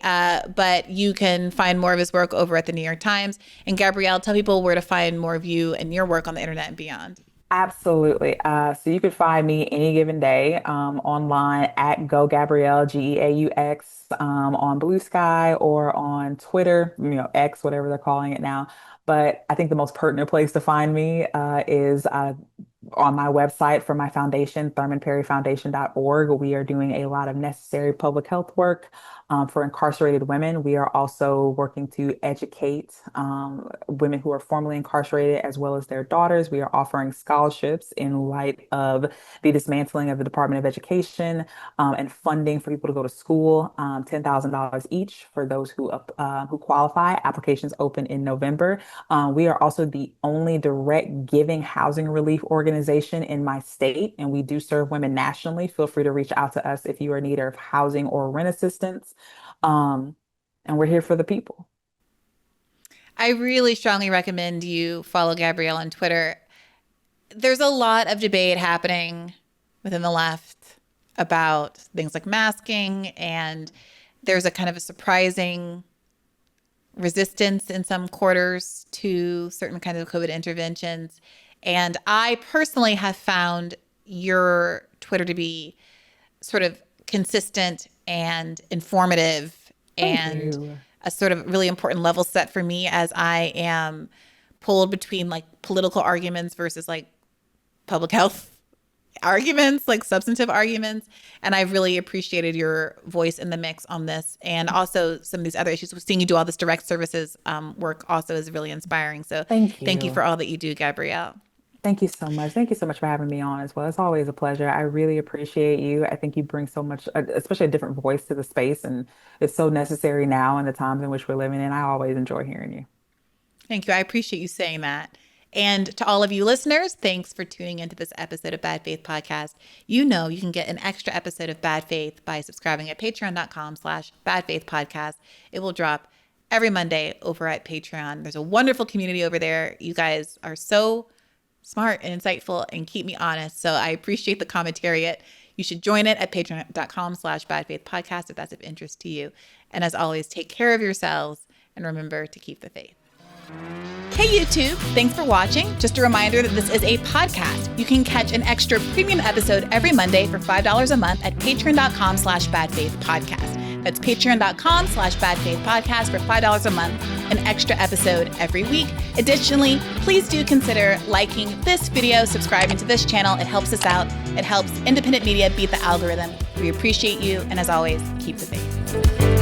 but you can find more of his work over at the New York Times. And Gabrielle, tell people where to find more of you and your work on the internet and beyond. Absolutely. So you can find me any given day online at Go Gabrielle, GEAUX, on Blue Sky or on Twitter, X, whatever they're calling it now. But I think the most pertinent place to find me is on my website for my foundation, thurmanperryfoundation.org, we are doing a lot of necessary public health work for incarcerated women. We are also working to educate women who are formerly incarcerated as well as their daughters. We are offering scholarships in light of the dismantling of the Department of Education and funding for people to go to school, $10,000 each for those who qualify. Applications open in November. We are also the only direct giving housing relief organization in my state, and we do serve women nationally. Feel free to reach out to us if you are in need of housing or rent assistance. And we're here for the people. I really strongly recommend you follow Gabrielle on Twitter. There's a lot of debate happening within the left about things like masking, and there's a kind of a surprising resistance in some quarters to certain kinds of COVID interventions. And I personally have found your Twitter to be sort of consistent and informative and a sort of really important level set for me as I am pulled between like political arguments versus like public health arguments, like substantive arguments. And I've really appreciated your voice in the mix on this. And also some of these other issues. Seeing you do all this direct services work also is really inspiring. So thank you for all that you do, Gabrielle. Thank you so much. Thank you so much for having me on as well. It's always a pleasure. I really appreciate you. I think you bring so much, especially a different voice to the space. And it's so necessary now in the times in which we're living in. I always enjoy hearing you. Thank you. I appreciate you saying that. And to all of you listeners, thanks for tuning into this episode of Bad Faith Podcast. You know you can get an extra episode of Bad Faith by subscribing at patreon.com/badfaithpodcast. It will drop every Monday over at Patreon. There's a wonderful community over there. You guys are so smart and insightful and keep me honest. So I appreciate the commentariat. You should join it at patreon.com/badfaithpodcast if that's of interest to you. And as always, take care of yourselves and remember to keep the faith. Hey YouTube, thanks for watching. Just a reminder that this is a podcast. You can catch an extra premium episode every Monday for $5 a month at patreon.com/badfaithpodcast. That's patreon.com/badfaithpodcast for $5 a month, an extra episode every week. Additionally, please do consider liking this video, subscribing to this channel. It helps us out. It helps independent media beat the algorithm. We appreciate you. And as always, keep the faith.